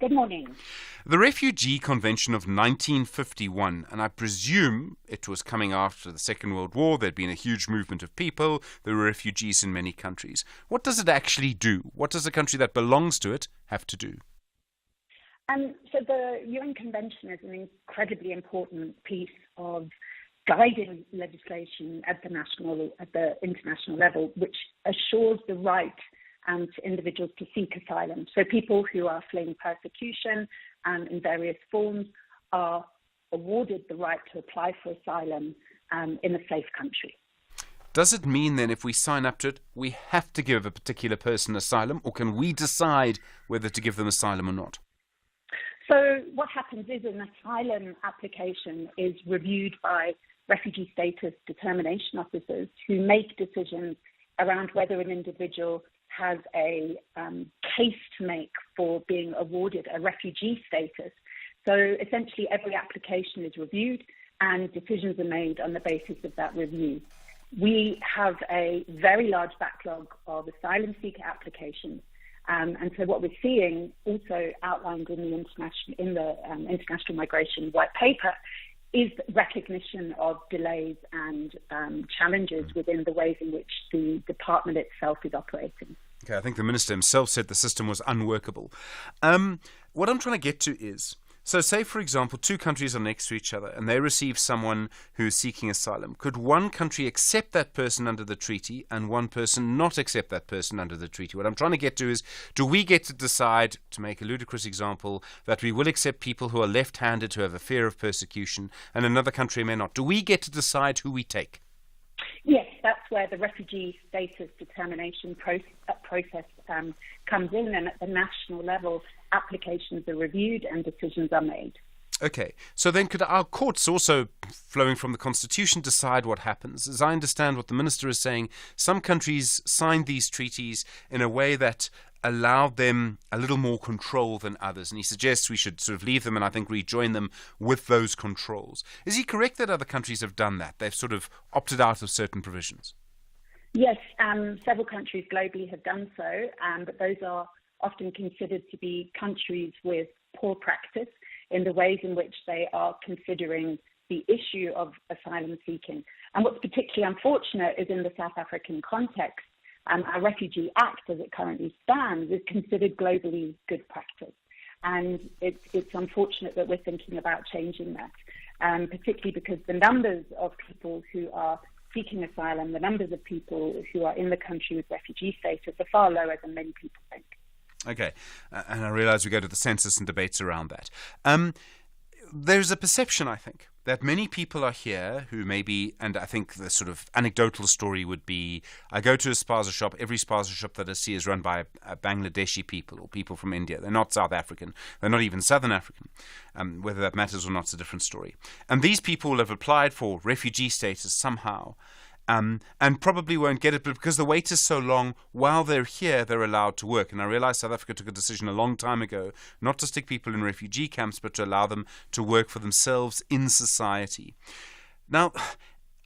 Speaker 12: Good morning.
Speaker 3: The Refugee Convention of 1951, and I presume it was coming after the Second World War. There'd been a huge movement of people. There were refugees in many countries. What does it actually do? What does a country that belongs to it have to do?
Speaker 12: So the UN Convention is an incredibly important piece of guiding legislation at the international level, which assures the right to individuals to seek asylum. So people who are fleeing persecution in various forms are awarded the right to apply for asylum in a safe country.
Speaker 3: Does it mean then if we sign up to it, we have to give a particular person asylum, or can we decide whether to give them asylum or not?
Speaker 12: So what happens is an asylum application is reviewed by refugee status determination officers who make decisions around whether an individual has a case to make for being awarded a refugee status. So essentially every application is reviewed and decisions are made on the basis of that review. We have a very large backlog of asylum seeker applications. And so what we're seeing, also outlined in the International Migration White Paper, is recognition of delays and challenges within the ways in which the department itself is operating.
Speaker 3: Okay, I think the minister himself said the system was unworkable. What I'm trying to get to is, so say, for example, two countries are next to each other and they receive someone who's seeking asylum. Could one country accept that person under the treaty and one person not accept that person under the treaty? What I'm trying to get to is, do we get to decide, to make a ludicrous example, that we will accept people who are left-handed, who have a fear of persecution, and another country may not? Do we get to decide who we take?
Speaker 12: Yes, that's where the refugee status determination process comes in, and at the national level, applications are reviewed and decisions are made.
Speaker 3: Okay, so then could our courts also, flowing from the Constitution, decide what happens? As I understand what the Minister is saying, some countries signed these treaties in a way that allowed them a little more control than others, and he suggests we should sort of leave them and I think rejoin them with those controls. Is he correct that other countries have done that? They've sort of opted out of certain provisions?
Speaker 12: Yes, several countries globally have done so, but those are often considered to be countries with poor practice in the ways in which they are considering the issue of asylum seeking. And what's particularly unfortunate is in the South African context, our Refugee Act, as it currently stands, is considered globally good practice. And it's unfortunate that we're thinking about changing that, particularly because the numbers of people who are seeking asylum, the numbers of people who are in the country with refugee status are far lower than many people think.
Speaker 3: Okay, and I realise we go to the census and debates around that. There's a perception, I think, that many people are here who maybe, and I think the sort of anecdotal story would be, I go to a spaza shop, every spaza shop that I see is run by Bangladeshi people or people from India. They're not South African. They're not even Southern African. Whether that matters or not is a different story. And these people will have applied for refugee status somehow, and probably won't get it, but because the wait is so long, while they're here, they're allowed to work. And I realize South Africa took a decision a long time ago not to stick people in refugee camps, but to allow them to work for themselves in society. Now,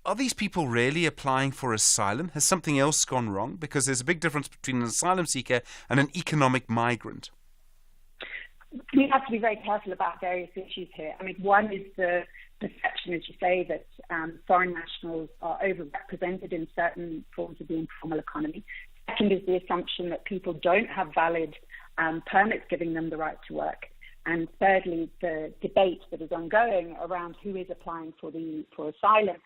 Speaker 3: Are these people really applying for asylum? Has something else gone wrong? Because there's a big difference between an asylum seeker and an economic migrant.
Speaker 12: We have to be very careful about various issues here. I mean, one is the perception, as you say, that foreign nationals are overrepresented in certain forms of the informal economy. Second is the assumption that people don't have valid permits giving them the right to work. And thirdly, the debate that is ongoing around who is applying for asylum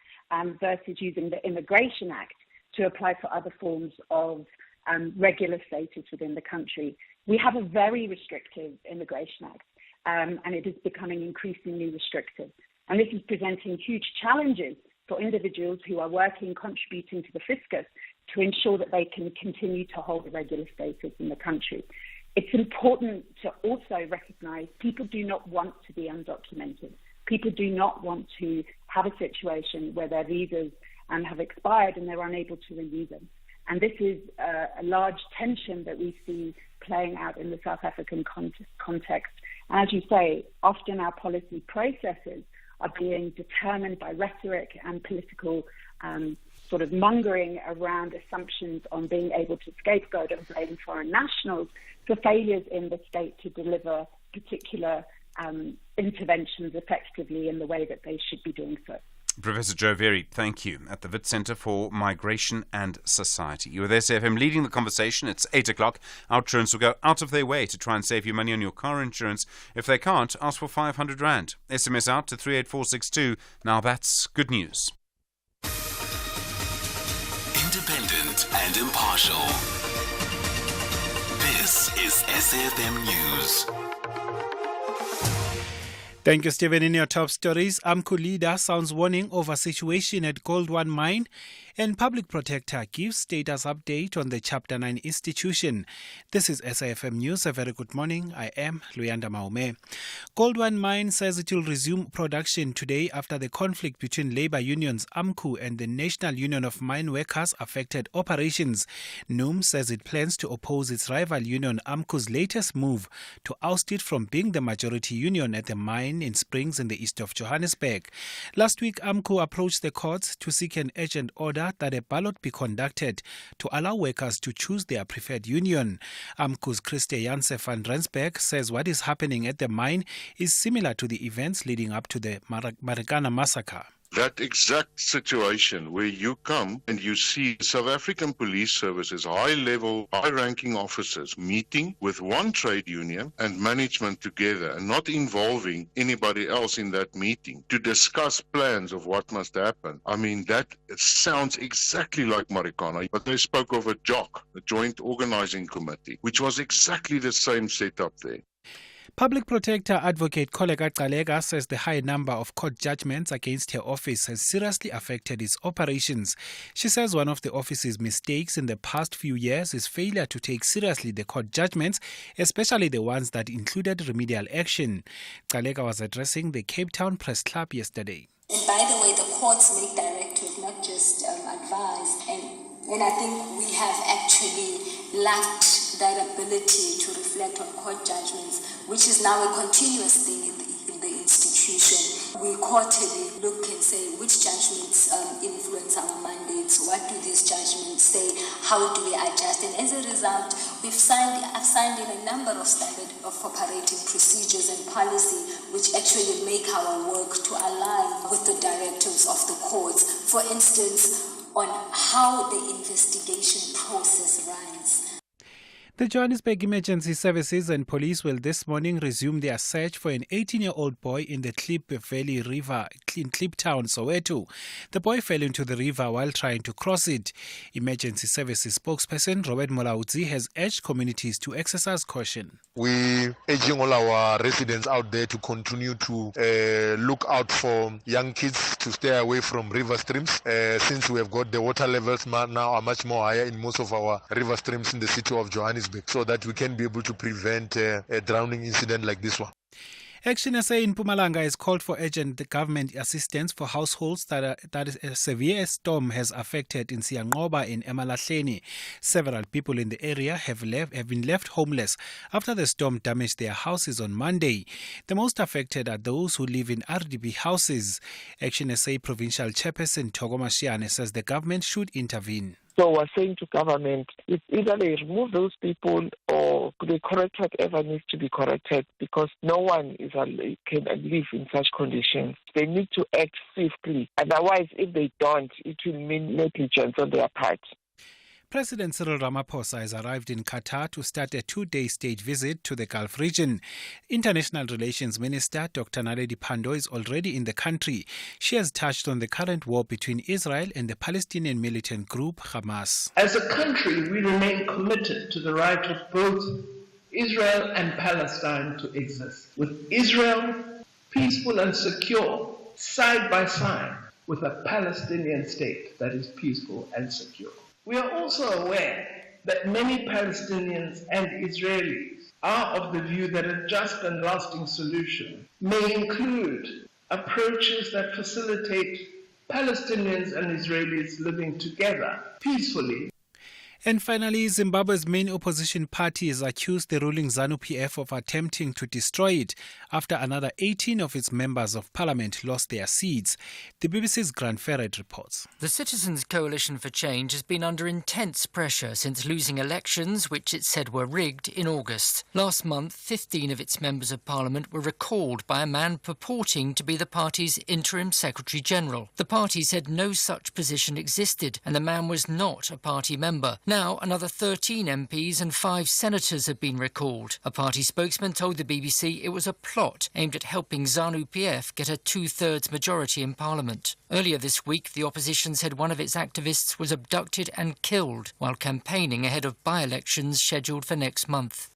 Speaker 12: versus using the Immigration Act to apply for other forms of regular status within the country. We have a very restrictive Immigration Act, and it is becoming increasingly restrictive. And this is presenting huge challenges for individuals who are working, contributing to the fiscus to ensure that they can continue to hold a regular status in the country. It's important to also recognize people do not want to be undocumented. People do not want to have a situation where their visas have expired and they're unable to renew them. And this is a large tension that we see playing out in the South African context. And as you say, often our policy processes are being determined by rhetoric and political sort of mongering around assumptions on being able to scapegoat and blame foreign nationals for failures in the state to deliver particular interventions effectively in the way that they should be doing so.
Speaker 3: Professor Joe Very, thank you, at the Wits Centre for Migration and Society. You were there, SAFM, leading the conversation. It's 8 o'clock. Our insurance will go out of their way to try and save you money on your car insurance. If they can't, ask for 500 Rand. SMS out to 38462. Now that's good news.
Speaker 11: Independent and impartial. This is SAFM News.
Speaker 4: Thank you, Stephen. In your top stories, AMCU leader sounds warning over situation at Gold One mine, and Public Protector gives status update on the Chapter 9 institution. This is SAFM News. A very good morning. I am Luyanda Maume. Gold One mine says it will resume production today after the conflict between labor unions AMCU and the National Union of Mine Workers affected operations. NUM says it plans to oppose its rival union AMCU's latest move to oust it from being the majority union at the mine in Springs in the east of Johannesburg. Last week, AMCU approached the courts to seek an urgent order that a ballot be conducted to allow workers to choose their preferred union. AMCU's Christe Janse van Rensburg says what is happening at the mine is similar to the events leading up to the Marikana massacre.
Speaker 9: That exact situation where you come and you see South African Police Services, high-level, high-ranking officers meeting with one trade union and management together and not involving anybody else in that meeting to discuss plans of what must happen. I mean, that sounds exactly like Marikana, but they spoke of a JOC, a Joint Organizing Committee, which was exactly the same setup there.
Speaker 4: Public Protector Advocate Koleka Kalega says the high number of court judgments against her office has seriously affected its operations. She says one of the office's mistakes in the past few years is failure to take seriously the court judgments, especially the ones that included remedial action. Kalega was addressing the Cape Town Press Club yesterday.
Speaker 20: And by the way, the courts make directives, not just advise. And I think we have actually lacked that ability to reflect on court judgments, which is now a continuous thing in the institution. We quarterly look and say which judgments influence our mandates, what do these judgments say, how do we adjust, and as a result, I've signed in a number of standard of operating procedures and policy which actually make our work to align with the directives of the courts. For instance, on how the investigation process runs.
Speaker 4: The Johannesburg Emergency Services and police will this morning resume their search for an 18-year-old boy in the Klip Valley River in Kliptown, Soweto. The boy fell into the river while trying to cross it. Emergency Services spokesperson Robert Molaudzi has urged communities to exercise caution.
Speaker 21: We're urging all our residents out there to continue to look out for young kids to stay away from river streams since we have got the water levels now are much more higher in most of our river streams in the city of Johannesburg, so that we can be able to prevent a drowning incident like this one.
Speaker 4: Action SA in Mpumalanga has called for urgent government assistance for households that a severe storm has affected in Siangoba in Emalahleni. Several people in the area have been left homeless after the storm damaged their houses on Monday. The most affected are those who live in RDB houses. Action SA Provincial Chairperson Togo Mashiane says the government should intervene.
Speaker 8: So we're saying to government, it's either they remove those people or they correct whatever needs to be corrected, because no one can live in such conditions. They need to act swiftly. Otherwise, if they don't, it will mean negligence on their part.
Speaker 4: President Cyril Ramaphosa has arrived in Qatar to start a 2-day state visit to the Gulf region. International Relations Minister Dr. Naledi Pandor is already in the country. She has touched on the current war between Israel and the Palestinian militant group Hamas.
Speaker 13: As a country, we remain committed to the right of both Israel and Palestine to exist, with Israel peaceful and secure, side by side with a Palestinian state that is peaceful and secure. We are also aware that many Palestinians and Israelis are of the view that a just and lasting solution may include approaches that facilitate Palestinians and Israelis living together peacefully.
Speaker 4: And finally, Zimbabwe's main opposition party has accused the ruling ZANU-PF of attempting to destroy it after another 18 of its members of parliament lost their seats. The BBC's Grant Ferret reports.
Speaker 22: The Citizens Coalition for Change has been under intense pressure since losing elections, which it said were rigged, in August. Last month, 15 of its members of parliament were recalled by a man purporting to be the party's interim secretary-general. The party said no such position existed, and the man was not a party member. Now, another 13 MPs and 5 senators have been recalled. A party spokesman told the BBC it was a plot aimed at helping ZANU-PF get a 2/3 majority in Parliament. Earlier this week, the opposition said one of its activists was abducted and killed while campaigning ahead of by-elections scheduled for next month.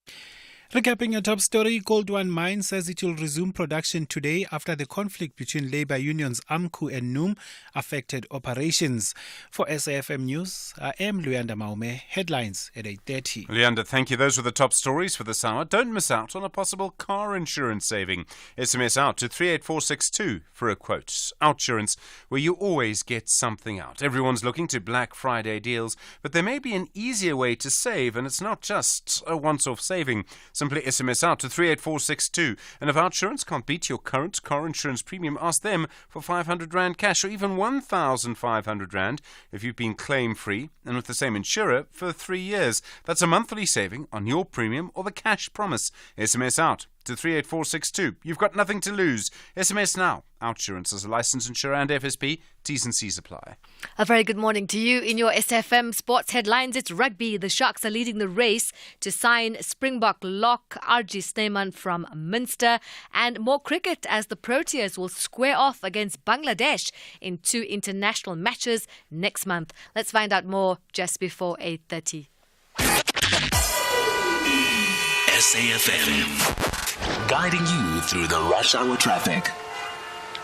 Speaker 4: Recapping your top story, Grootes On mine says it will resume production today after the conflict between labour unions AMCU and NUM affected operations. For SAFM News, I am Luyanda Maume. Headlines at 8:30.
Speaker 3: Leander, thank you. Those were the top stories for this hour. Don't miss out on a possible car insurance saving. SMS out to 38462 for a quote. Outsurance, where you always get something out. Everyone's looking to Black Friday deals, but there may be an easier way to save, and it's not just a once-off saving. Simply SMS out to 38462. And if Outsurance can't beat your current car insurance premium, ask them for 500 Rand cash or even 1,500 Rand if you've been claim-free and with the same insurer for 3 years. That's a monthly saving on your premium or the cash promise. SMS out to 38462. You've got nothing to lose. SMS now. Outsurance is a licensed insurer and FSP. T's and C's apply.
Speaker 10: A very good morning to you. In your SFM sports headlines, it's rugby. The Sharks are leading the race to sign Springbok lock RG Snyman from Munster. And more cricket as the Proteas will square off against Bangladesh in 2 international matches next month. Let's find out more just before 8:30.
Speaker 11: SAFM, guiding you through the rush hour traffic.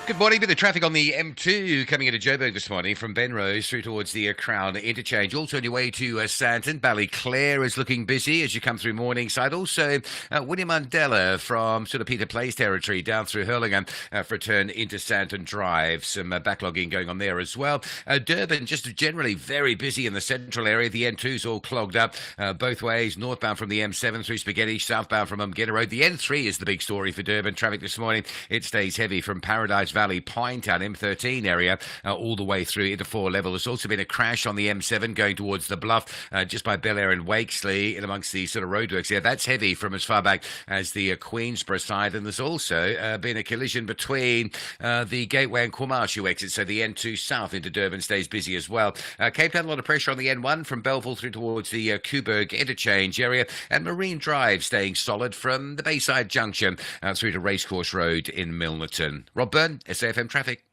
Speaker 1: Good morning. Bit of traffic on the M2 coming into Joburg this morning from Benrose through towards the Crown interchange. Also on your way to Sandton, Ballyclare is looking busy as you come through Morningside. Also, William Mandela from sort of Peter Place territory down through Hurlingham for a turn into Sandton Drive. Some backlogging going on there as well. Durban, just generally very busy in the central area. The N2's all clogged up both ways, northbound from the M7 through Spaghetti, southbound from Umgena Road. The N3 is the big story for Durban traffic this morning. It stays heavy from Paradise Valley, Pinetown, M13 area, all the way through into 4 level. There's also been a crash on the M7 going towards the Bluff, just by Bel Air and Wakesley, in amongst the sort of roadworks there. That's heavy from as far back as the Queensborough side. And there's also been a collision between the Gateway and Kwamashu exit, so the N2 south into Durban stays busy as well. Cape Town, a lot of pressure on the N1 from Belleville through towards the Coburg interchange area, and Marine Drive staying solid from the Bayside Junction through to Racecourse Road in Milnerton. Rob Byrne, SAFM Traffic.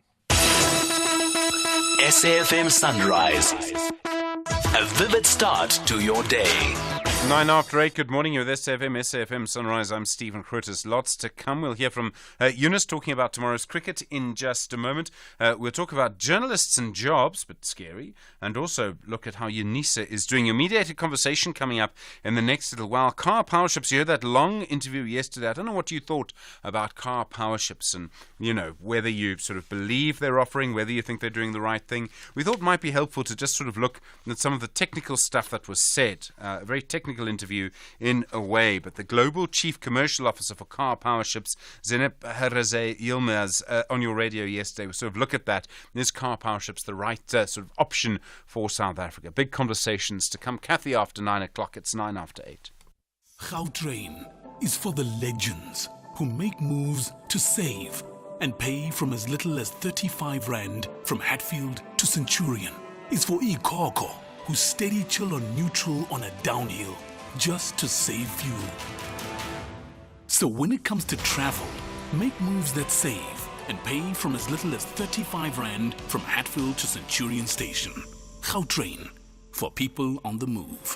Speaker 11: SAFM Sunrise. A vivid start to your day.
Speaker 3: 9 after 8, good morning. You're with SFM Sunrise. I'm Stephen Grootes. Lots to come. We'll hear from Eunice talking about tomorrow's cricket in just a moment. We'll talk about journalists and jobs, but scary, and also look at how UNISA is doing. A mediated conversation coming up in the next little while. Car power ships, you heard that long interview yesterday. I don't know what you thought about car power ships and, whether you sort of believe they're offering, whether you think they're doing the right thing. We thought it might be helpful to just sort of look at some of the technical stuff that was said. A very technical interview in a way, but the Global Chief Commercial Officer for Car Power Ships, Zeynep Haraze Yilmaz, on your radio yesterday, we sort of look at that. Is car power ships the right sort of option for South Africa? Big conversations to come. Kathy after 9 o'clock. It's 9 after 8.
Speaker 25: Gautrain is for the legends who make moves to save and pay from as little as 35 Rand from Hatfield to Centurion. Is for Ikoko, who steady chill on neutral on a downhill just to save fuel. So when it comes to travel, make moves that save and pay from as little as 35 Rand from Hatfield to Centurion Station. Gautrain, for people on the move.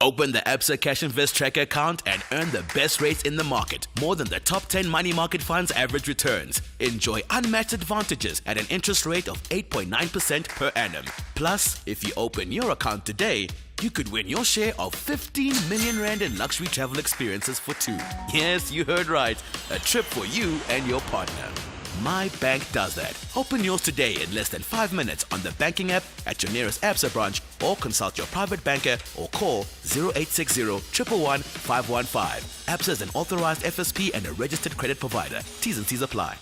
Speaker 2: Open the Absa Cash Invest Tracker account and earn the best rates in the market. More than the top 10 money market funds' average returns. Enjoy unmatched advantages at an interest rate of 8.9% per annum. Plus, if you open your account today, you could win your share of 15 million Rand in luxury travel experiences for two. Yes, you heard right. A trip for you and your partner. My bank does that. Open yours today in less than 5 minutes on the banking app at your nearest Absa branch or consult your private banker or call 0860 111 515. Absa is an authorized FSP and a registered credit provider. T's and C's apply.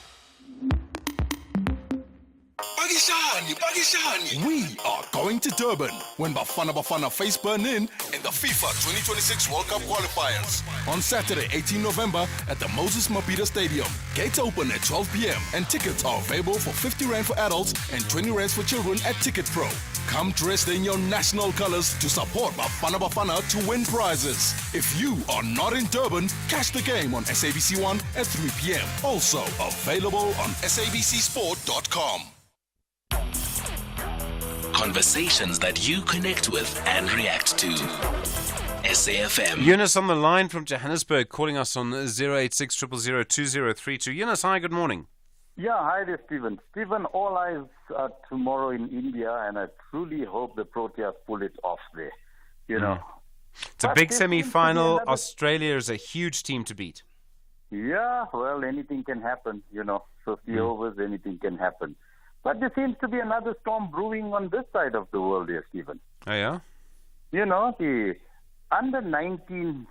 Speaker 25: We are going to Durban when Bafana face Benin in the FIFA 2026 World Cup qualifiers. On Saturday, 18 November at the Moses Mabhida Stadium. Gates open at 12 p.m. and tickets are available for 50 Rand for adults and 20 Rand for children at Ticket Pro. Come dressed in your national colors to support Bafana to win prizes. If you are not in Durban, catch the game on SABC 1 at 3 p.m. Also available on sabcsport.com.
Speaker 11: Conversations that you connect with and react to. SAFM.
Speaker 3: Eunice on the line from Johannesburg, calling us on 086 000 2032. Eunice, hi, good morning.
Speaker 7: Yeah, hi there, Stephen. Stephen, all eyes are tomorrow in India, and I truly hope the Proteas pull it off there.
Speaker 3: It's a big semi-final. Australia is a huge team to beat.
Speaker 7: Yeah, well, anything can happen. 50 overs, anything can happen. But there seems to be another storm brewing on this side of the world here, Stephen.
Speaker 3: Oh, yeah?
Speaker 7: The under-19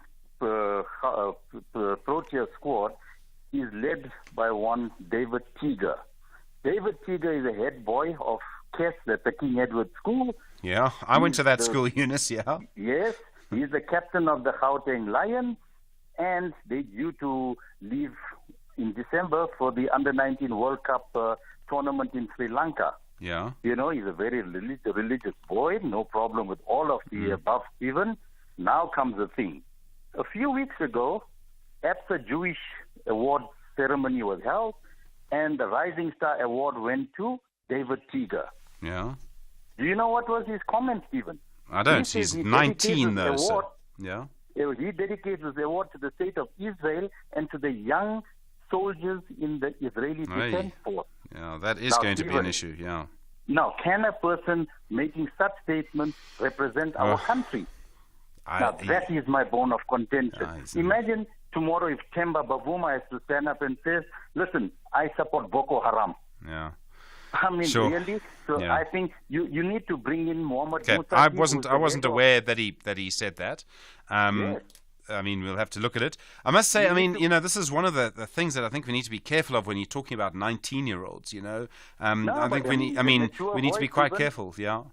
Speaker 7: Protea squad is led by one David Teager. David Teager is a head boy of KES, that's the King Edward School.
Speaker 3: Yeah, I went to that school, Eunice, yeah.
Speaker 7: Yes, he's the captain of the Gauteng Lions, and they're due to leave in December for the under-19 World Cup tournament in Sri Lanka.
Speaker 3: Yeah.
Speaker 7: He's a very religious boy, no problem with all of the above even. Now comes the thing. A few weeks ago, Absa Jewish Award ceremony was held, and the Rising Star Award went to David Teager.
Speaker 3: Yeah.
Speaker 7: Do you know what was his comment, Stephen?
Speaker 3: I don't. He's 19, though. So, yeah.
Speaker 7: He dedicates this award to the state of Israel and to the young soldiers in the Israeli Defense Force.
Speaker 3: Yeah, that is going to be an issue, yeah.
Speaker 7: Now, can a person making such statements represent our country? That is my bone of contention. Imagine tomorrow if Themba Bavuma has to stand up and says, listen, I support Boko Haram.
Speaker 3: Yeah.
Speaker 7: I mean,
Speaker 3: sure.
Speaker 7: Really? So
Speaker 3: yeah.
Speaker 7: I think you need to bring in Muhammad Musa.
Speaker 3: I wasn't aware that he said that.
Speaker 7: Yes.
Speaker 3: I mean, we'll have to look at it. I must say, this is one of the things that I think we need to be careful of when you're talking about 19-year-olds, I think we need to be quite careful, yeah.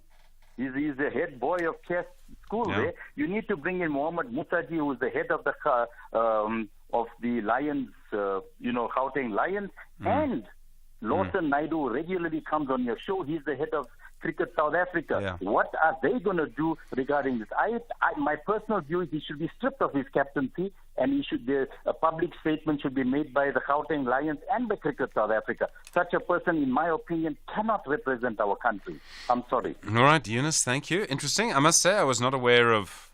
Speaker 7: He's the head boy of KES school there. You need to bring in Muhammad Musaji, who is the head of the Lions, Gauteng Lions, and Lawson Naidu regularly comes on your show. He's the head of Cricket South Africa.
Speaker 3: Yeah.
Speaker 7: What are they going to do regarding this? My personal view is he should be stripped of his captaincy, and a public statement should be made by the Gauteng Lions and by Cricket South Africa. Such a person, in my opinion, cannot represent our country. I'm sorry.
Speaker 3: All right, Eunice, thank you. Interesting. I must say I was not aware of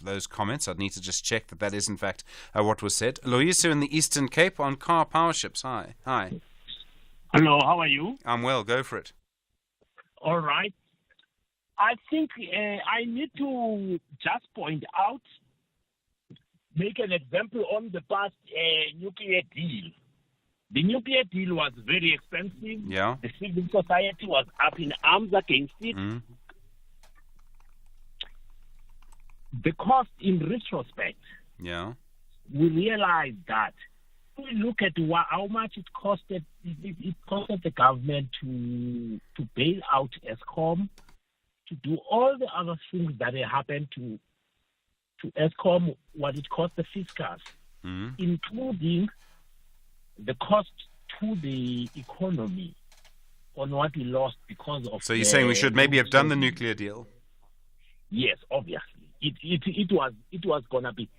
Speaker 3: those comments. I'd need to just check that is in fact what was said. Loyiso in the Eastern Cape on car power ships. Hi.
Speaker 14: Hello, how are you?
Speaker 3: I'm well. Go for it.
Speaker 14: All right. I think I need to just point out, make an example on the past nuclear deal. The nuclear deal was very expensive.
Speaker 3: Yeah.
Speaker 14: The civil society was up in arms against it. The cost in retrospect,
Speaker 3: Yeah.
Speaker 14: we realize that we look at how much it costed the government to bail out Eskom, to do all the other things that happened to Eskom, what it cost the fiscus, including the cost to the economy on what we lost because of.
Speaker 3: So you're saying we should maybe have done the nuclear deal?
Speaker 14: Yes, obviously. It was gonna be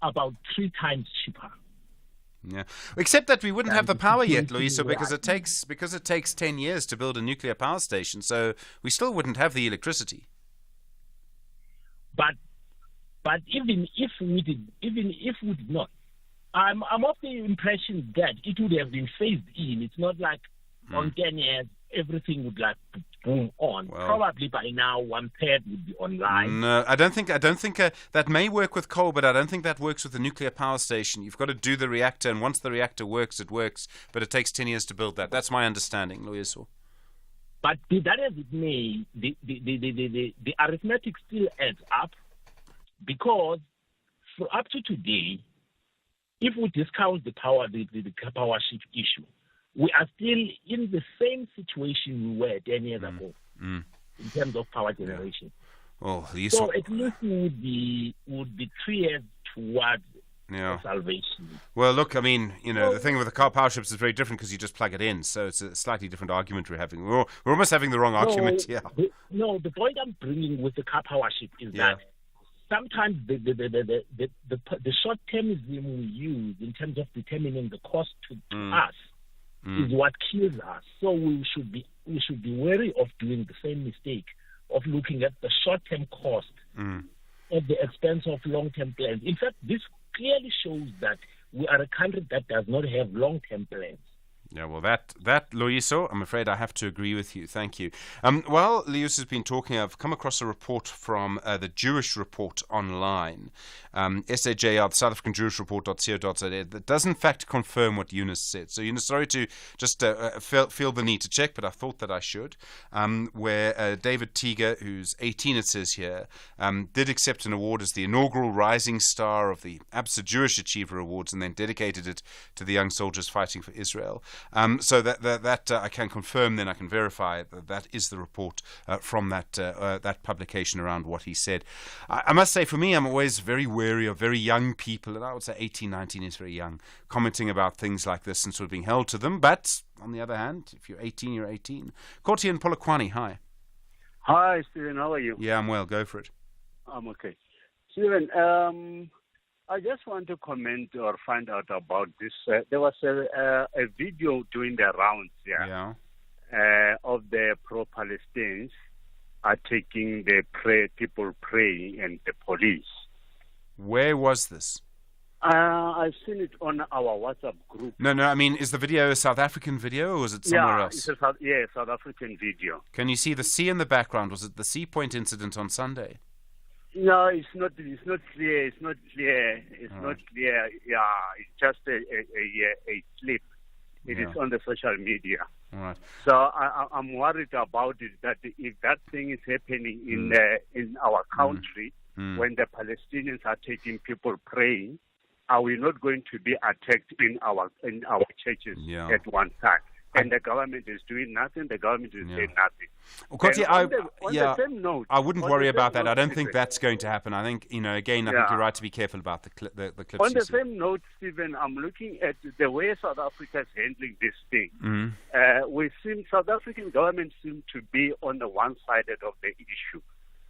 Speaker 14: about 3 times cheaper.
Speaker 3: Yeah. Except that we wouldn't have the power yet, Loyiso, because it takes 10 years to build a nuclear power station. So we still wouldn't have the electricity.
Speaker 14: But even if we did not, I'm of the impression that it would have been phased in. It's not like on 10 years everything would like boom on.
Speaker 3: Well,
Speaker 14: probably by now 1/3 would be online.
Speaker 3: No, I don't think that may work with coal, but I don't think that works with the nuclear power station. You've got to do the reactor, and once the reactor works, it works. But it takes 10 years to build that. That's my understanding, Loyiso.
Speaker 14: But be that as it may, the arithmetic still adds up, because for up to today, if we discount the power shift issue, we are still in the same situation we were 10 years ago in terms of power generation.
Speaker 3: Well,
Speaker 14: so at least we would be 3 years towards salvation.
Speaker 3: Well, look, I mean, the thing with the car power ships is very different because you just plug it in, so it's a slightly different argument we're having. We're almost having the wrong argument here.
Speaker 14: The point I'm bringing with the car power ship is that sometimes the short-termism we use in terms of determining the cost to us is what kills us. So we should be wary of doing the same mistake of looking at the short-term cost at the expense of long-term plans. In fact, this clearly shows that we are a country that does not have long-term plans.
Speaker 3: Yeah, well, that Loyiso, I'm afraid I have to agree with you. Thank you. While Loyiso has been talking, I've come across a report from the Jewish Report online, SAJR, the South African Jewish Report.co.za, that does in fact confirm what Eunice said. So, Eunice, sorry to just feel the need to check, but I thought that I should, where David Teager, who's 18, it says here, did accept an award as the inaugural Rising Star of the ABSA Jewish Achiever Awards, and then dedicated it to the young soldiers fighting for Israel. So that I can confirm, then I can verify that is the report from that publication around what he said. I must say, for me, I'm always very wary of very young people, and I would say 18, 19 is very young, commenting about things like this and sort of being held to them. But on the other hand, if you're 18, you're 18. Korti and Polokwane, hi.
Speaker 15: Hi, Stephen. How are you?
Speaker 3: Yeah, I'm well. Go for it.
Speaker 15: I'm okay. Stephen, I just want to comment or find out about this. There was a video doing the rounds of the pro-Palestinians attacking the people praying and the police.
Speaker 3: Where was this?
Speaker 15: I've seen it on our WhatsApp group.
Speaker 3: No, I mean, is the video a South African video or was it somewhere else?
Speaker 15: It's South African video.
Speaker 3: Can you see the sea in the background? Was it the Sea Point incident on Sunday?
Speaker 15: No, it's not clear. It's not clear. Yeah, it's just a clip. It is on the social media.
Speaker 3: All right.
Speaker 15: So I'm worried about it, that if that thing is happening in our country, when the Palestinians are taking people praying, are we not going to be attacked in our churches at one time? and the government is doing nothing. The government is doing nothing.
Speaker 3: Well, Koti,
Speaker 15: On the same note,
Speaker 3: I wouldn't worry about that. I don't think
Speaker 15: Stephen,
Speaker 3: that's going to happen. I think, again, I think you're right to be careful about the clips.
Speaker 15: On
Speaker 3: you
Speaker 15: the
Speaker 3: see.
Speaker 15: same note, Stephen, I'm looking at the way South Africa is handling this thing. South African government seem to be on the one-sided of the issue,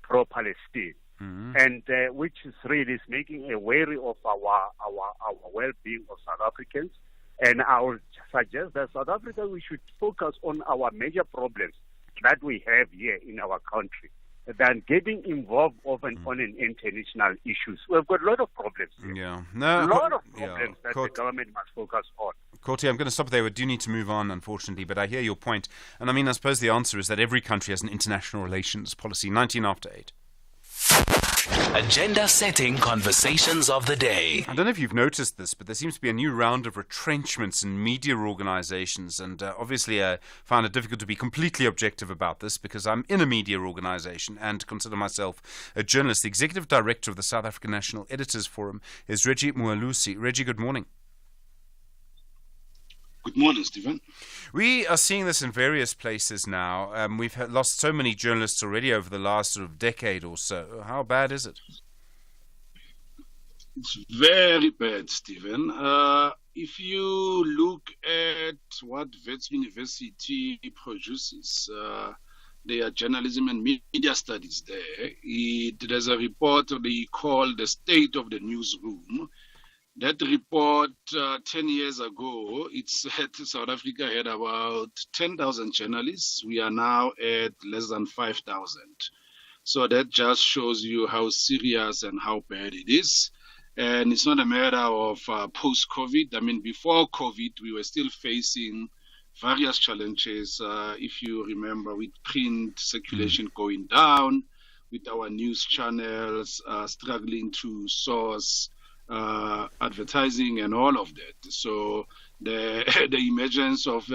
Speaker 15: pro-Palestine, and which is really making a wary of our well-being of South Africans. And I would suggest that South Africa, we should focus on our major problems that we have here in our country than getting involved on an international issues. We've got a lot of problems here. A lot of problems that the government must focus on.
Speaker 3: Courtney, I'm going to stop there. We do need to move on, unfortunately, but I hear your point. And I suppose the answer is that every country has an international relations policy. 19 after 8.
Speaker 11: Agenda setting conversations of the day.
Speaker 3: I don't know if you've noticed this, but there seems to be a new round of retrenchments in media organizations. And obviously, I found it difficult to be completely objective about this because I'm in a media organization and consider myself a journalist. The executive director of the South African National Editors Forum is Reggie Mualusi. Reggie, good morning.
Speaker 16: Good morning, Stephen.
Speaker 3: We are seeing this in various places now. We've lost so many journalists already over the last sort of decade or so. How bad is it?
Speaker 16: It's very bad, Stephen. If you look at what Wits University produces, their journalism and media studies there's a report they call The State of the Newsroom. That report 10 years ago, it said South Africa had about 10,000 journalists. We are now at less than 5,000. So that just shows you how serious and how bad it is. And it's not a matter of post-COVID. Before COVID, we were still facing various challenges. If you remember, with print circulation going down, with our news channels struggling to source advertising and all of that. So the emergence of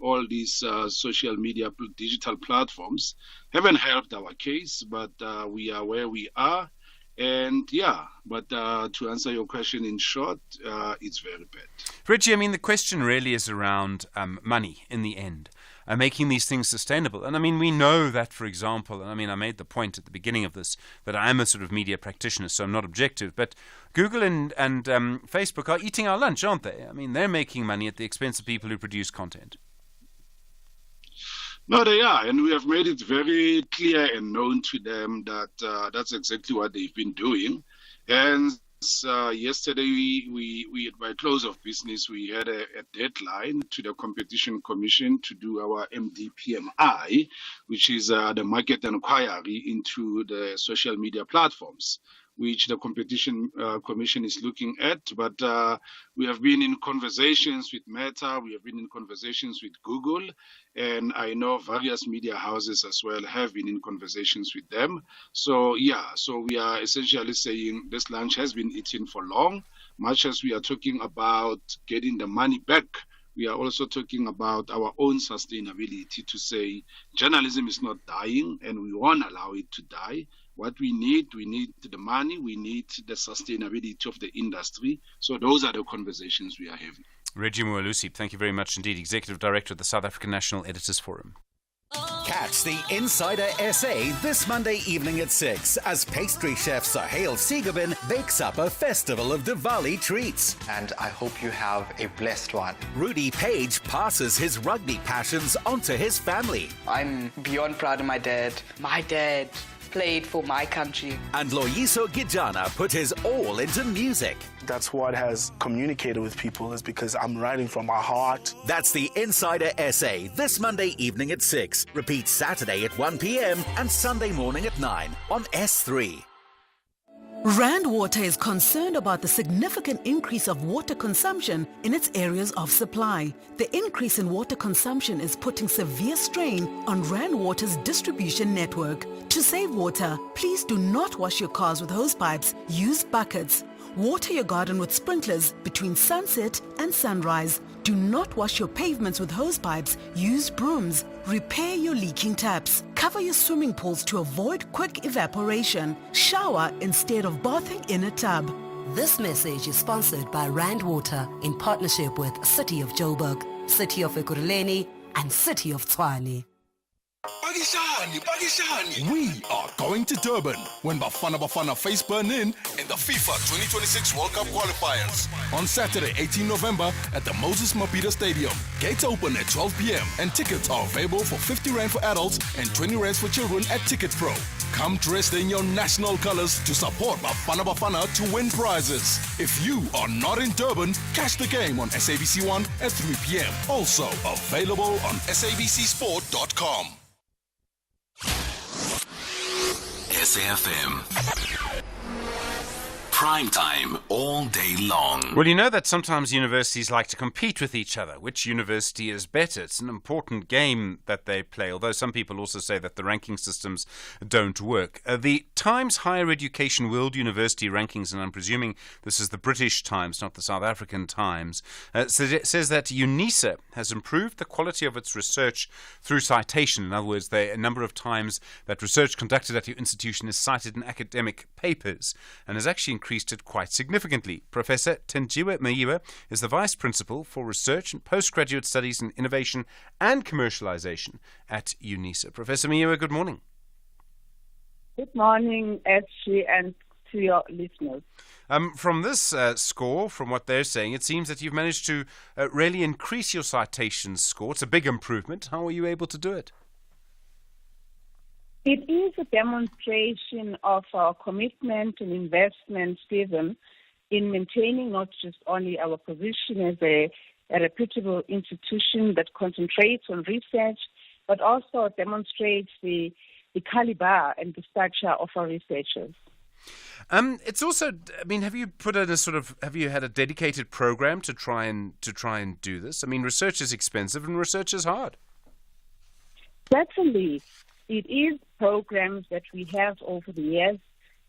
Speaker 16: all these social media digital platforms haven't helped our case, but we are where we are. And to answer your question in short, it's very bad.
Speaker 3: Reggie, the question really is around money in the end. Making these things sustainable. And we know that, for example, and I made the point at the beginning of this that I'm a sort of media practitioner, so I'm not objective, but Google and Facebook are eating our lunch, aren't they? They're making money at the expense of people who produce content.
Speaker 16: No, they are, and we have made it very clear and known to them that that's exactly what they've been doing. And yesterday, we by close of business, we had a deadline to the Competition Commission to do our MDPMI, which is the market inquiry into the social media platforms, which the Competition Commission is looking at. But we have been in conversations with Meta, we have been in conversations with Google, and I know various media houses as well have been in conversations with them. So we are essentially saying this lunch has been eaten for long. Much as we are talking about getting the money back, we are also talking about our own sustainability to say journalism is not dying and we won't allow it to die. What we need the money, we need the sustainability of the industry. So those are the conversations we are having.
Speaker 3: Reggie Mualusi, thank you very much indeed, Executive Director of the South African National Editors Forum.
Speaker 17: Catch the Insider SA this Monday evening at 6 as pastry chef Sahil Siegabin bakes up a festival of Diwali treats.
Speaker 18: And I hope you have a blessed one.
Speaker 17: Rudy Page passes his rugby passions onto his family.
Speaker 18: I'm beyond proud of my dad. My dad played for my country.
Speaker 17: And Loyiso Gijana put his all into music.
Speaker 23: That's what has communicated with people, is because I'm writing from my heart.
Speaker 17: That's the Insider SA this Monday evening at 6. Repeat Saturday at 1 p.m. and Sunday morning at 9 on S3.
Speaker 24: Rand Water is concerned about the significant increase of water consumption in its areas of supply. The increase in water consumption is putting severe strain on Rand Water's distribution network. To save water, please do not wash your cars with hose pipes. Use buckets. Water your garden with sprinklers between sunset and sunrise. Do not wash your pavements with hose pipes. Use brooms. Repair your leaking taps. Cover your swimming pools to avoid quick evaporation. Shower instead of bathing in a tub.
Speaker 26: This message is sponsored by Rand Water in partnership with City of Joburg.
Speaker 5: City of Ekurhuleni, and City of Tshwane.
Speaker 25: We are going to Durban when Bafana face Benin in the FIFA 2026 World Cup qualifiers. On Saturday, 18 November at the Moses Mabhida Stadium. Gates open at 12 p.m. and tickets are available for 50 Rand for adults and 20 Rand for children at Ticket Pro. Come dressed in your national colors to support Bafana to win prizes. If you are not in Durban, catch the game on SABC1 at 3 p.m. Also available on sabcsport.com.
Speaker 11: SAFM. Prime time all day long.
Speaker 3: Well, you know that sometimes universities like to compete with each other. Which university is better? It's an important game that they play, although some people also say that the ranking systems don't work. The Times Higher Education World University Rankings, and I'm presuming this is the British Times, not the South African Times, says that UNISA has improved the quality of its research through citation. In other words, a number of times that research conducted at your institution is cited in academic papers and has actually increased it quite significantly. Professor Thenjiwe Mayiwa is the Vice Principal for Research and Postgraduate Studies in Innovation and Commercialization at UNISA. Professor Mayiwa, good morning.
Speaker 6: Good morning, SG, and to your listeners.
Speaker 3: From this score, from what they're saying, it seems that you've managed to really increase your citation score. It's a big improvement. How are you able to do it?
Speaker 6: It is a demonstration of our commitment and investment, Stephen, in maintaining not just only our position as a reputable institution that concentrates on research, but also demonstrates the caliber and the stature of our researchers.
Speaker 3: It's also, I mean, have you had a dedicated program to try and do this? I mean, research is expensive and research is hard.
Speaker 6: Certainly. It is programs that we have over the years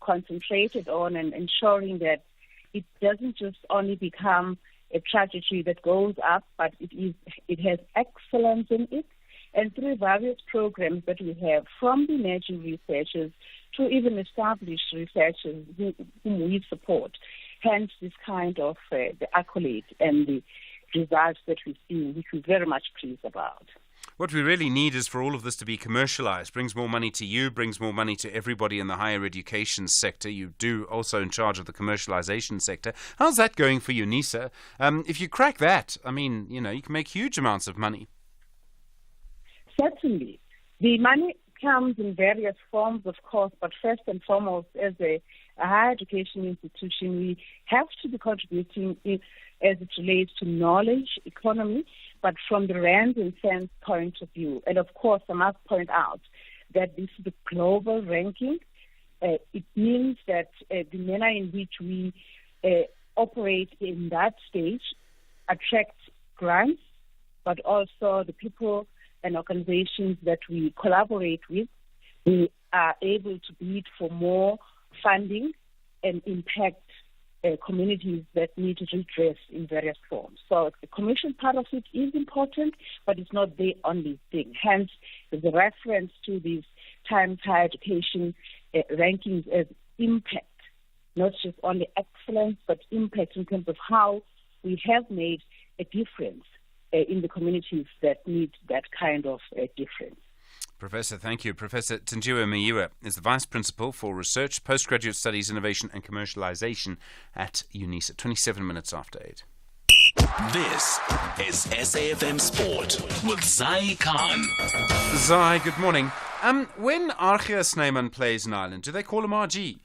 Speaker 6: concentrated on and ensuring that it doesn't just only become a trajectory that goes up, but it has excellence in it. And through various programs that we have, from the emerging researchers to even established researchers whom we support, hence this kind of the accolade and the results that we see, which we're very much pleased about.
Speaker 3: What we really need is for all of this to be commercialized. Brings more money to you, brings more money to everybody in the higher education sector. You do also in charge of the commercialization sector. How's that going for UNISA? If you crack that, I mean, you can make huge amounts of money.
Speaker 6: Certainly. The money comes in various forms, of course, but first and foremost, as a higher education institution, we have to be contributing as it relates to knowledge, economy, but from the rand and cents point of view. And of course, I must point out that this is a global ranking. It means that the manner in which we operate in that stage attracts grants, but also the people and organizations that we collaborate with, we are able to bid for more funding and impact communities that need redress in various forms. So the commission part of it is important, but it's not the only thing. Hence, there's a reference to these Times Higher Education rankings as impact, not just only excellence, but impact in terms of how we have made a difference in the communities that need that kind of difference.
Speaker 3: Professor, thank you. Professor Thenjiwe Mayiwa is the Vice Principal for Research, Postgraduate Studies, Innovation and Commercialization at UNISA. 27 minutes after 8.
Speaker 11: This is SAFM Sport with Zai Khan.
Speaker 3: Zai, good morning. When Archie Snyman plays in Ireland, do they call him RG?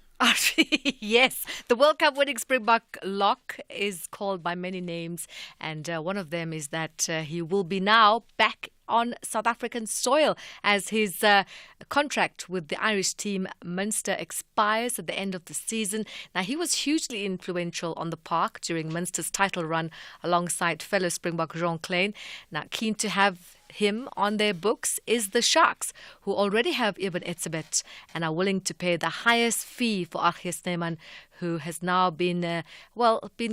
Speaker 10: Yes, the World Cup winning Springbok lock is called by many names, and one of them is that he will be now back on South African soil as his contract with the Irish team Munster expires at the end of the season. Now, he was hugely influential on the park during Munster's title run alongside fellow Springbok Jean Klein. Now, keen to have him on their books is the Sharks, who already have Ibn Etzebeth and are willing to pay the highest fee for Archie Snyman, who has now been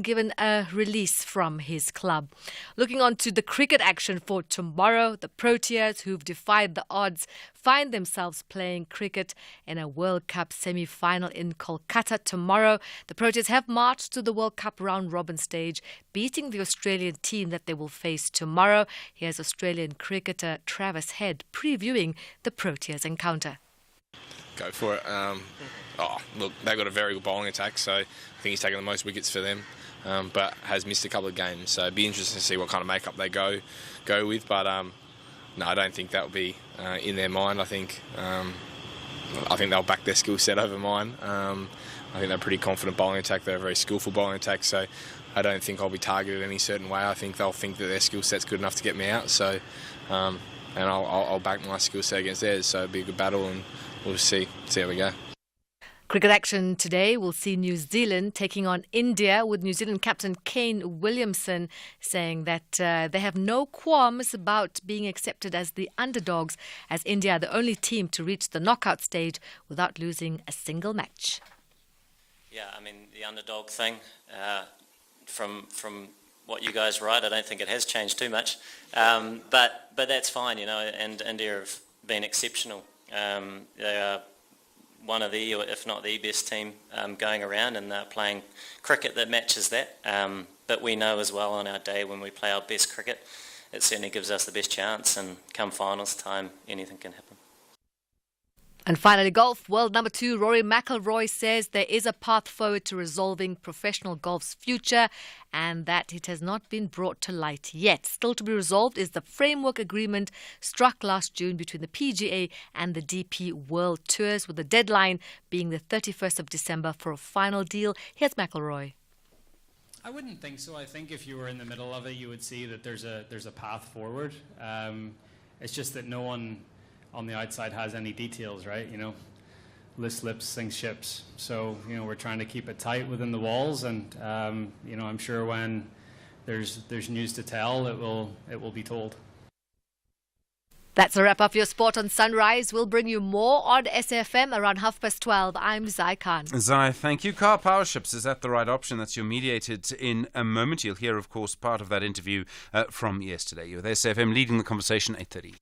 Speaker 10: given a release from his club. Looking on to the cricket action for tomorrow, the Proteas, who've defied the odds, find themselves playing cricket in a World Cup semi-final in Kolkata tomorrow. The Proteas have marched to the World Cup round-robin stage, beating the Australian team that they will face tomorrow. Here's Australian cricketer Travis Head previewing the Proteas encounter.
Speaker 9: Go for it. Look, they've got a very good bowling attack, so I think he's taken the most wickets for them, but has missed a couple of games. So it'd be interesting to see what kind of makeup they go with. But no, I don't think that will be in their mind. I think they'll back their skill set over mine. I think they're a pretty confident bowling attack. They're a very skillful bowling attack, so I don't think I'll be targeted any certain way. I think they'll think that their skill set's good enough to get me out. So, and I'll back my skill set against theirs. So it'll be a good battle, and we'll see how we go.
Speaker 10: Cricket action today will see New Zealand taking on India, with New Zealand captain Kane Williamson saying that they have no qualms about being accepted as the underdogs, as India are the only team to reach the knockout stage without losing a single match.
Speaker 12: Yeah, I mean, the underdog thing, from what you guys write, I don't think it has changed too much. But that's fine, and India have been exceptional. They are one of the, or if not the best team going around, and they're playing cricket that matches that. But we know as well on our day when we play our best cricket, it certainly gives us the best chance, and come finals time, anything can happen.
Speaker 10: And finally, golf. World number 2, Rory McIlroy, says there is a path forward to resolving professional golf's future, and that it has not been brought to light yet. Still to be resolved is the framework agreement struck last June between the PGA and the DP World Tours, with the deadline being the 31st of December for a final deal. Here's McIlroy.
Speaker 19: I wouldn't think so. I think if you were in the middle of it, you would see that there's a path forward. It's just that no one on the outside has any details, right? List lips, sink ships. So, we're trying to keep it tight within the walls, and I'm sure when there's news to tell, it will be told.
Speaker 10: That's a wrap up your sport on Sunrise. We'll bring you more on SFM around 12:30. I'm Zai Khan.
Speaker 3: Zai, thank you. Car Power Ships, is that the right option? That's your mediated in a moment. You'll hear, of course, part of that interview from yesterday. You're with SFM leading the conversation, 8:30.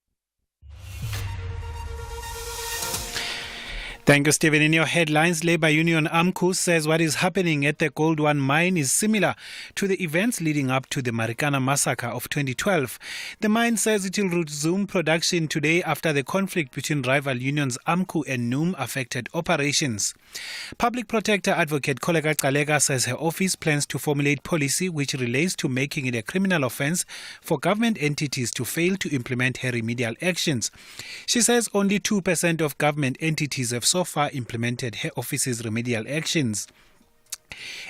Speaker 4: Thank you, Stephen. In your headlines, Labour Union AMCU says what is happening at the Gold One mine is similar to the events leading up to the Marikana massacre of 2012. The mine says it will resume production today after the conflict between rival unions AMCU and NUM affected operations. Public Protector Advocate Koleka Kalega says her office plans to formulate policy which relates to making it a criminal offence for government entities to fail to implement her remedial actions. She says only 2% of government entities have so far implemented her office's remedial actions.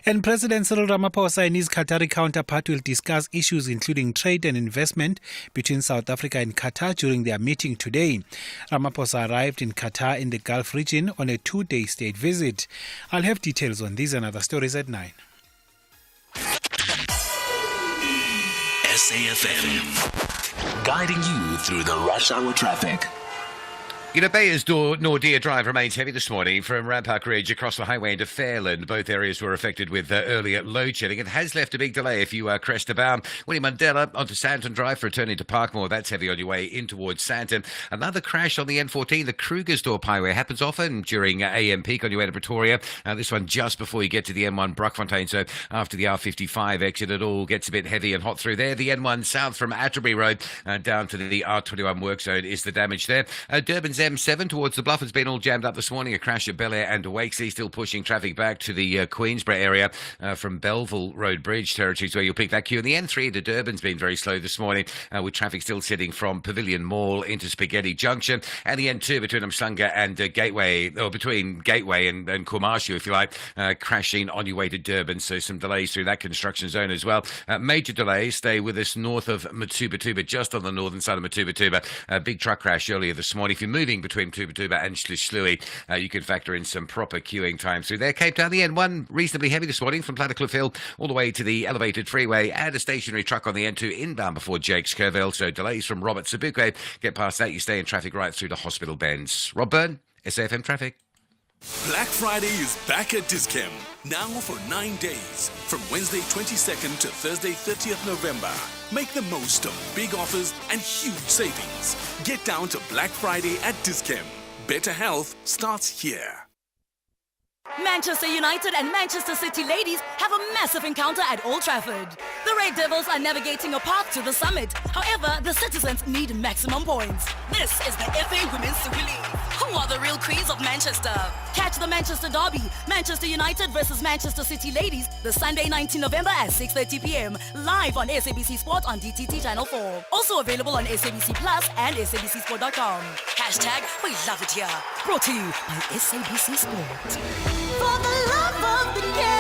Speaker 4: And President Cyril Ramaphosa and his Qatari counterpart will discuss issues including trade and investment between South Africa and Qatar during their meeting today. Ramaphosa arrived in Qatar in the Gulf region on a 2-day state visit. I'll have details on these and other stories at 9.
Speaker 11: SAFM, guiding you through the rush hour traffic.
Speaker 1: Bayers Nordia Drive remains heavy this morning from Rampark Ridge across the highway into Fairland. Both areas were affected with earlier load shedding. It has left a big delay if you crest the bound. Winnie Mandela onto Santon Drive for returning to Parkmore. That's heavy on your way in towards Santon. Another crash on the N14, the Krugersdorp Highway. Happens often during AM peak on your way to Pretoria. This one just before you get to the M1 Brockfontein. So after the R55 exit, it all gets a bit heavy and hot through there. The N1 south from Atterbury Road down to the R21 work zone is the damage there. Durban's M7 towards the Bluff has been all jammed up this morning. A crash at Bel Air and Wakesea, still pushing traffic back to the Queensborough area from Belleville Road Bridge territories where you'll pick that queue. And the N3 to Durban's been very slow this morning with traffic still sitting from Pavilion Mall into Spaghetti Junction. And the N2 between Umhlanga and Gateway, or between Gateway and Kumashu, if you like, crashing on your way to Durban. So some delays through that construction zone as well. Major delays stay with us north of Matuba, just on the northern side of Matuba. A big truck crash earlier this morning. If you're moving between Tuba and Schlushlui, you can factor in some proper queuing times through there. Cape Town, the N1 reasonably heavy this morning from Plattercliff Hill all the way to the elevated freeway, and a stationary truck on the N2 inbound before Jake's Curville. So delays from Robert Sabuque. Get past that, you stay in traffic right through to Hospital Bends. Rob Byrne, SAFM Traffic.
Speaker 2: Black Friday is back at Dis-Chem, now for 9 days, from Wednesday 22nd to Thursday 30th November. Make the most of big offers and huge savings. Get down to Black Friday at Dis-Chem. Better health starts here.
Speaker 8: Manchester United and Manchester City ladies have a massive encounter at Old Trafford. The Red Devils are navigating a path to the summit. However, the citizens need maximum points. This is the FA Women's Super League. Who are the real queens of Manchester? Catch the Manchester Derby, Manchester United versus Manchester City ladies, the Sunday 19 November at 6:30 p.m. live on SABC Sport on DTT Channel 4. Also available on SABC Plus and SABCSport.com. Hashtag we love it here. Brought to you by SABC Sport. For the love of the game.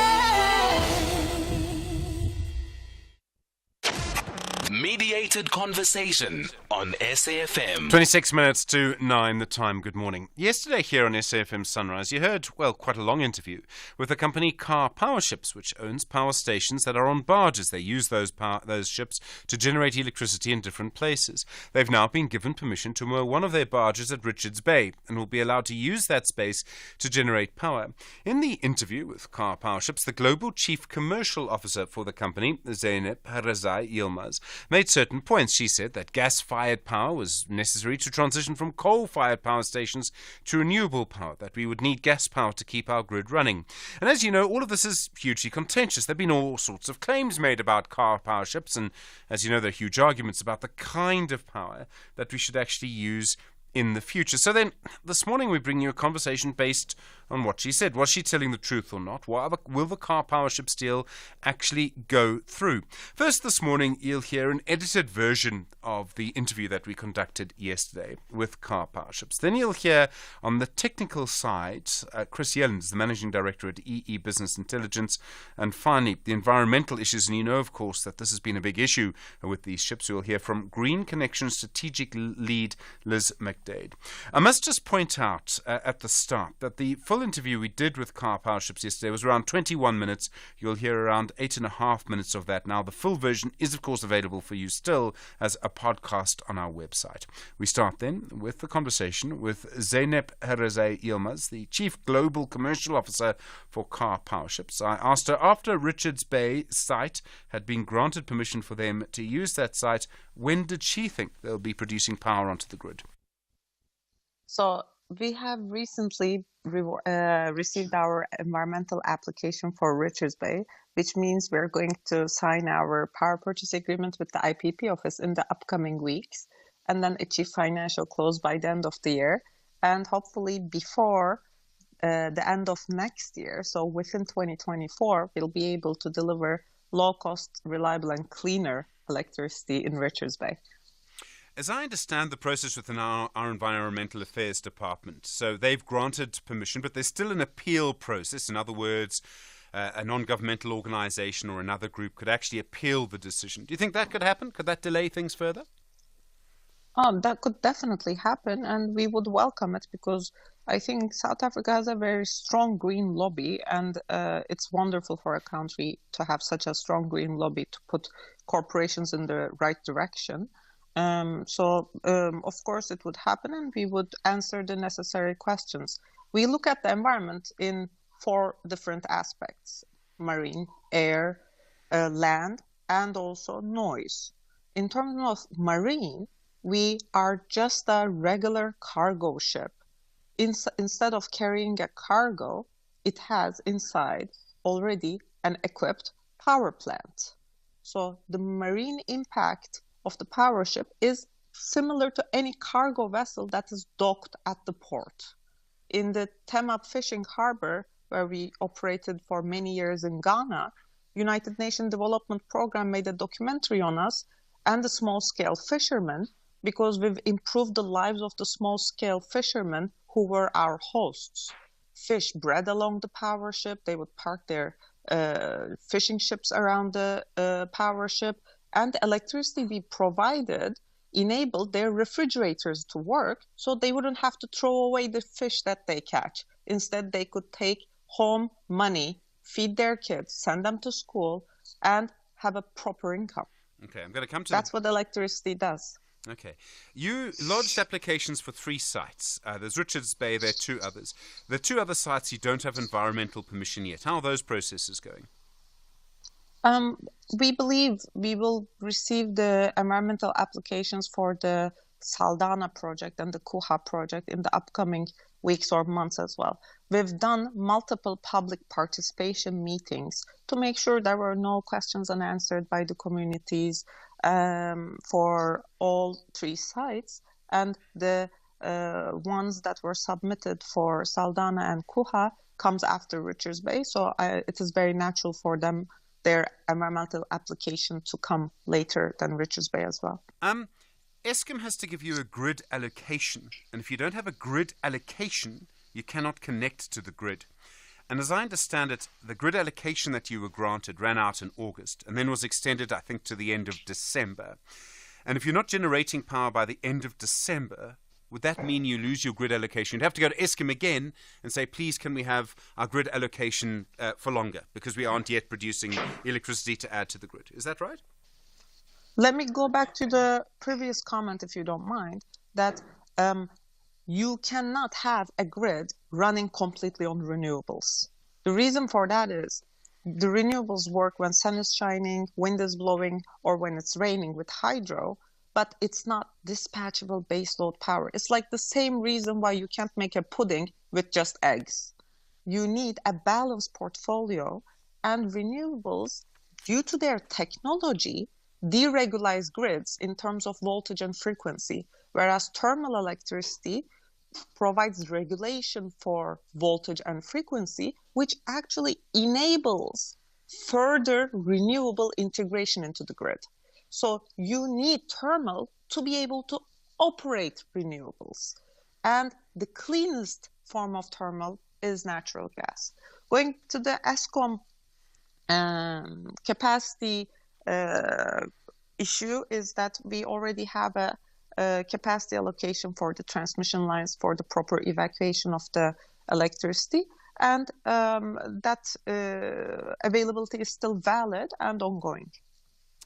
Speaker 11: Mediated conversation on SAFM.
Speaker 3: 26 minutes to 9 the time. Good morning. Yesterday here on SAFM Sunrise, you heard, well, quite a long interview with the company Car Power Ships, which owns power stations that are on barges. They use those ships to generate electricity in different places. They've now been given permission to moor one of their barges at Richards Bay and will be allowed to use that space to generate power. In the interview with Car Power Ships, the Global Chief Commercial Officer for the company, Zeynep Harazai Yilmaz, made certain points. She said that gas-fired power was necessary to transition from coal-fired power stations to renewable power, that we would need gas power to keep our grid running. And as you know, all of this is hugely contentious. There have been all sorts of claims made about Car Power Ships, and as you know, there are huge arguments about the kind of power that we should actually use in the future. So then, this morning we bring you a conversation based on what she said. Was she telling the truth or not? Will the Car Power Ships deal actually go through? First this morning, you'll hear an edited version of the interview that we conducted yesterday with Car Power Ships. Then you'll hear on the technical side, Chris Yellens, the Managing Director at EE Business Intelligence. And finally, the environmental issues. And you know, of course, that this has been a big issue with these ships. We'll hear from Green Connection Strategic Lead Liz McDade. I must just point out at the start that the full interview we did with Car Power Ships yesterday was around 21 minutes. You'll hear around 8.5 minutes of that now. The full version is, of course, available for you still as a podcast on our website. We start then with the conversation with Zeynep Harazai Yilmaz, the Chief Global Commercial Officer for Car Power Ships. I asked her, after Richards Bay site had been granted permission for them to use that site, when did she think they'll be producing power onto the grid?
Speaker 13: So we have recently received our environmental application for Richards Bay, which means we're going to sign our power purchase agreement with the IPP office in the upcoming weeks, and then achieve financial close by the end of the year, and hopefully before the end of next year, so within 2024, we'll be able to deliver low-cost, reliable, and cleaner electricity in Richards Bay.
Speaker 3: As I understand the process within our Environmental Affairs Department, so they've granted permission, but there's still an appeal process. In other words, a non-governmental organisation or another group could actually appeal the decision. Do you think that could happen? Could that delay things further?
Speaker 13: That could definitely happen, and we would welcome it, because I think South Africa has a very strong green lobby, and it's wonderful for a country to have such a strong green lobby to put corporations in the right direction. Of course it would happen, and we would answer the necessary questions. We look at the environment in 4 different aspects: marine, air, land, and also noise. In terms of marine, we are just a regular cargo ship. Instead of carrying a cargo, it has inside already an equipped power plant. So the marine impact of the power ship is similar to any cargo vessel that is docked at the port. In the Temap Fishing Harbor, where we operated for many years in Ghana, United Nations Development Program made a documentary on us and the small-scale fishermen, because we've improved the lives of the small-scale fishermen who were our hosts. Fish bred along the power ship. They would park their fishing ships around the power ship, and the electricity we provided enabled their refrigerators to work, so they wouldn't have to throw away the fish that they catch. Instead, they could take home money, feed their kids, send them to school, and have a proper income.
Speaker 3: Okay, I'm going to come to
Speaker 13: That's what electricity does.
Speaker 3: Okay. You lodged applications for 3 sites. There's Richards Bay, there are 2 others. The 2 other sites you don't have environmental permission yet. How are those processes going?
Speaker 13: We believe we will receive the environmental applications for the Saldanha project and the Kuha project in the upcoming weeks or months as well. We've done multiple public participation meetings to make sure there were no questions unanswered by the communities for all 3 sites, and the ones that were submitted for Saldanha and Kuha comes after Richards Bay, so it is very natural for them, their environmental application, to come later than Richards Bay as well.
Speaker 3: Eskom has to give you a grid allocation, and if you don't have a grid allocation, you cannot connect to the grid. And as I understand it, the grid allocation that you were granted ran out in August and then was extended, I think, to the end of December. And if you're not generating power by the end of December, would that mean you lose your grid allocation? You'd have to go to Eskom again and say, please, can we have our grid allocation for longer, because we aren't yet producing electricity to add to the grid. Is that right?
Speaker 13: Let me go back to the previous comment, if you don't mind, that you cannot have a grid running completely on renewables. The reason for that is the renewables work when sun is shining, wind is blowing, or when it's raining with hydro, but it's not dispatchable baseload power. It's like the same reason why you can't make a pudding with just eggs. You need a balanced portfolio, and renewables, due to their technology, deregulate grids in terms of voltage and frequency, whereas thermal electricity provides regulation for voltage and frequency, which actually enables further renewable integration into the grid. So you need thermal to be able to operate renewables. And the cleanest form of thermal is natural gas. Going to the Eskom capacity issue is that we already have a capacity allocation for the transmission lines for the proper evacuation of the electricity, and that availability is still valid and ongoing.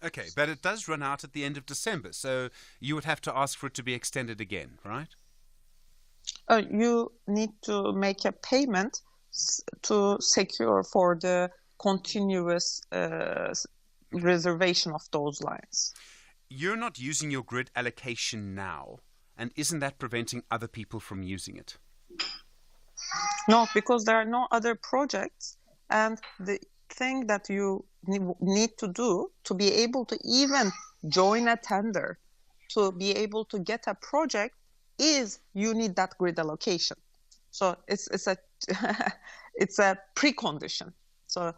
Speaker 3: Okay, but it does run out at the end of December, so you would have to ask for it to be extended again, right?
Speaker 13: You need to make a payment to secure for the continuous reservation of those lines.
Speaker 3: You're not using your grid allocation now, and isn't that preventing other people from using it?
Speaker 13: No, because there are no other projects, and the thing that you need to do to be able to even join a tender, to be able to get a project, is you need that grid allocation. So it's a it's a precondition. So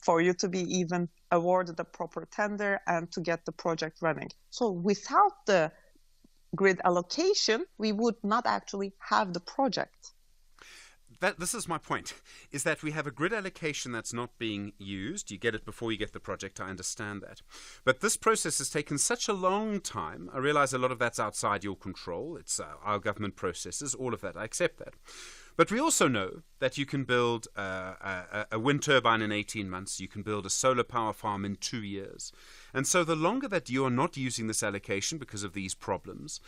Speaker 13: for you to be even awarded the proper tender and to get the project running. So without the grid allocation, we would not actually have the project.
Speaker 3: This is my point, is that we have a grid allocation that's not being used. You get it before you get the project, I understand that. But this process has taken such a long time. I realize a lot of that's outside your control. It's our government processes, all of that. I accept that. But we also know that you can build a wind turbine in 18 months. You can build a solar power farm in 2 years. And so the longer that you are not using this allocation because of these problems,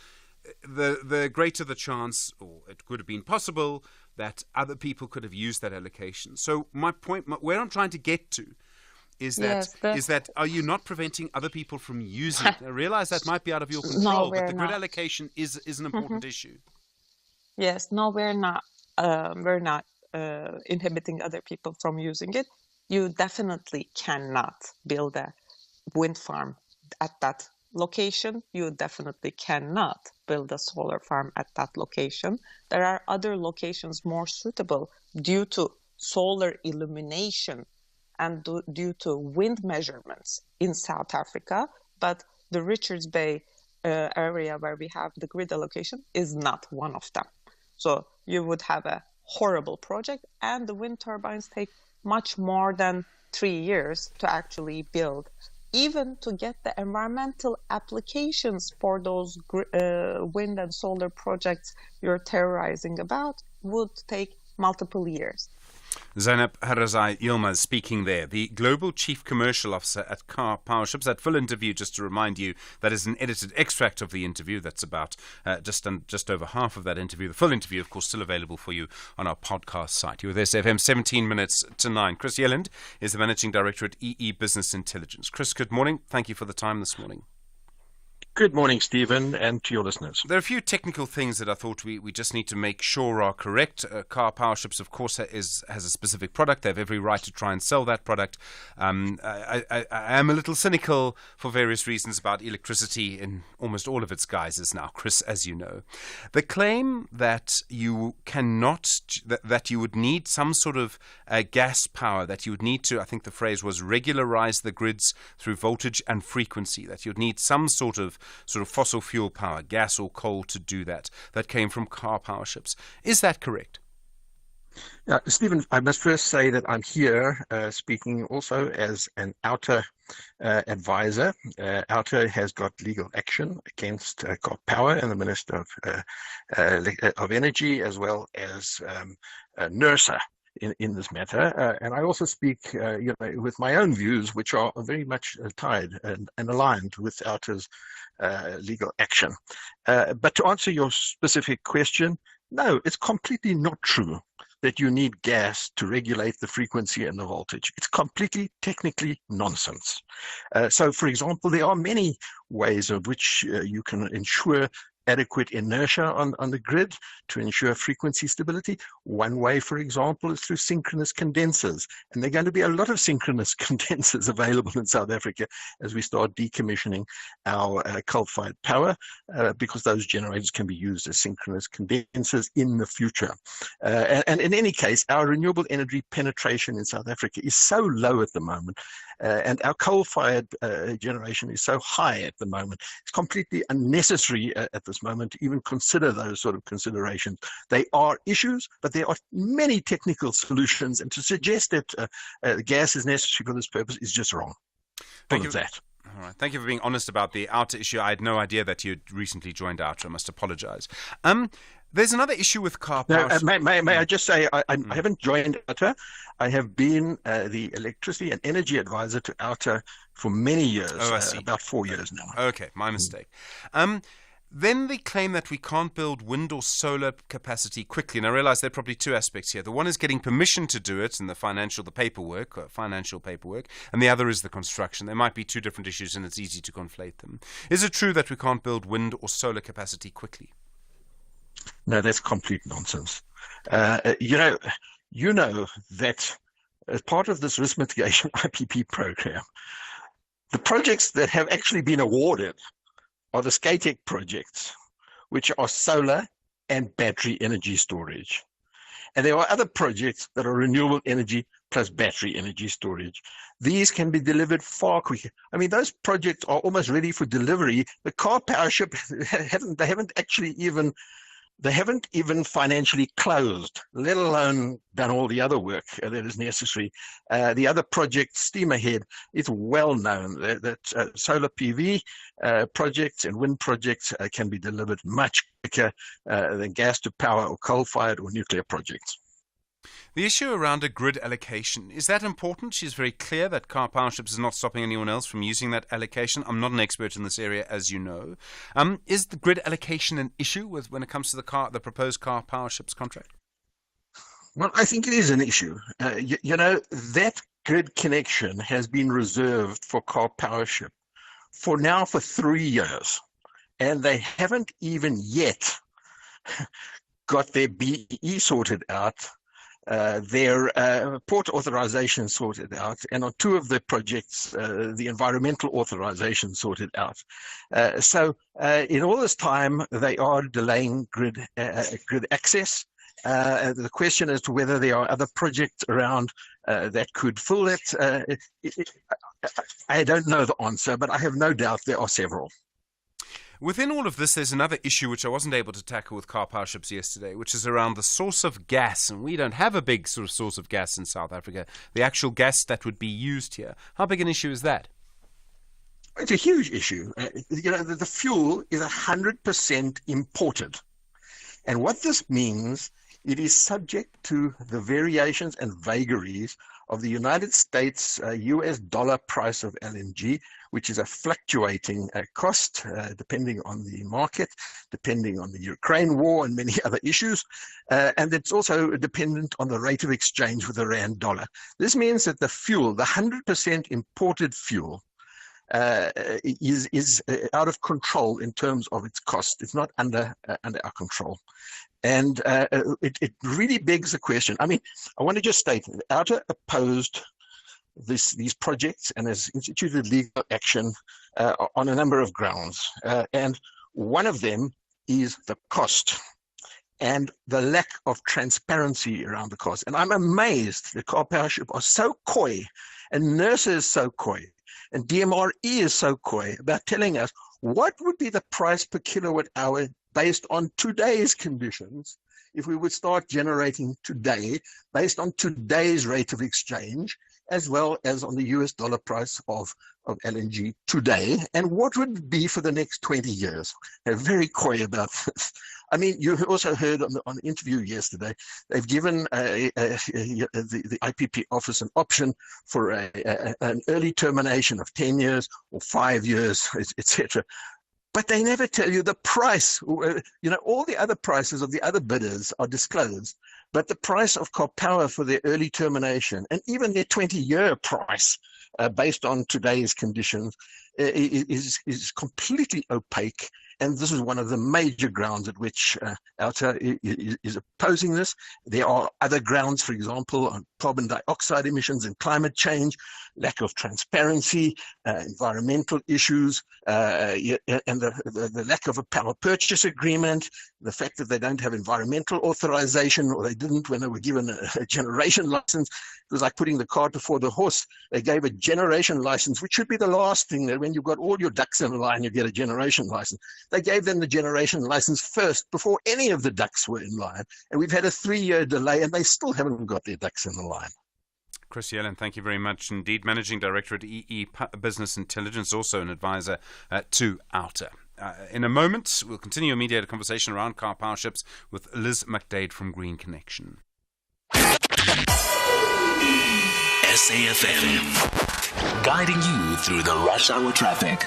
Speaker 3: the greater the chance, or it could have been possible, that other people could have used that allocation. So my point, where I'm trying to get to, is that are you not preventing other people from using it? I realize that might be out of your control, but the grid allocation is an important issue.
Speaker 13: Yes, no, we're not. We're not inhibiting other people from using it. You definitely cannot build a wind farm at that location. You definitely cannot build a solar farm at that location. There are other locations more suitable due to solar illumination and due to wind measurements in South Africa, but the Richards Bay area where we have the grid allocation is not one of them. So you would have a horrible project, and the wind turbines take much more than 3 years to actually build. Even to get the environmental applications for those wind and solar projects you're theorizing about would take multiple years.
Speaker 3: Zainab Harazai Yilmaz speaking there, the Global Chief Commercial Officer at Car Powerships. That full interview, just to remind you, that is an edited extract of the interview. That's about just over half of that interview. The full interview, of course, still available for you on our podcast site. You're with SFM, 17 minutes to 9. Chris Yelland is the Managing Director at EE Business Intelligence. Chris, good morning. Thank you for the time this morning.
Speaker 7: Good morning, Stephen, and to your listeners.
Speaker 3: There are a few technical things that I thought we just need to make sure are correct. Car Powerships, of course, has a specific product. They have every right to try and sell that product. I am a little cynical for various reasons about electricity in almost all of its guises now, Chris, as you know. The claim that you cannot, that you would need some sort of gas power, that you would need to, I think the phrase was, regularize the grids through voltage and frequency, that you'd need some sort of fossil fuel power, gas or coal, to do that. That came from Car Powerships. Is that correct?
Speaker 7: Stephen, I must first say that I'm here speaking also as an outer advisor. Outer has got legal action against Car Power and the Minister of Energy, as well as NERSA. In this matter, and I also speak, with my own views, which are very much tied and aligned with Outer's legal action. But to answer your specific question, no, it's completely not true that you need gas to regulate the frequency and the voltage. It's completely technically nonsense. So, for example, there are many ways of which you can ensure adequate inertia on the grid to ensure frequency stability. One way, for example, is through synchronous condensers. And there are going to be a lot of synchronous condensers available in South Africa as we start decommissioning our coal-fired power, because those generators can be used as synchronous condensers in the future. And in any case, our renewable energy penetration in South Africa is so low at the moment, and our coal-fired generation is so high at the moment. It's completely unnecessary at this moment to even consider those sort of considerations. They are issues, but there are many technical solutions, and to suggest that gas is necessary for this purpose is just wrong. All of that.
Speaker 3: All right. Thank you for being honest about the Outer issue. I had no idea that you'd recently joined Outer. I must apologize. There's another issue with Car Power.
Speaker 7: May I just say, I haven't joined Outer. I have been the electricity and energy advisor to Outer for many years, about 4 years now.
Speaker 3: Okay, my mistake. Then the claim that we can't build wind or solar capacity quickly. And I realize there are probably two aspects here. The one is getting permission to do it and the financial paperwork, and the other is the construction. There might be two different issues and it's easy to conflate them. Is it true that we can't build wind or solar capacity quickly?
Speaker 7: No, that's complete nonsense. You know that as part of this risk mitigation IPP program, the projects that have actually been awarded are the SCATEC projects, which are solar and battery energy storage. And there are other projects that are renewable energy plus battery energy storage. These can be delivered far quicker. I mean, those projects are almost ready for delivery. The Car Powership they haven't even financially closed, let alone done all the other work that is necessary. The other project, Steam Ahead, it's well known that solar PV projects and wind projects can be delivered much quicker than gas to power or coal-fired or nuclear projects.
Speaker 3: The issue around a grid allocation, is that important? She's very clear that Car Powerships is not stopping anyone else from using that allocation. I'm not an expert in this area, as you know. Is the grid allocation an issue when it comes to the proposed Car Powerships contract?
Speaker 7: Well, I think it is an issue. That grid connection has been reserved for Car Powership for 3 years, and they haven't even yet got their BEE sorted out, their port authorization sorted out, and on two of the projects, the environmental authorization sorted out. So in all this time, they are delaying grid access. The question as to whether there are other projects around that could fill it, I don't know the answer, but I have no doubt there are several.
Speaker 3: Within all of this, there's another issue which I wasn't able to tackle with Car Powerships yesterday, which is around the source of gas. And we don't have a big sort of source of gas in South Africa, the actual gas that would be used here. How big an issue is that?
Speaker 7: It's a huge issue. The fuel is 100% imported. And what this means it is subject to the variations and vagaries of the United States US dollar price of LNG, which is a fluctuating cost depending on the market, depending on the Ukraine war and many other issues. And it's also dependent on the rate of exchange with the rand dollar. This means that the fuel, the 100% imported fuel, is out of control in terms of its cost. It's not under our control. And it really begs the question. I mean, I want to just state that Outer opposed these projects and has instituted legal action on a number of grounds. And one of them is the cost and the lack of transparency around the cost. And I'm amazed that Car Powership are so coy, and NERSA is so coy, and DMRE is so coy about telling us what would be the price per kilowatt hour based on today's conditions if we would start generating today based on today's rate of exchange, as well as on the US dollar price of LNG today, and what would it be for the next 20 years. They're very coy about this. I mean, you also heard on the interview yesterday, they've given the IPP office an option for an early termination of 10 years or 5 years, etc. But they never tell you the price. You know, all the other prices of the other bidders are disclosed, but the price of Car Power for their early termination and even their 20-year price based on today's conditions is completely opaque. And this is one of the major grounds at which Outer is opposing this. There are other grounds, for example, on carbon dioxide emissions and climate change, lack of transparency, environmental issues, and the lack of a power purchase agreement, the fact that they don't have environmental authorization, or they didn't when they were given a generation license. It was like putting the cart before the horse. They gave a generation license, which should be the last thing, that when you've got all your ducks in a line, you get a generation license. They gave them the generation license first before any of the ducks were in line. And we've had a 3-year delay and they still haven't got their ducks in the line.
Speaker 3: Chris Yellen, thank you very much indeed. Managing Director at EE Business Intelligence, also an advisor to Outer. In a moment, we'll continue a mediated conversation around car powerships with Liz McDade from Green Connection.
Speaker 11: SAFM, guiding you through the rush hour traffic.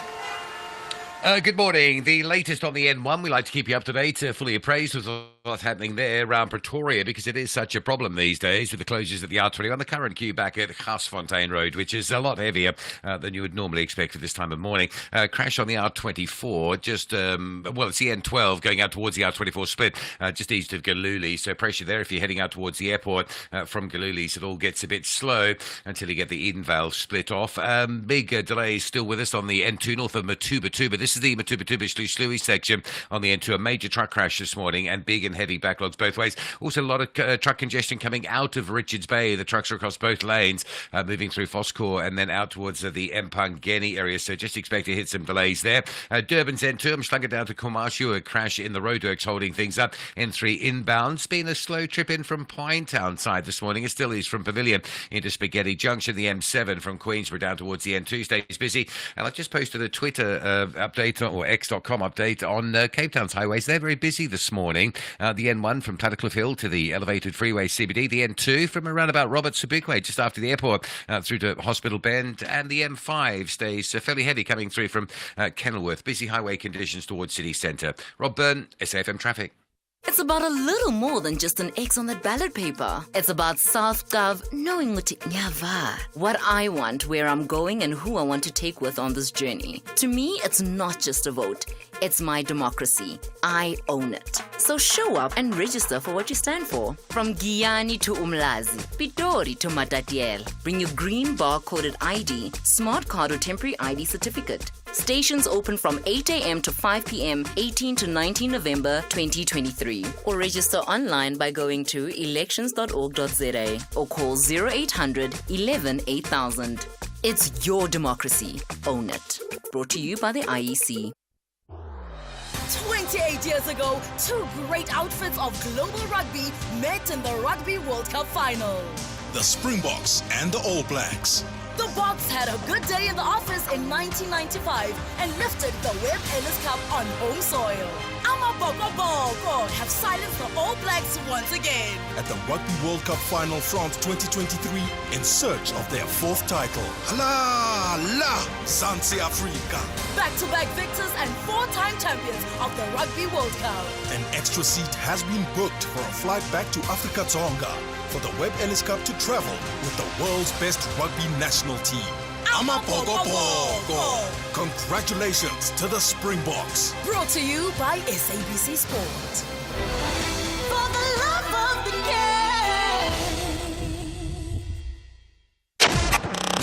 Speaker 1: Good morning. The latest on the N1. We like to keep you up to date, fully appraised with what's happening there around Pretoria, because it is such a problem these days with the closures at the R21. The current queue back at Gasfontein Road, which is a lot heavier than you would normally expect at this time of morning. Crash on the R24, just, it's the N12 going out towards the R24 split, just east of Galuli. So pressure there if you're heading out towards the airport from Galuli. So it all gets a bit slow until you get the Edenvale split off. Big delays still with us on the N2 north of Matuba. This is the Matuba-Slui section on the N2. A major truck crash this morning and big and heavy backlogs both ways. Also a lot of truck congestion coming out of Richards Bay. The trucks are across both lanes, moving through Foskor and then out towards the Mpangeni area. So just expect to hit some delays there. Durban's N2, I'm slung it down to Komashu. A crash in the roadworks holding things up. N3 inbound. It's been a slow trip in from Pinetown side this morning. It still is from Pavilion into Spaghetti Junction. The M7 from Queensborough down towards the N2 stays busy. And I've just posted a Twitter update or X.com update on Cape Town's highways. They're very busy this morning. The N1 from Tuttercliffe Hill to the elevated freeway CBD. The N2 from around about Robert Sobukwe just after the airport through to Hospital Bend. And the M5 stays fairly heavy coming through from Kenilworth. Busy highway conditions towards city centre. Rob Byrne, SAFM Traffic.
Speaker 8: It's about a little more than just an X on that ballot paper. It's about SouthGov knowing what I want, where I'm going, and who I want to take with on this journey. To me, it's not just a vote. It's my democracy. I own it. So show up and register for what you stand for. From Giyani to Umlazi, Pitori to Matatiele. Bring your green barcoded ID, smart card or temporary ID certificate. Stations open from 8 a.m. to 5 p.m. 18 to 19 November 2023. Or register online by going to elections.org.za or call 0800 11 8000. It's your democracy. Own it. Brought to you by the IEC.
Speaker 14: 28 years ago, two great outfits of global rugby met in the Rugby World Cup final.
Speaker 25: The Springboks and the All Blacks.
Speaker 14: The Boks had a good day in the office in 1995 and lifted the Webb Ellis Cup on home soil. Amabokoboko have silenced the All Blacks once again.
Speaker 25: At the Rugby World Cup Final France 2023 in search of their fourth title. La la, Zanzi Africa.
Speaker 14: Back-to-back victors and four-time champions of the Rugby World Cup.
Speaker 25: An extra seat has been booked for a flight back to Africa Tonga for the Webb Ellis Cup to travel with the world's best rugby national team. Amabokoboko. Congratulations to the Springboks.
Speaker 14: Brought to you by SABC Sport. For the love of the game.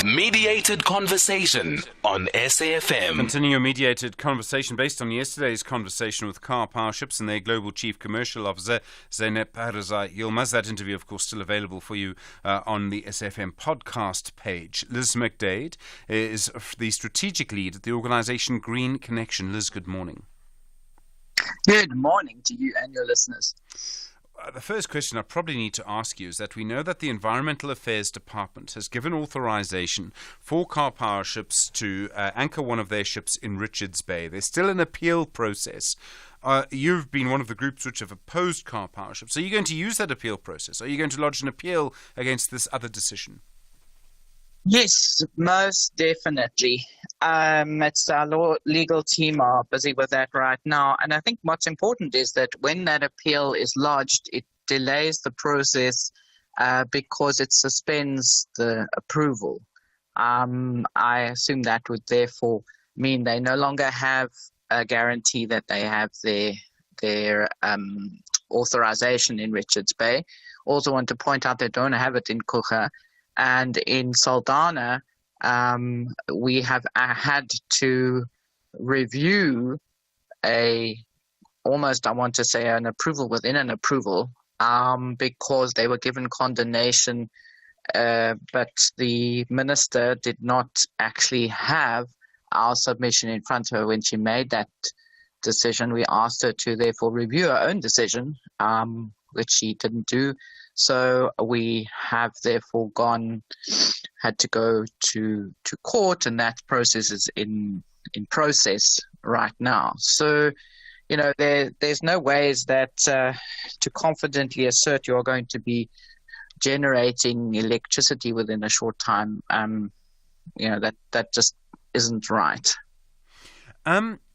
Speaker 11: Mediated conversation on SAFM.
Speaker 3: Continuing a mediated conversation based on yesterday's conversation with Car Powerships and their Global Chief Commercial Officer, Zeynep Yilmaz. That interview, of course, still available for you on the SAFM podcast page. Liz McDade is the strategic lead at the organisation Green Connection. Liz, good morning.
Speaker 15: Good morning to you and your listeners.
Speaker 3: The first question I probably need to ask you is that we know that the Environmental Affairs Department has given authorization for Car Powerships to anchor one of their ships in Richards Bay. There's still an appeal process. You've been one of the groups which have opposed Car Powerships. Are you going to use that appeal process? Are you going to lodge an appeal against this other decision?
Speaker 15: Yes, most definitely. It's our legal team are busy with that right now. And I think what's important is that when that appeal is lodged, it delays the process because it suspends the approval. I assume that would therefore mean they no longer have a guarantee that they have their authorization in Richards Bay. Also want to point out they don't have it in Kruger. And in Saldanha, we have had to review almost, I want to say, an approval within an approval because they were given condemnation, but the minister did not actually have our submission in front of her when she made that decision. We asked her to therefore review her own decision, which she didn't do. So we have therefore had to go to court, and that process is in process right now. So, you know, there's no ways that to confidently assert you're going to be generating electricity within a short time. You know, that just isn't right.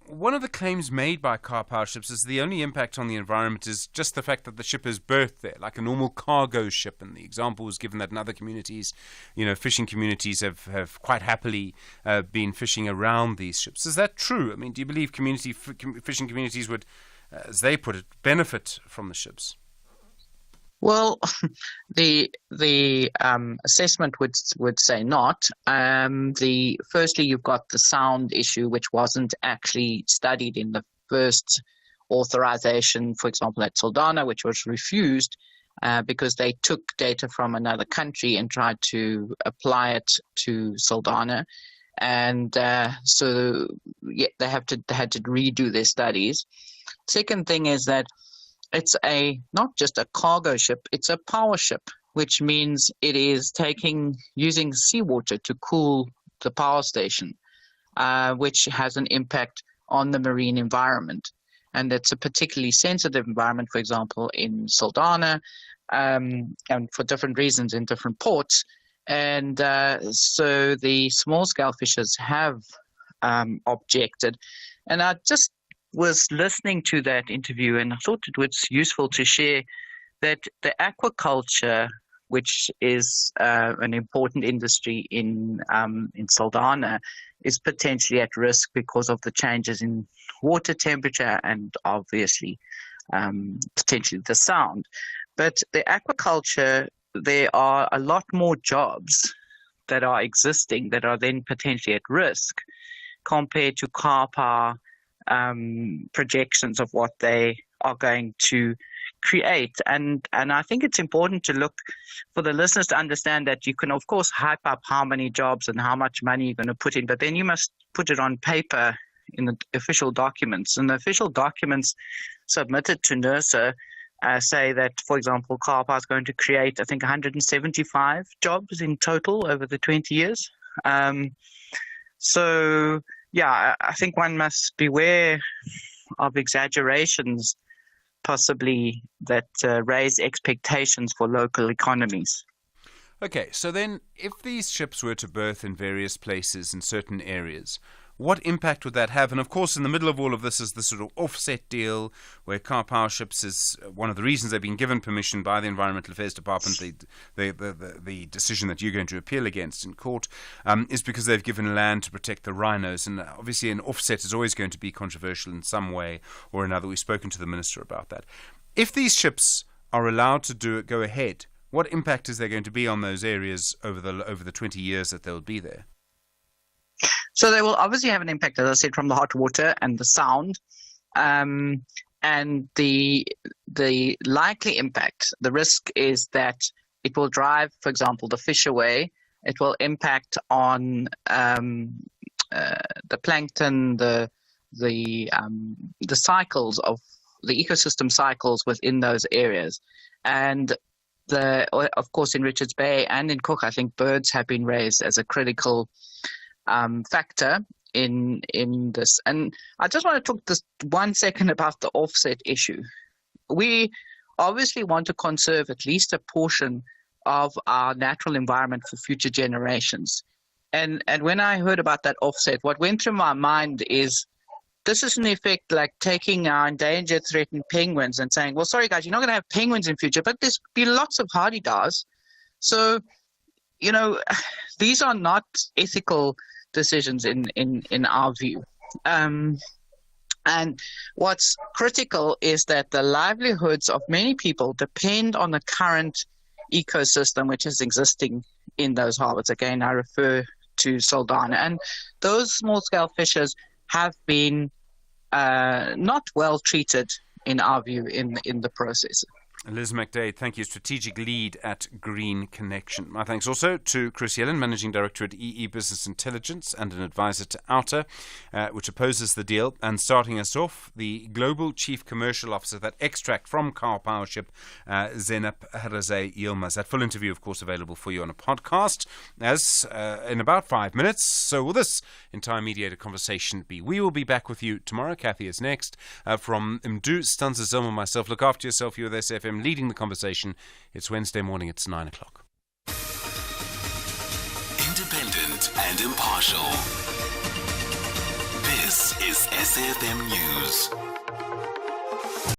Speaker 3: One of the claims made by Car Powerships is the only impact on the environment is just the fact that the ship is berthed there, like a normal cargo ship. And the example was given that in other communities, you know, fishing communities have quite happily been fishing around these ships. Is that true? I mean, do you believe fishing communities would, as they put it, benefit from the ships?
Speaker 15: Well, the assessment would say not. Firstly, you've got the sound issue, which wasn't actually studied in the first authorization, for example, at Saldanha, which was refused because they took data from another country and tried to apply it to Saldanha. And so they had to redo their studies. Second thing is that it's not just a cargo ship, it's a power ship, which means it is using seawater to cool the power station, which has an impact on the marine environment. And it's a particularly sensitive environment, for example, in Saldanha, and for different reasons in different ports. And so the small-scale fishers have objected. And I just was listening to that interview, and I thought it was useful to share that the aquaculture, which is an important industry in Saldanha, is potentially at risk because of the changes in water temperature and obviously potentially the sound. But the aquaculture, there are a lot more jobs that are existing that are then potentially at risk compared to car power projections of what they are going to create. And I think it's important to look for the listeners to understand that you can, of course, hype up how many jobs and how much money you're going to put in, but then you must put it on paper in the official documents. And the official documents submitted to NERSA say that, for example, car power is going to create, I think, 175 jobs in total over the 20 years. So, yeah, I think one must beware of exaggerations, possibly, that raise expectations for local economies.
Speaker 3: Okay, so then if these ships were to berth in various places in certain areas, what impact would that have? And of course, in the middle of all of this is the sort of offset deal where car power ships is one of the reasons they've been given permission by the Environmental Affairs Department, the decision that you're going to appeal against in court, is because they've given land to protect the rhinos. And obviously an offset is always going to be controversial in some way or another. We've spoken to the Minister about that. If these ships are allowed to go ahead, what impact is there going to be on those areas over the 20 years that they'll be there?
Speaker 15: So they will obviously have an impact, as I said, from the hot water and the sound, and the likely impact. The risk is that it will drive, for example, the fish away. It will impact on the plankton, the cycles of the ecosystem cycles within those areas, and of course in Richards Bay and in Cook, I think birds have been raised as a critical factor in this. And I just want to talk just 1 second about the offset issue. We obviously want to conserve at least a portion of our natural environment for future generations. And when I heard about that offset, what went through my mind is this is in effect like taking our endangered, threatened penguins and saying, well, sorry guys, you're not going to have penguins in future, but there's be lots of hardy-dars. So, these are not ethical decisions in our view. And what's critical is that the livelihoods of many people depend on the current ecosystem which is existing in those harbors. Again, I refer to Saldanha. And those small-scale fishers have been not well treated, in our view, in the process.
Speaker 3: Liz McDade, thank you. Strategic lead at Green Connection. My thanks also to Chris Yellen, Managing Director at EE Business Intelligence and an advisor to Outer, which opposes the deal. And starting us off, the Global Chief Commercial Officer, that extract from car power ship, Zeynep Harazay Yilmaz. That full interview, of course, available for you on a podcast as in about 5 minutes. So will this entire mediated conversation be? We will be back with you tomorrow. Kathy is next. From Mdu Stanza Zoma and myself, look after yourself. You're with SFM. Leading the conversation. It's Wednesday morning, it's 9 o'clock.
Speaker 11: Independent and impartial. This is SFM News.